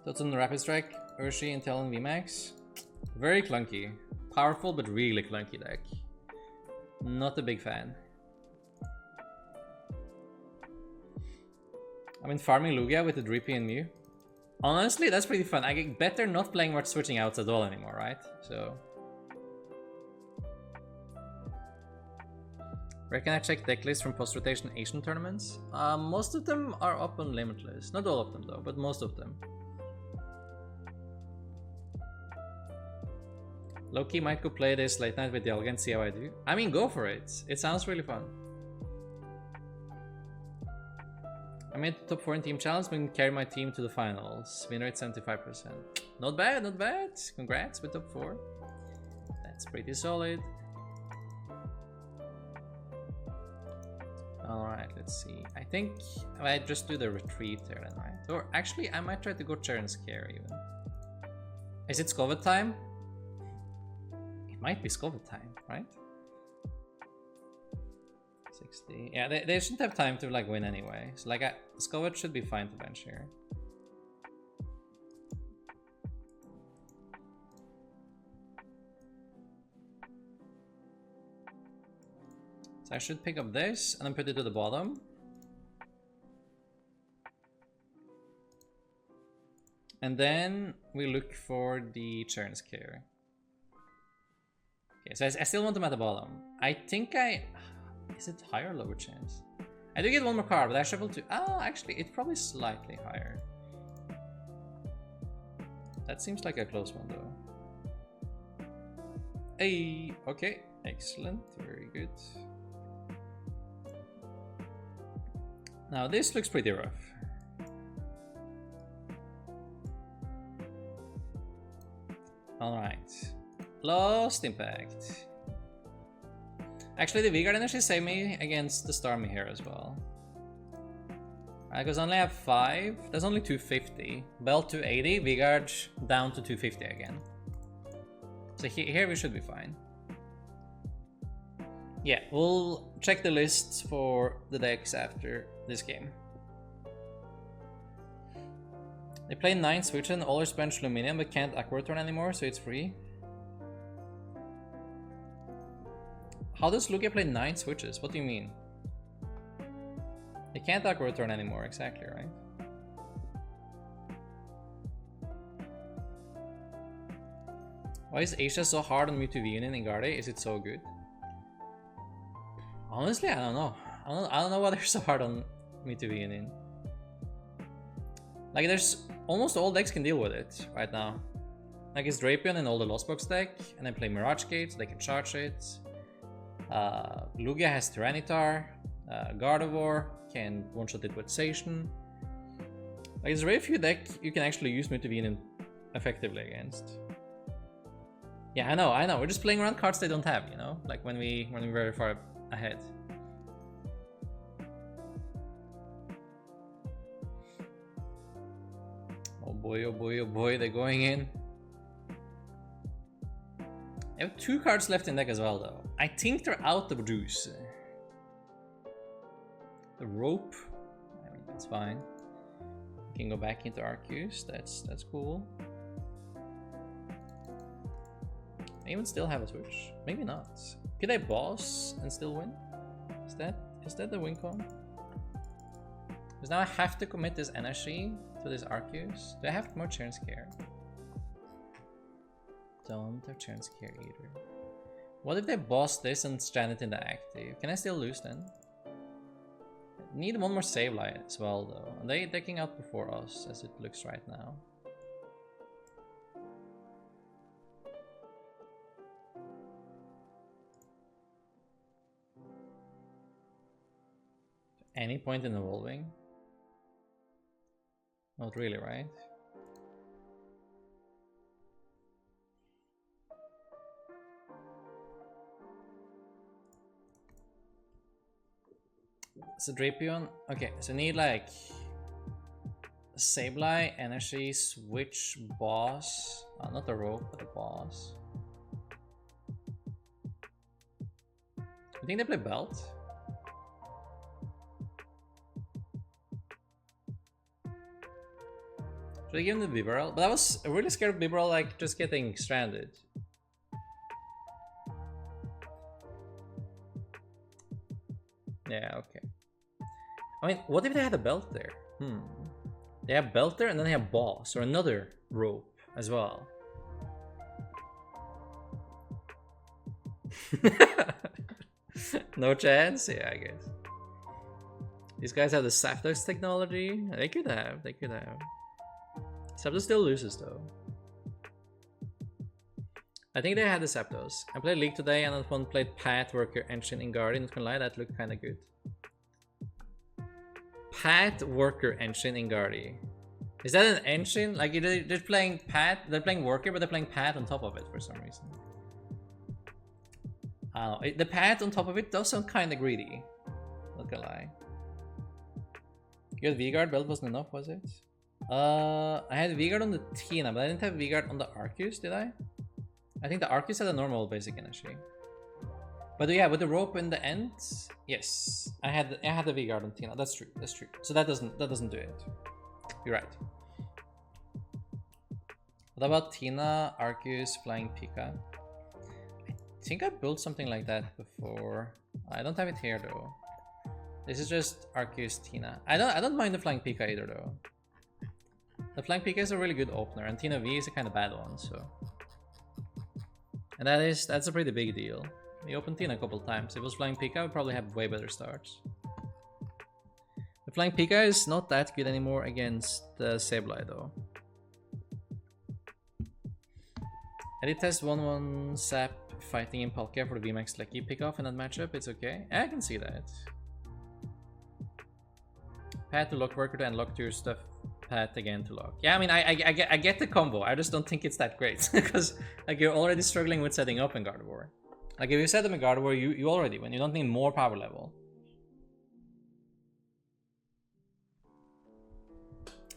Speaker 1: Thoughts on the Rapid Strike, Urshi, Intel, and VMAX? Very clunky. Powerful, but really clunky deck. Not a big fan. I mean, farming Lugia with the Drippy and Mew. Honestly, that's pretty fun. I get better not playing much switching outs at all anymore, right? So. Where can I check decklist from post-rotation Asian tournaments? Most of them are up on Limitless. Not all of them though, but most of them. Loki might go play this late night with Dialga and see how I do. I mean, go for it. It sounds really fun. I made the top 4 in team challenge, but can carry my team to the finals. Win rate 75%. Not bad, not bad. Congrats with top 4. That's pretty solid. Alright, let's see. I think I might just do the retreat there then, right? Or actually, I might try to go Churn Scare even. Is it Skwovet time? It might be Skwovet time, right? 60. Yeah, they shouldn't have time to like win anyway. So like, Skwovet should be fine to bench here. So I should pick up this and then put it to the bottom. And then we look for the Churn Scare. Okay, so I still want them at the bottom. I think is it higher or lower chance? I do get one more card, but I shuffle to... Oh, actually, it's probably slightly higher. That seems like a close one, though. Hey, okay. Excellent. Very good. Now, this looks pretty rough. Alright. Lost Impact. Actually, the V-Guard energy saved me against the Starmie here as well. Because I only have 5. That's only 250. Belt 280, V-Guard down to 250 again. So here we should be fine. Yeah, we'll check the lists for the decks after this game. They play 9 switch and always bench Luminium but can't Aqua Turn anymore, so it's free. How does Lugia play 9 switches? What do you mean? They can't Aqua Turn anymore, exactly, right? Why is Asia so hard on Mewtwo V Union in Garde? Is it so good? Honestly, I don't know. I don't know why they're so hard on Mewtwo V Union. Like, there's almost all decks can deal with it right now. Like, it's Drapion in all the Lost Box deck, and then play Mirage Gate so they can charge it. Lugia has Tyranitar, Gardevoir can one-shot it with Zacian. Like, there's very few decks you can actually use Mewtwo V Union effectively against. Yeah, I know. We're just playing around cards they don't have, you know? Like when we're very far ahead. Oh boy, oh boy, oh boy, they're going in. They have 2 cards left in deck as well, though. I think they're out of juice. The rope, I mean, that's fine. We can go back into Arceus. That's cool. I even still have a switch. Maybe not. Could I boss and still win? Is that the win con? Because now I have to commit this energy to this Arceus. Do I have more Churn Scare? Don't have Churn Scare either. What if they boss this and strand it in the active? Can I still lose then? Need one more save light as well though. Are they decking out before us as it looks right now? Any point in evolving? Not really, right? So Drapion, okay, so need like Sableye, Energy, Switch, Boss, not a rope, but a Boss. I think they play Belt. Should I give him the Bibarel? But I was really scared of Bibarel like just getting stranded. Yeah, okay. I mean, what if they had a belt there? They have belt there and then they have boss or another rope as well. No chance? Yeah, I guess. These guys have the Zapdos technology. They could have. Zapdos still loses though. I think they had the Zapdos. I played League today and one played Path Worker Engine in Guardian. Not gonna lie, that looked kinda good. Path Worker Engine in Guardian. Is that an engine? Like they're playing Pat, they're playing Worker, but they're playing Pat on top of it for some reason. I don't know. The Pat on top of it does sound kind of greedy. Not gonna lie. You had V-Guard build wasn't enough, was it? I had V-Guard on the Tina, but I didn't have V-Guard on the Arceus, did I? I think the Arceus had a normal basic energy. But yeah, with the rope in the end, yes, I had the V-Guard on Tina. That's true. That's true. So that doesn't do it. You're right. What about Tina, Arceus, Flying Pika? I think I built something like that before. I don't have it here though. This is just Arceus Tina. I don't mind the Flying Pika either though. The Flying Pika is a really good opener, and Tina V is a kind of bad one, so. And that's a pretty big deal. We opened Tina a couple times. If it was Flying Pika, I would probably have way better starts. The Flying Pika is not that good anymore against the Sableye though. I did test 1-1 Sap fighting in Palkia for the VMAX Lecky pickoff in that matchup. It's okay. I can see that. Pat to lock Worker to unlock your stuff. Pat again to lock. Yeah, I mean, I get the combo. I just don't think it's that great because like you're already struggling with setting up in Gardevoir. Like if you set them in Gardevoir, you already win. You don't need more power level.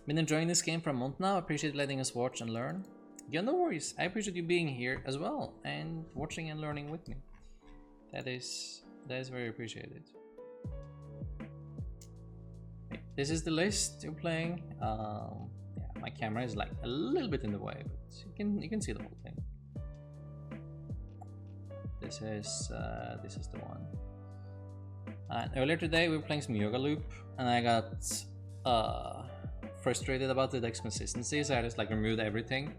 Speaker 1: Been enjoying this game for a month now. Appreciate letting us watch and learn. Yeah, no worries. I appreciate you being here as well and watching and learning with me. That is very appreciated. This is the list you're playing. Yeah, my camera is like a little bit in the way, but you can see the whole thing. This is the one. Earlier today we were playing some Yoga Loop, and I got frustrated about the deck's consistency, so I just like removed everything.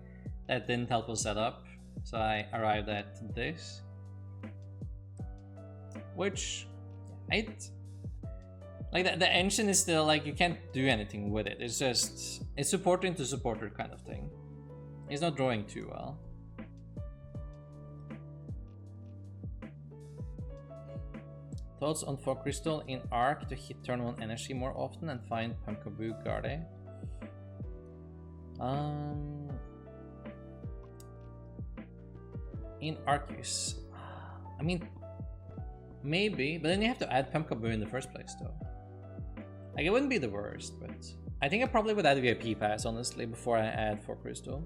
Speaker 1: That didn't help us set up, so I arrived at this, which like the engine is still like you can't do anything with it. It's just it's supporting to supporter kind of thing. It's not drawing too well. Thoughts on Fog Crystal in Arc to hit turn 1 energy more often and find Pumpkaboo Garde? In Arceus, I mean, maybe, but then you have to add Pumpkaboo in the first place though. Like it wouldn't be the worst, but I think I probably would add VIP pass honestly before I add Fog Crystal.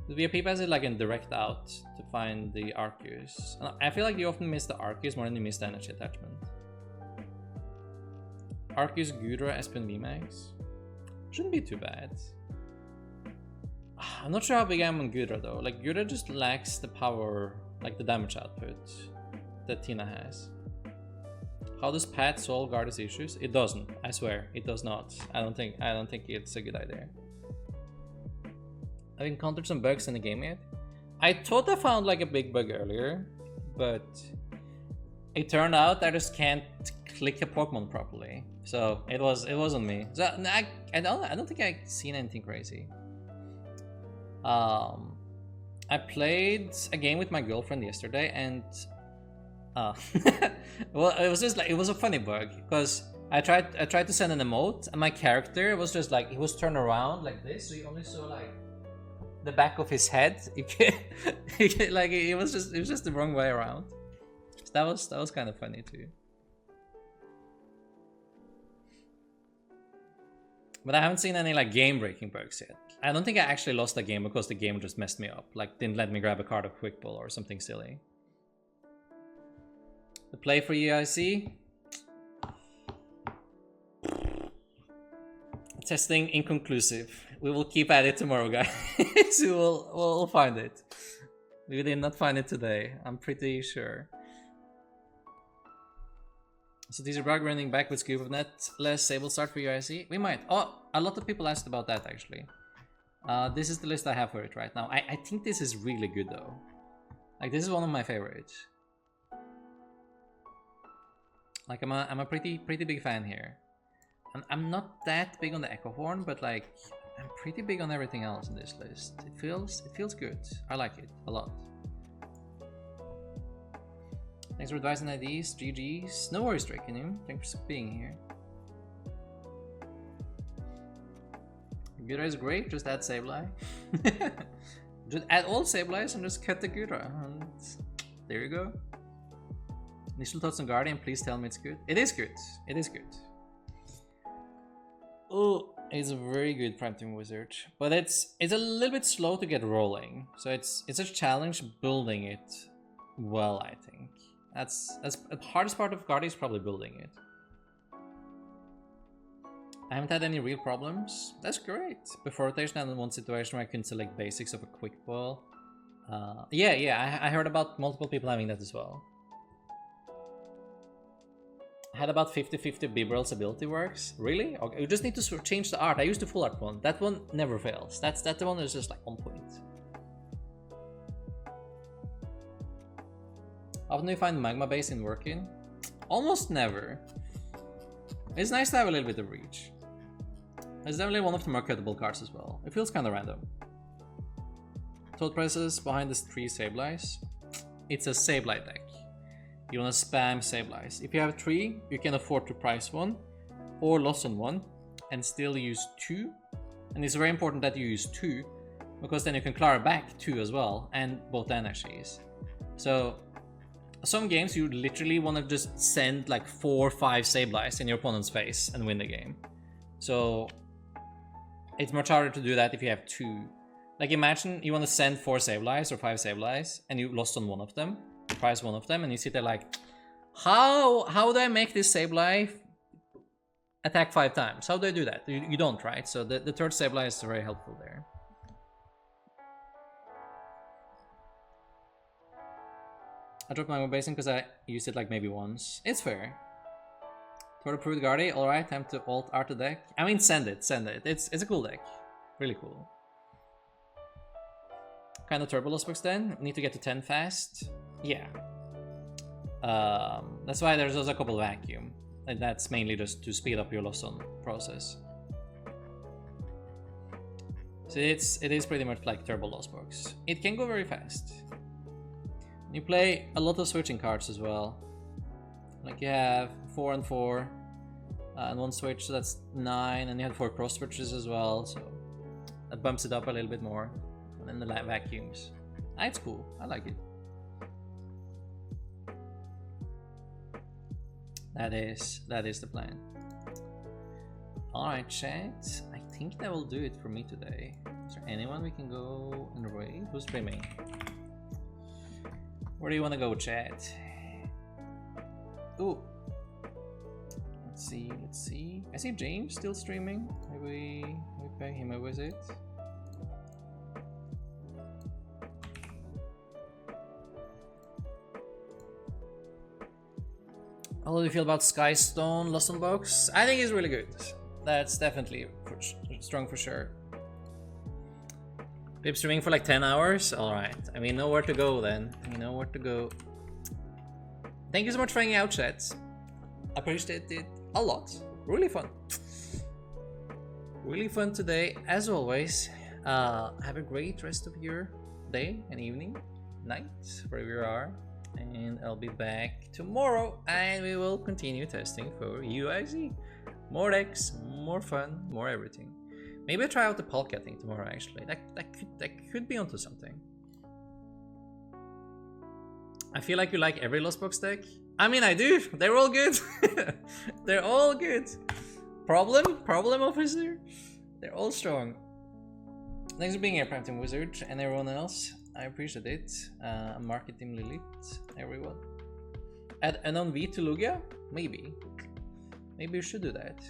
Speaker 1: The VIP pass is like a direct out to find the Arceus. I feel like you often miss the Arceus more than you miss the energy attachment. Arceus, Gudra, Espen, VMAX. Shouldn't be too bad. I'm not sure how big I am on Gudra though. Like Gudra just lacks the power, like the damage output that Tina has. How does Pat solve Garde's issues? It doesn't. I swear, it does not. I don't think it's a good idea. I've encountered some bugs in the game yet. I thought I found like a big bug earlier, but it turned out I just can't click a Pokemon properly. So it wasn't me. So I don't think I've seen anything crazy. I played a game with my girlfriend yesterday, and well, it was just like it was a funny bug because I tried to send an emote, and my character was just like he was turned around like this, so you only saw like the back of his head. Like it was just the wrong way around. So that was kind of funny too. But I haven't seen any like game-breaking bugs yet. I don't think I actually lost the game because the game just messed me up. Like didn't let me grab a card of Quick Ball or something silly. The play for UIC. Testing inconclusive. We will keep at it tomorrow, guys. we'll find it. We did not find it today. I'm pretty sure. So these are bug running back with Skwovet less Sable start for UIC. We might. Oh, a lot of people asked about that actually. This is the list I have for it right now. I think this is really good though. Like this is one of my favorites. Like I'm a pretty big fan here. I'm not that big on the Echo Horn, but like I'm pretty big on everything else in this list. It feels good. I like it a lot. Thanks for advice and IDs. GG's. No worries, Drakeanu. Thanks for being here. Gira is great, just add Sableye. Just add all Sableyes and just cut the Gira. And there you go. Initial thoughts on Guardian, please tell me it's good. It is good. It is good. Oh, it's a very good Prime Team Wizard. But it's a little bit slow to get rolling. So it's a challenge building it well, I think. That's the hardest part of Guardian is probably building it. I haven't had any real problems. That's great. Before rotation, I had one situation where I couldn't select basics of a quick ball. Yeah, I heard about multiple people having that as well. I had about 50-50 Bibrel's ability works. Really? Okay, you just need to change the art. I used the full art one. That one never fails. That's the one that's just like on point. How often do you find Magma Base in working? Almost never. It's nice to have a little bit of reach. It's definitely one of the more cuttable cards as well. It feels kind of random. Thought process behind this 3 Sableyes. It's a Sableye deck. You want to spam Sableyes. If you have 3, you can afford to price 1 or loss on 1 and still use 2. And it's very important that you use 2 because then you can clear back 2 as well and both energies. So some games you literally want to just send like 4 or 5 Sableyes in your opponent's face and win the game. So it's much harder to do that if you have 2. Like imagine you want to send 4 Sableyes or 5 Sableyes and you lost on one of them. Price one of them and you sit there like, how do I make this Sableye attack 5 times? How do I do that? You don't, right? So the third Sableye is very helpful there. I dropped my basing because I used it like maybe once. It's fair. Third approved Guardi, alright, time to alt art the deck. I mean send it. It's a cool deck. Really cool. Kind of turbo loss box then. Need to get to 10 fast. Yeah. That's why there's also a couple vacuum. And that's mainly just to speed up your loss on process. So it is pretty much like turbo loss box. It can go very fast. You play a lot of switching cards as well. Like you have 4 and 4 and 1 switch, so that's 9, and you have 4 cross switches as well, so that bumps it up a little bit more. And then the vacuums. It's cool. I like it. That is the plan. Alright, chat. I think that will do it for me today. Is there anyone we can go and raid? Who's streaming? Where do you want to go, chat? Ooh. Let's see. I see James still streaming. Maybe we pay him a visit. How do you feel about Skystone Lost on Box? I think it's really good. That's definitely strong for sure. Pip streaming for like 10 hours? Alright. I mean, know where to go then. You know where to go. Thank you so much for hanging out, chat. Appreciate it a lot. Really fun. Really fun today, as always. Have a great rest of your day and evening, night, wherever you are. And I'll be back tomorrow and we will continue testing for UIZ. More decks, more fun, more everything. Maybe I'll try out the Polka thing tomorrow actually. That could be onto something. I feel like you like every Lost Box deck. I mean I do. They're all good. They're all good. Problem officer. They're all strong. Thanks for being here, Prime Team Wizard, and everyone else. I appreciate it. Market Team Lilith, everyone. Add Unknown V to Lugia? Maybe. Maybe you should do that.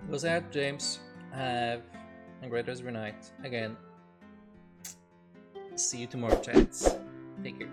Speaker 1: Goes out, James. Have a great rest of your night. Again, see you tomorrow, chats. Take care.